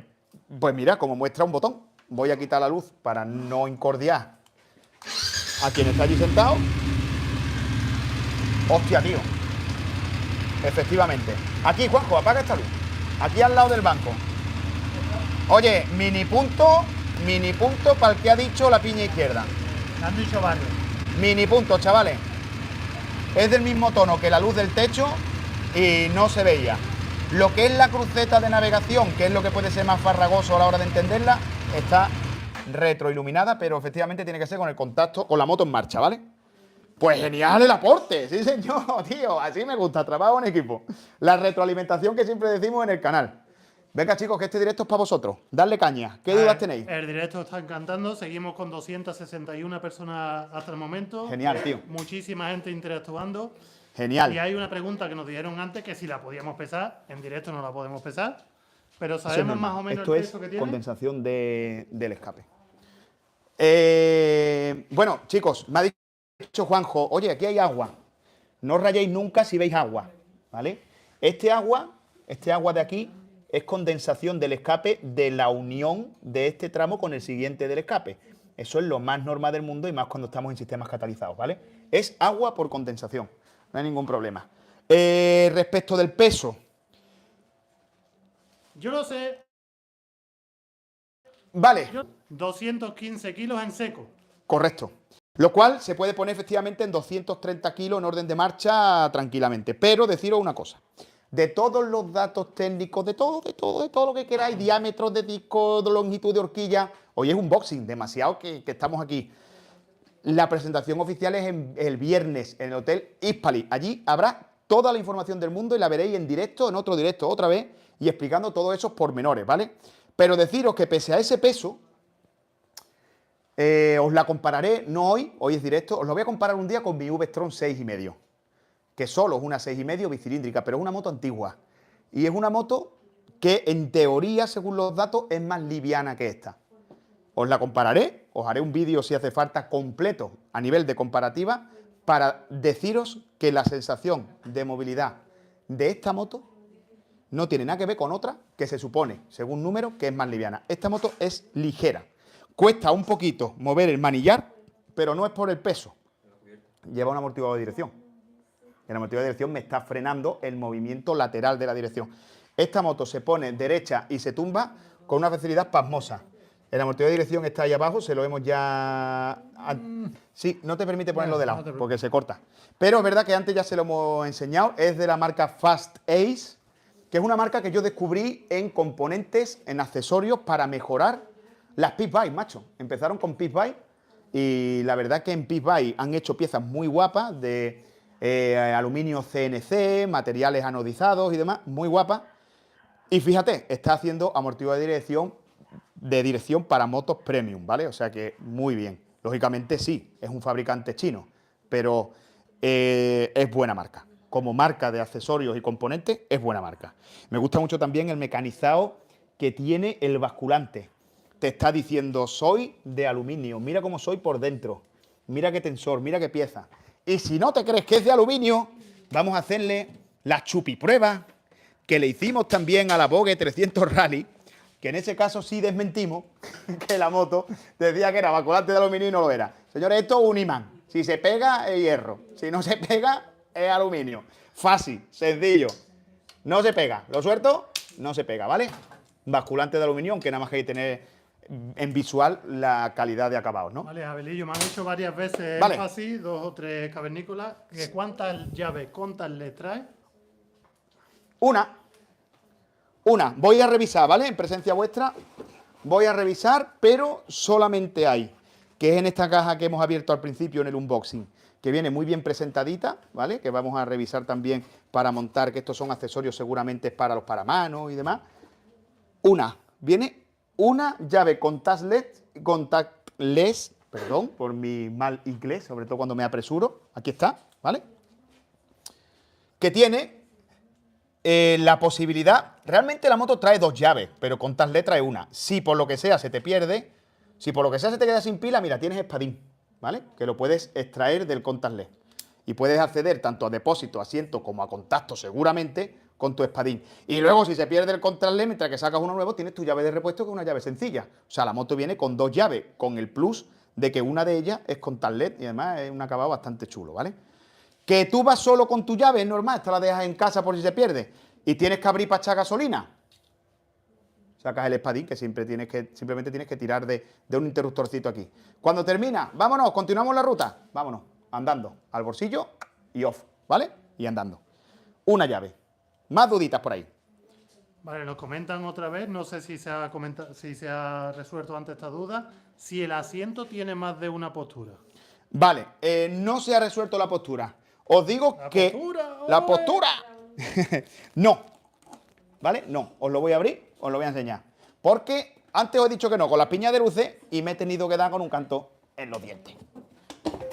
mira, como muestra un botón, voy a quitar la luz para no incordiar a quien está allí sentado. Hostia, tío. Efectivamente. Aquí, Juanjo, apaga esta luz. Aquí al lado del banco. Oye, mini punto para el que ha dicho la piña izquierda. me han dicho varios. Mini punto, chavales. Es del mismo tono que la luz del techo y no se veía. Lo que es la cruceta de navegación, que es lo que puede ser más farragoso a la hora de entenderla, está retroiluminada, pero efectivamente tiene que ser con el contacto, con la moto en marcha, ¿vale? Pues genial el aporte, sí señor, tío, así me gusta, trabajo en equipo. La retroalimentación que siempre decimos en el canal. Venga chicos, que este directo es para vosotros, darle caña, ¿qué dudas tenéis? El directo está encantando, seguimos con 261 personas hasta el momento. Genial, tío. Muchísima gente interactuando. Genial. Y hay una pregunta que nos dijeron antes, que si la podíamos pesar, en directo no la podemos pesar, pero sabemos más o menos Esto el es peso que tiene. condensación del escape. Bueno, chicos, me ha dicho Juanjo, oye, aquí hay agua. No os rayéis nunca si veis agua, ¿vale? Este agua de aquí es condensación del escape de la unión de este tramo con el siguiente del escape. Eso es lo más normal del mundo y más cuando estamos en sistemas catalizados, ¿vale? Es agua por condensación, no hay ningún problema. Respecto del peso. Yo lo sé, Vale, 215 kilos en seco. correcto. Lo cual se puede poner efectivamente en 230 kilos en orden de marcha tranquilamente. Pero deciros una cosa. De todos los datos técnicos, de todo lo que queráis, diámetros de disco, de longitud de horquilla, hoy es un unboxing, demasiado que estamos aquí. La presentación oficial es el viernes en el Hotel Hispali. Allí habrá toda la información del mundo y la veréis en directo, en otro directo otra vez, y explicando todos esos pormenores, ¿vale? Pero deciros que pese a ese peso, os la compararé, no hoy es directo, os lo voy a comparar un día con mi V-Strom 6,5, que solo es una 6,5 bicilíndrica, pero es una moto antigua. Y es una moto que en teoría, según los datos, es más liviana que esta. Os la compararé, os haré un vídeo si hace falta completo a nivel de comparativa para deciros que la sensación de movilidad de esta moto no tiene nada que ver con otra que se supone, según número, que es más liviana. Esta moto es ligera. Cuesta un poquito mover el manillar, pero no es por el peso. Lleva un amortiguador de dirección. El amortiguador de dirección me está frenando el movimiento lateral de la dirección. Esta moto se pone derecha y se tumba con una facilidad pasmosa. El amortiguador de dirección está ahí abajo, se lo hemos ya... Sí, no te permite ponerlo de lado, porque se corta. Pero es verdad que antes ya se lo hemos enseñado. Es de la marca Fast Ace, que es una marca que yo descubrí en componentes, en accesorios para mejorar las Pit Bike, macho. Empezaron con Pit Bike y la verdad que en Pit Bike han hecho piezas muy guapas de aluminio CNC, materiales anodizados y demás, muy guapas. Y fíjate, está haciendo amortiguador de dirección para motos premium, ¿vale? O sea que muy bien. Lógicamente sí, es un fabricante chino, pero es buena marca. Como marca de accesorios y componentes, es buena marca. Me gusta mucho también el mecanizado que tiene el basculante. Te está diciendo, soy de aluminio, mira cómo soy por dentro, mira qué tensor, mira qué pieza. Y si no te crees que es de aluminio, vamos a hacerle la chupiprueba que le hicimos también a la Vogue 300 Rally, que en ese caso sí desmentimos que la moto decía que era basculante de aluminio y no lo era. Señores, esto es un imán. Si se pega, es hierro. Si no se pega, es aluminio. Fácil, sencillo. No se pega. ¿Lo suelto? No se pega, ¿vale? Basculante de aluminio, aunque nada más que hay que tener en visual la calidad de acabados, ¿no? Vale, Abelillo, me han hecho varias veces Vale. énfasis, 2 o 3 cavernícolas, que cuántas llaves, cuántas le trae. Una. Voy a revisar, ¿vale? En presencia vuestra voy a revisar, pero solamente hay, que es en esta caja que hemos abierto al principio en el unboxing, que viene muy bien presentadita, ¿vale? Que vamos a revisar también para montar, que estos son accesorios seguramente para los paramanos y demás. Viene una llave contactless, perdón por mi mal inglés, sobre todo cuando me apresuro, aquí está, ¿vale? Que tiene la posibilidad, realmente la moto trae 2 llaves, pero contactless trae una. Si por lo que sea se te pierde, si por lo que sea se te queda sin pila, mira, tienes espadín, ¿vale? Que lo puedes extraer del contactless. Y puedes acceder tanto a depósito, asiento, como a contacto seguramente con tu espadín. Y luego si se pierde el contactless, mientras que sacas uno nuevo, tienes tu llave de repuesto, que es una llave sencilla. O sea, la moto viene con 2 llaves, con el plus de que una de ellas es contactless y además es un acabado bastante chulo, ¿vale? Que tú vas solo con tu llave, es normal, esta la dejas en casa por si se pierde y tienes que abrir para echar gasolina. Sacas el espadín, que simplemente tienes que tirar de un interruptorcito aquí. Cuando termina, vámonos, continuamos la ruta. Vámonos, andando, al bolsillo y off, ¿vale? Y andando. Una llave. Más duditas por ahí. Vale, nos comentan otra vez, no sé si se ha resuelto antes esta duda, si el asiento tiene más de una postura. Vale, no se ha resuelto la postura. Os digo que... ¡La postura! No. ¿Vale? No. Os lo voy a abrir, os lo voy a enseñar. Porque antes os he dicho que no, con las piñas de luces, y me he tenido que dar con un canto en los dientes.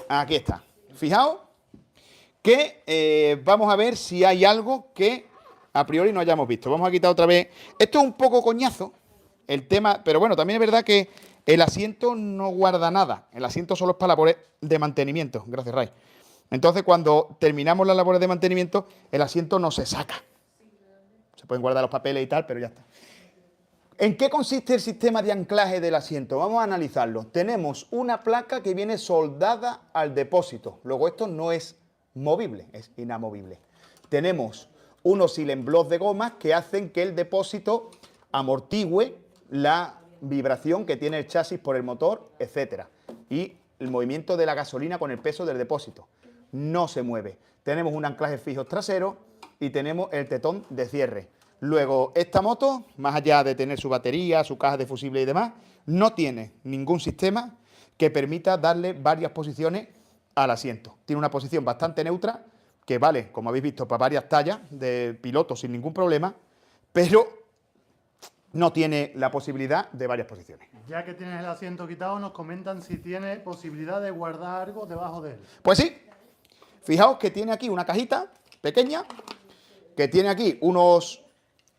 Aquí está. Fijaos que vamos a ver si hay algo que a priori no hayamos visto. Vamos a quitar otra vez. Esto es un poco coñazo, el tema, pero bueno, también es verdad que el asiento no guarda nada. El asiento solo es para labores de mantenimiento. Gracias, Ray. Entonces, cuando terminamos las labores de mantenimiento, el asiento no se saca. Se pueden guardar los papeles y tal, pero ya está. ¿En qué consiste el sistema de anclaje del asiento? Vamos a analizarlo. Tenemos una placa que viene soldada al depósito. Luego esto no es movible, es inamovible. Tenemos unos silent blocks de gomas que hacen que el depósito amortigüe la vibración que tiene el chasis por el motor, etcétera. Y el movimiento de la gasolina con el peso del depósito. No se mueve. Tenemos un anclaje fijo trasero y tenemos el tetón de cierre. Luego, esta moto, más allá de tener su batería, su caja de fusible y demás, no tiene ningún sistema que permita darle varias posiciones al asiento. Tiene una posición bastante neutra, que vale, como habéis visto, para varias tallas de piloto sin ningún problema, pero no tiene la posibilidad de varias posiciones. Ya que tienes el asiento quitado, nos comentan si tiene posibilidad de guardar algo debajo de él. Pues sí. Fijaos que tiene aquí una cajita pequeña, que tiene aquí unas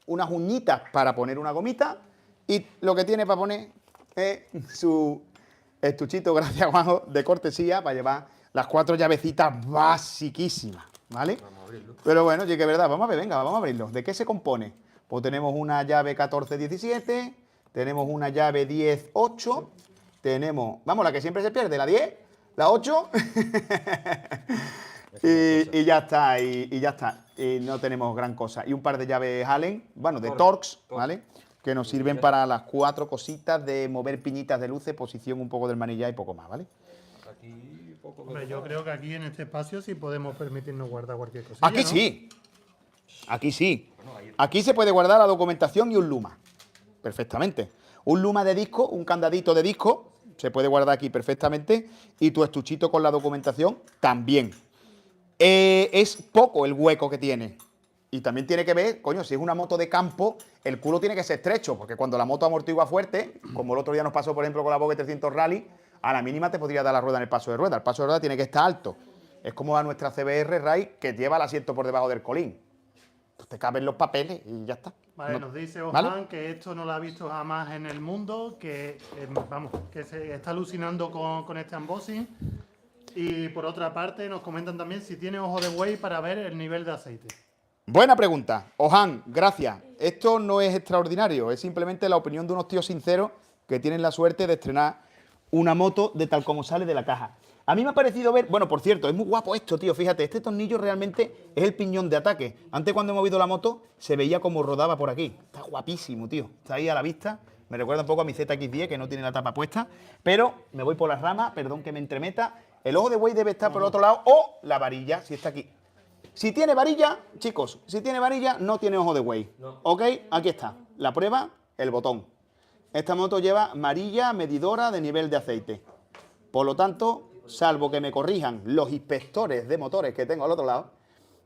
uñitas para poner una gomita y lo que tiene para poner es su estuchito, gracias Juanjo, de cortesía para llevar Las 4 llavecitas basiquísimas, ¿vale? Pero bueno, sí que es verdad. Vamos a ver, venga, vamos a abrirlo. ¿De qué se compone? Pues tenemos una llave 14-17, tenemos una llave 10-8, tenemos, vamos, la que siempre se pierde, la 10, la 8, y ya está, y ya está. Y no tenemos gran cosa. Y un par de llaves Allen, bueno, de Torx, ¿vale? Que nos sirven para las 4 cositas de mover piñitas de luces, posición un poco del manillar y poco más, ¿vale? Aquí poco. Hombre, yo creo que aquí en este espacio sí podemos permitirnos guardar cualquier cosilla, Aquí ¿no? sí. Aquí sí. Aquí se puede guardar la documentación y un luma. Perfectamente. Un luma de disco, un candadito de disco, se puede guardar aquí perfectamente. Y tu estuchito con la documentación también. Es poco el hueco que tiene. Y también tiene que ver, coño, si es una moto de campo, el culo tiene que ser estrecho, porque cuando la moto amortigua fuerte, como el otro día nos pasó, por ejemplo, con la Vogue 300 Rally, a la mínima te podría dar la rueda en el paso de rueda. El paso de rueda tiene que estar alto. Es como a nuestra CBR Rai, que lleva el asiento por debajo del colín. Pues te caben los papeles y ya está. Vale, No- nos dice Ojan ¿Vale? que esto no lo ha visto jamás en el mundo, que vamos, que se está alucinando con este unboxing. Y por otra parte nos comentan también si tiene ojo de buey para ver el nivel de aceite. Buena pregunta. Ojan, gracias. Esto no es extraordinario, es simplemente la opinión de unos tíos sinceros que tienen la suerte de estrenar una moto de tal como sale de la caja. A mí me ha parecido ver, bueno, por cierto, es muy guapo esto, tío, fíjate, este tornillo realmente es el piñón de ataque. Antes cuando he movido la moto se veía como rodaba por aquí. Está guapísimo, tío. Está ahí a la vista. Me recuerda un poco a mi ZX10 que no tiene la tapa puesta, pero me voy por las ramas, perdón que me entremeta. El ojo de buey debe estar por el otro lado o la varilla, si está aquí. Si tiene varilla, chicos, si tiene varilla, no tiene ojo de buey. ¿Ok? Aquí está. La prueba, el botón. Esta moto lleva varilla medidora de nivel de aceite. Por lo tanto, salvo que me corrijan los inspectores de motores que tengo al otro lado,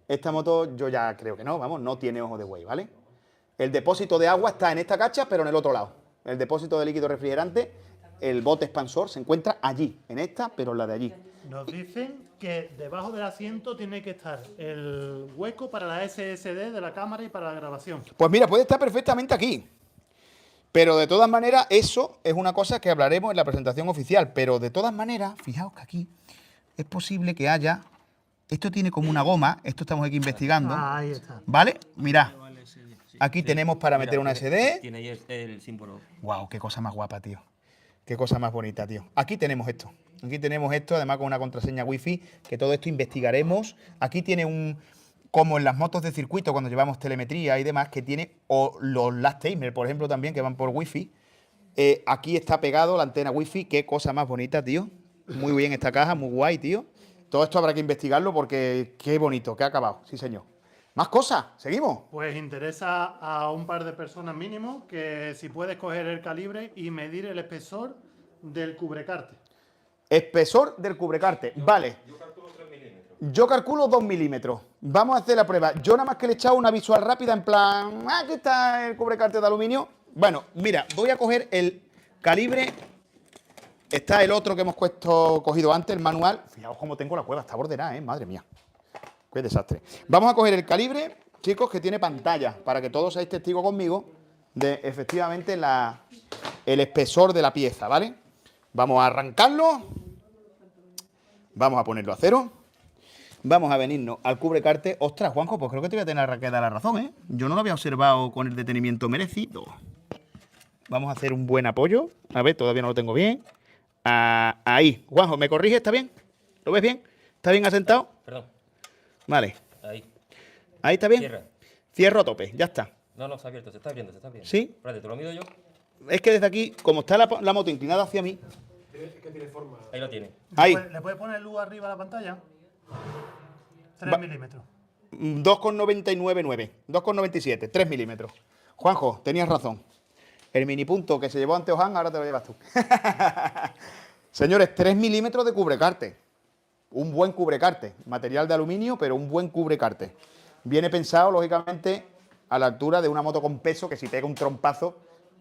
esta moto yo ya creo que no, vamos, no tiene ojo de buey, ¿vale? El depósito de agua está en esta cacha, pero en el otro lado. El depósito de líquido refrigerante, el bote expansor, se encuentra allí, en esta, pero en la de allí. Nos dicen que debajo del asiento tiene que estar el hueco para la SSD de la cámara y para la grabación. Pues mira, puede estar perfectamente aquí. Pero de todas maneras, eso es una cosa que hablaremos en la presentación oficial. Pero de todas maneras, fijaos que aquí es posible que haya... Esto tiene como una goma, esto estamos aquí investigando. Ahí está. ¿Vale? Mirad, aquí tenemos para meter una SD. Tiene ahí el símbolo. ¡Wow! ¡Qué cosa más guapa, tío! ¡Qué cosa más bonita, tío! Aquí tenemos esto. Aquí tenemos esto, además con una contraseña wifi, que todo esto investigaremos. Aquí tiene un... Como en las motos de circuito, cuando llevamos telemetría y demás, que tiene... O los last timer, por ejemplo, también, que van por wifi. Aquí está pegado la antena wifi. ¡Qué cosa más bonita, tío! Muy bien esta caja, muy guay, tío. Todo esto habrá que investigarlo porque qué bonito, qué acabado. Sí, señor. Más cosas, seguimos. Pues interesa a un par de personas mínimo que si puedes coger el calibre y medir el espesor del cubrecarte. Espesor del cubrecarte. Vale. Yo calculo 3 milímetros. Yo calculo 2 milímetros. Vamos a hacer la prueba. Yo nada más que le he echado una visual rápida en plan... Aquí está el cubrecarte de aluminio. Bueno, mira, voy a coger el calibre. Está el otro que hemos cogido antes, el manual. Fijaos cómo tengo la cueva, está ordenada, madre mía. Qué desastre. Vamos a coger el calibre, chicos, que tiene pantalla, para que todos seáis testigos conmigo de efectivamente el espesor de la pieza, ¿vale? Vamos a arrancarlo. Vamos a ponerlo a cero. Vamos a venirnos al cubrecarte. Ostras, Juanjo, pues creo que te voy a tener que dar la razón, ¿eh? Yo no lo había observado con el detenimiento merecido. Vamos a hacer un buen apoyo. A ver, todavía no lo tengo bien. Ahí. Juanjo, ¿me corrige? ¿Está bien? ¿Lo ves bien? ¿Está bien asentado? Perdón. Vale. Ahí. Ahí está bien. Cierra. Cierro a tope. Ya está. No, está abierto, se está abriendo, se está abriendo. ¿Sí? Espérate, ¿te lo mido yo? Es que desde aquí, como está la moto inclinada hacia mí... Ahí lo tiene. Ahí. ¿Le puedes poner luz arriba a la pantalla? 3 milímetros. 2,999. 2,97. 3 milímetros. Juanjo, tenías razón. El mini punto que se llevó ante Ojan, ahora te lo llevas tú. Señores, 3 milímetros de cubrecarte. Un buen cubrecarte. Material de aluminio, pero un buen cubrecarte. Viene pensado, lógicamente, a la altura de una moto con peso que si pega un trompazo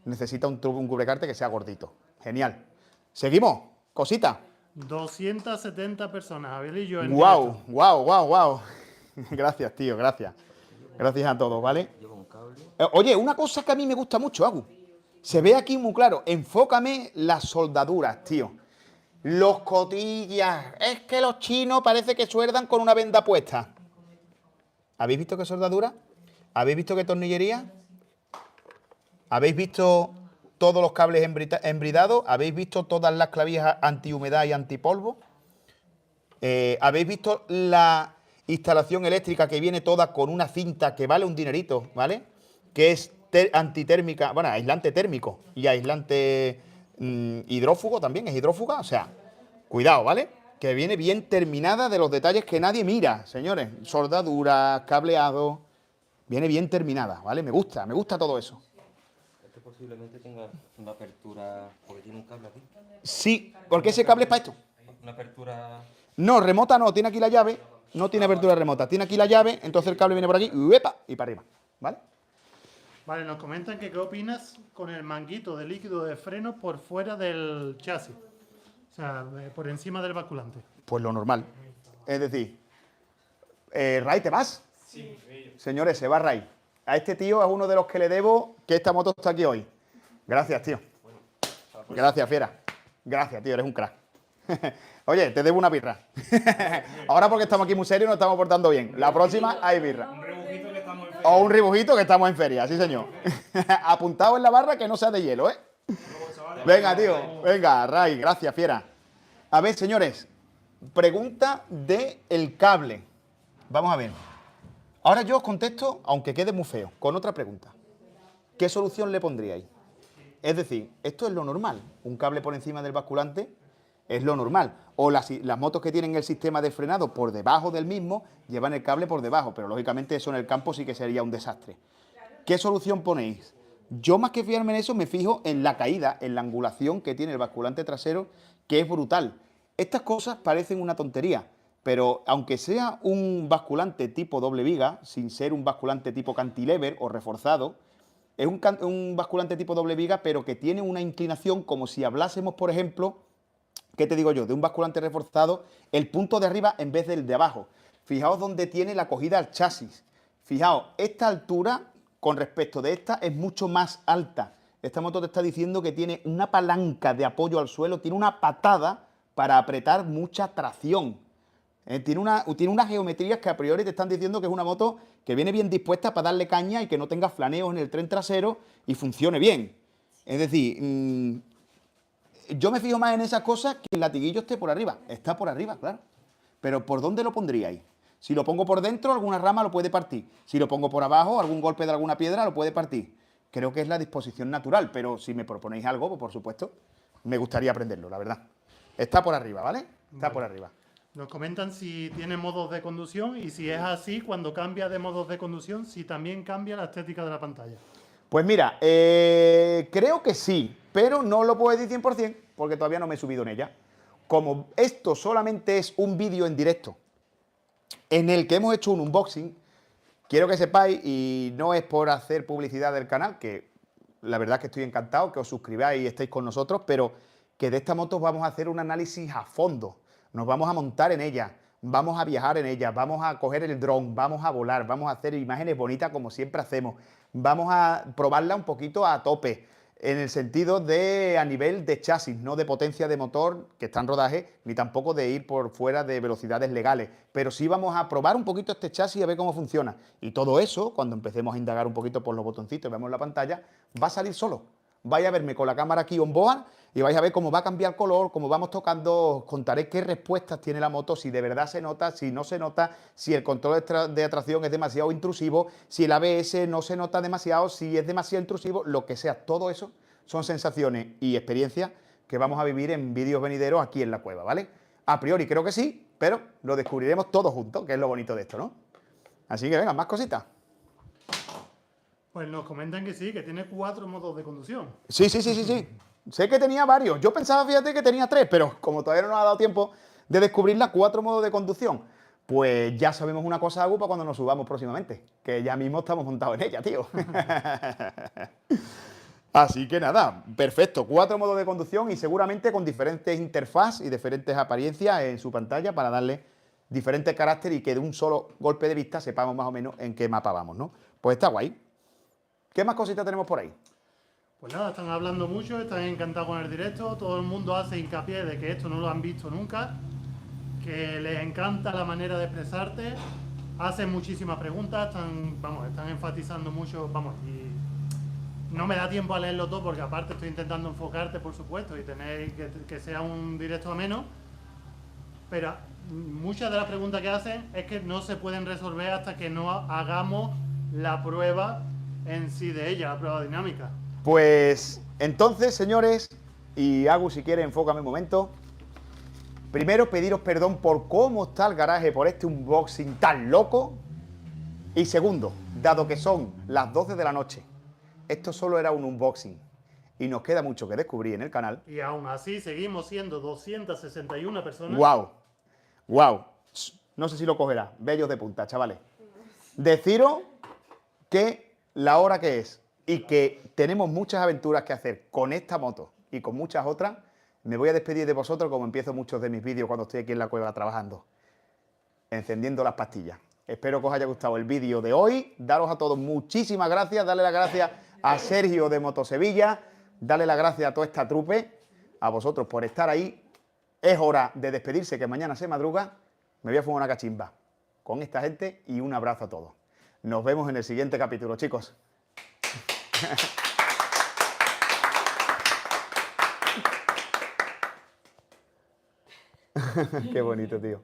necesita un cubrecarte que sea gordito. Genial. Seguimos. Cosita. 270 personas, Abelillo. En Wow, directo. wow. Gracias, tío, gracias. Gracias a todos, ¿vale? Lleva un cable. Oye, una cosa que a mí me gusta mucho, Agu. Se ve aquí muy claro. Enfócame las soldaduras, tío. Los cotillas. Es que los chinos parece que sueldan con una venda puesta. ¿Habéis visto qué soldadura? ¿Habéis visto qué tornillería? ¿Habéis visto todos los cables embridados? ¿Habéis visto todas las clavijas antihumedad y antipolvo? ¿Habéis visto la instalación eléctrica que viene toda con una cinta que vale un dinerito, ¿vale? Que es antitérmica, bueno, aislante térmico y aislante hidrófugo también, es hidrófuga, o sea, cuidado, ¿vale? Que viene bien terminada de los detalles que nadie mira, señores. Soldadura, cableado, viene bien terminada, ¿vale? Me gusta todo eso. Este posiblemente tenga una apertura, porque tiene un cable aquí. Sí, porque ese cable es para esto. Una apertura... No, remota no, tiene aquí la llave, no tiene apertura remota, tiene aquí la llave, entonces el cable viene por aquí, ¡uepa! Y para arriba, ¿vale? Vale, nos comentan que qué opinas con el manguito de líquido de freno por fuera del chasis. O sea, por encima del basculante. Pues lo normal. Es decir, Ray, ¿te vas? Sí. Señores, se va Ray. A este tío es uno de los que le debo que esta moto está aquí hoy. Gracias, tío. Gracias, fiera. Gracias, tío, eres un crack. Oye, te debo una birra. Ahora porque estamos aquí muy serios nos estamos portando bien. La próxima hay birra. Un rebujito que estamos en O un ribujito que estamos en feria, sí señor. Apuntado en la barra que no sea de hielo, ¿eh? Venga, tío. Venga, Ray, gracias, fiera. A ver, señores. Pregunta del cable. Vamos a ver. Ahora yo os contesto, aunque quede muy feo, con otra pregunta. ¿Qué solución le pondríais? Es decir, esto es lo normal. Un cable por encima del basculante es lo normal. O las motos que tienen el sistema de frenado por debajo del mismo llevan el cable por debajo, pero lógicamente eso en el campo sí que sería un desastre. ¿Qué solución ponéis? Yo más que fijarme en eso me fijo en la caída, en la angulación que tiene el basculante trasero, que es brutal. Estas cosas parecen una tontería, pero aunque sea un basculante tipo doble viga, sin ser un basculante tipo cantilever o reforzado, es un basculante tipo doble viga, pero que tiene una inclinación como si hablásemos, por ejemplo, ¿qué te digo yo? De un basculante reforzado, el punto de arriba en vez del de abajo. Fijaos dónde tiene la acogida al chasis. Fijaos, esta altura con respecto de esta es mucho más alta. Esta moto te está diciendo que tiene una palanca de apoyo al suelo, tiene una patada para apretar mucha tracción. Tiene unas geometrías que a priori te están diciendo que es una moto que viene bien dispuesta para darle caña y que no tenga flaneos en el tren trasero y funcione bien. Es decir, yo me fijo más en esas cosas que el latiguillo esté por arriba. Está por arriba, claro. Pero ¿por dónde lo pondríais? Si lo pongo por dentro, alguna rama lo puede partir. Si lo pongo por abajo, algún golpe de alguna piedra lo puede partir. Creo que es la disposición natural, pero si me proponéis algo, pues por supuesto, me gustaría aprenderlo, la verdad. Está por arriba, ¿vale? Está por arriba. Nos comentan si tiene modos de conducción y si es así, cuando cambia de modos de conducción, si también cambia la estética de la pantalla. Pues mira, creo que sí, pero no lo puedo decir 100% porque todavía no me he subido en ella. Como esto solamente es un vídeo en directo en el que hemos hecho un unboxing, quiero que sepáis, y no es por hacer publicidad del canal, que la verdad es que estoy encantado, que os suscribáis y estéis con nosotros, pero que de esta moto vamos a hacer un análisis a fondo. Nos vamos a montar en ella, vamos a viajar en ella, vamos a coger el dron, vamos a volar, vamos a hacer imágenes bonitas como siempre hacemos, vamos a probarla un poquito a tope, en el sentido de a nivel de chasis, no de potencia de motor que está en rodaje, ni tampoco de ir por fuera de velocidades legales, pero sí vamos a probar un poquito este chasis a ver cómo funciona. Y todo eso, cuando empecemos a indagar un poquito por los botoncitos y vemos la pantalla, va a salir solo. Vais a verme con la cámara aquí on board y vais a ver cómo va a cambiar color, cómo vamos tocando, os contaré qué respuestas tiene la moto, si de verdad se nota, si no se nota, si el control de atracción es demasiado intrusivo, si el ABS no se nota demasiado, si es demasiado intrusivo, lo que sea. Todo eso son sensaciones y experiencias que vamos a vivir en vídeos venideros aquí en la cueva, ¿vale? A priori creo que sí, pero lo descubriremos todos juntos, que es lo bonito de esto, ¿no? Así que venga, más cositas. Pues nos comentan que sí, que tiene 4 modos de conducción. Sí. Sé que tenía varios. Yo pensaba, fíjate, que tenía 3, pero como todavía no nos ha dado tiempo de descubrirla, 4 modos de conducción. Pues ya sabemos una cosa, Agu, para cuando nos subamos próximamente. Que ya mismo estamos montados en ella, tío. Así que nada, perfecto. 4 modos de conducción y seguramente con diferentes interfaces y diferentes apariencias en su pantalla para darle diferentes caracteres y que de un solo golpe de vista sepamos más o menos en qué mapa vamos, ¿no? Pues está guay. ¿Qué más cositas tenemos por ahí? Pues nada, están hablando mucho, están encantados con el directo, todo el mundo hace hincapié de que esto no lo han visto nunca, que les encanta la manera de expresarte, hacen muchísimas preguntas, están enfatizando mucho, y no me da tiempo a leerlo todo porque aparte estoy intentando enfocarte, por supuesto, y tener que sea un directo ameno, pero muchas de las preguntas que hacen es que no se pueden resolver hasta que no hagamos la prueba en sí de ella, la prueba dinámica. Pues entonces, señores, y Agus, si quieres, enfócame un momento. Primero, pediros perdón por cómo está el garaje, por este unboxing tan loco. Y segundo, dado que son las 12 de la noche, esto solo era un unboxing y nos queda mucho que descubrir en el canal. Y aún así seguimos siendo 261 personas. ¡Wow! ¡Wow! No sé si lo cogerá. Bellos de punta, chavales. Deciros que la hora que es y que tenemos muchas aventuras que hacer con esta moto y con muchas otras, me voy a despedir de vosotros como empiezo muchos de mis vídeos cuando estoy aquí en la cueva trabajando, encendiendo las pastillas. Espero que os haya gustado el vídeo de hoy. Daros a todos muchísimas gracias. Darle las gracias a Sergio de Motosevilla. Darle las gracias a toda esta trupe, a vosotros por estar ahí. Es hora de despedirse, que mañana se madruga. Me voy a fumar una cachimba con esta gente y un abrazo a todos. Nos vemos en el siguiente capítulo, chicos. Qué bonito, tío.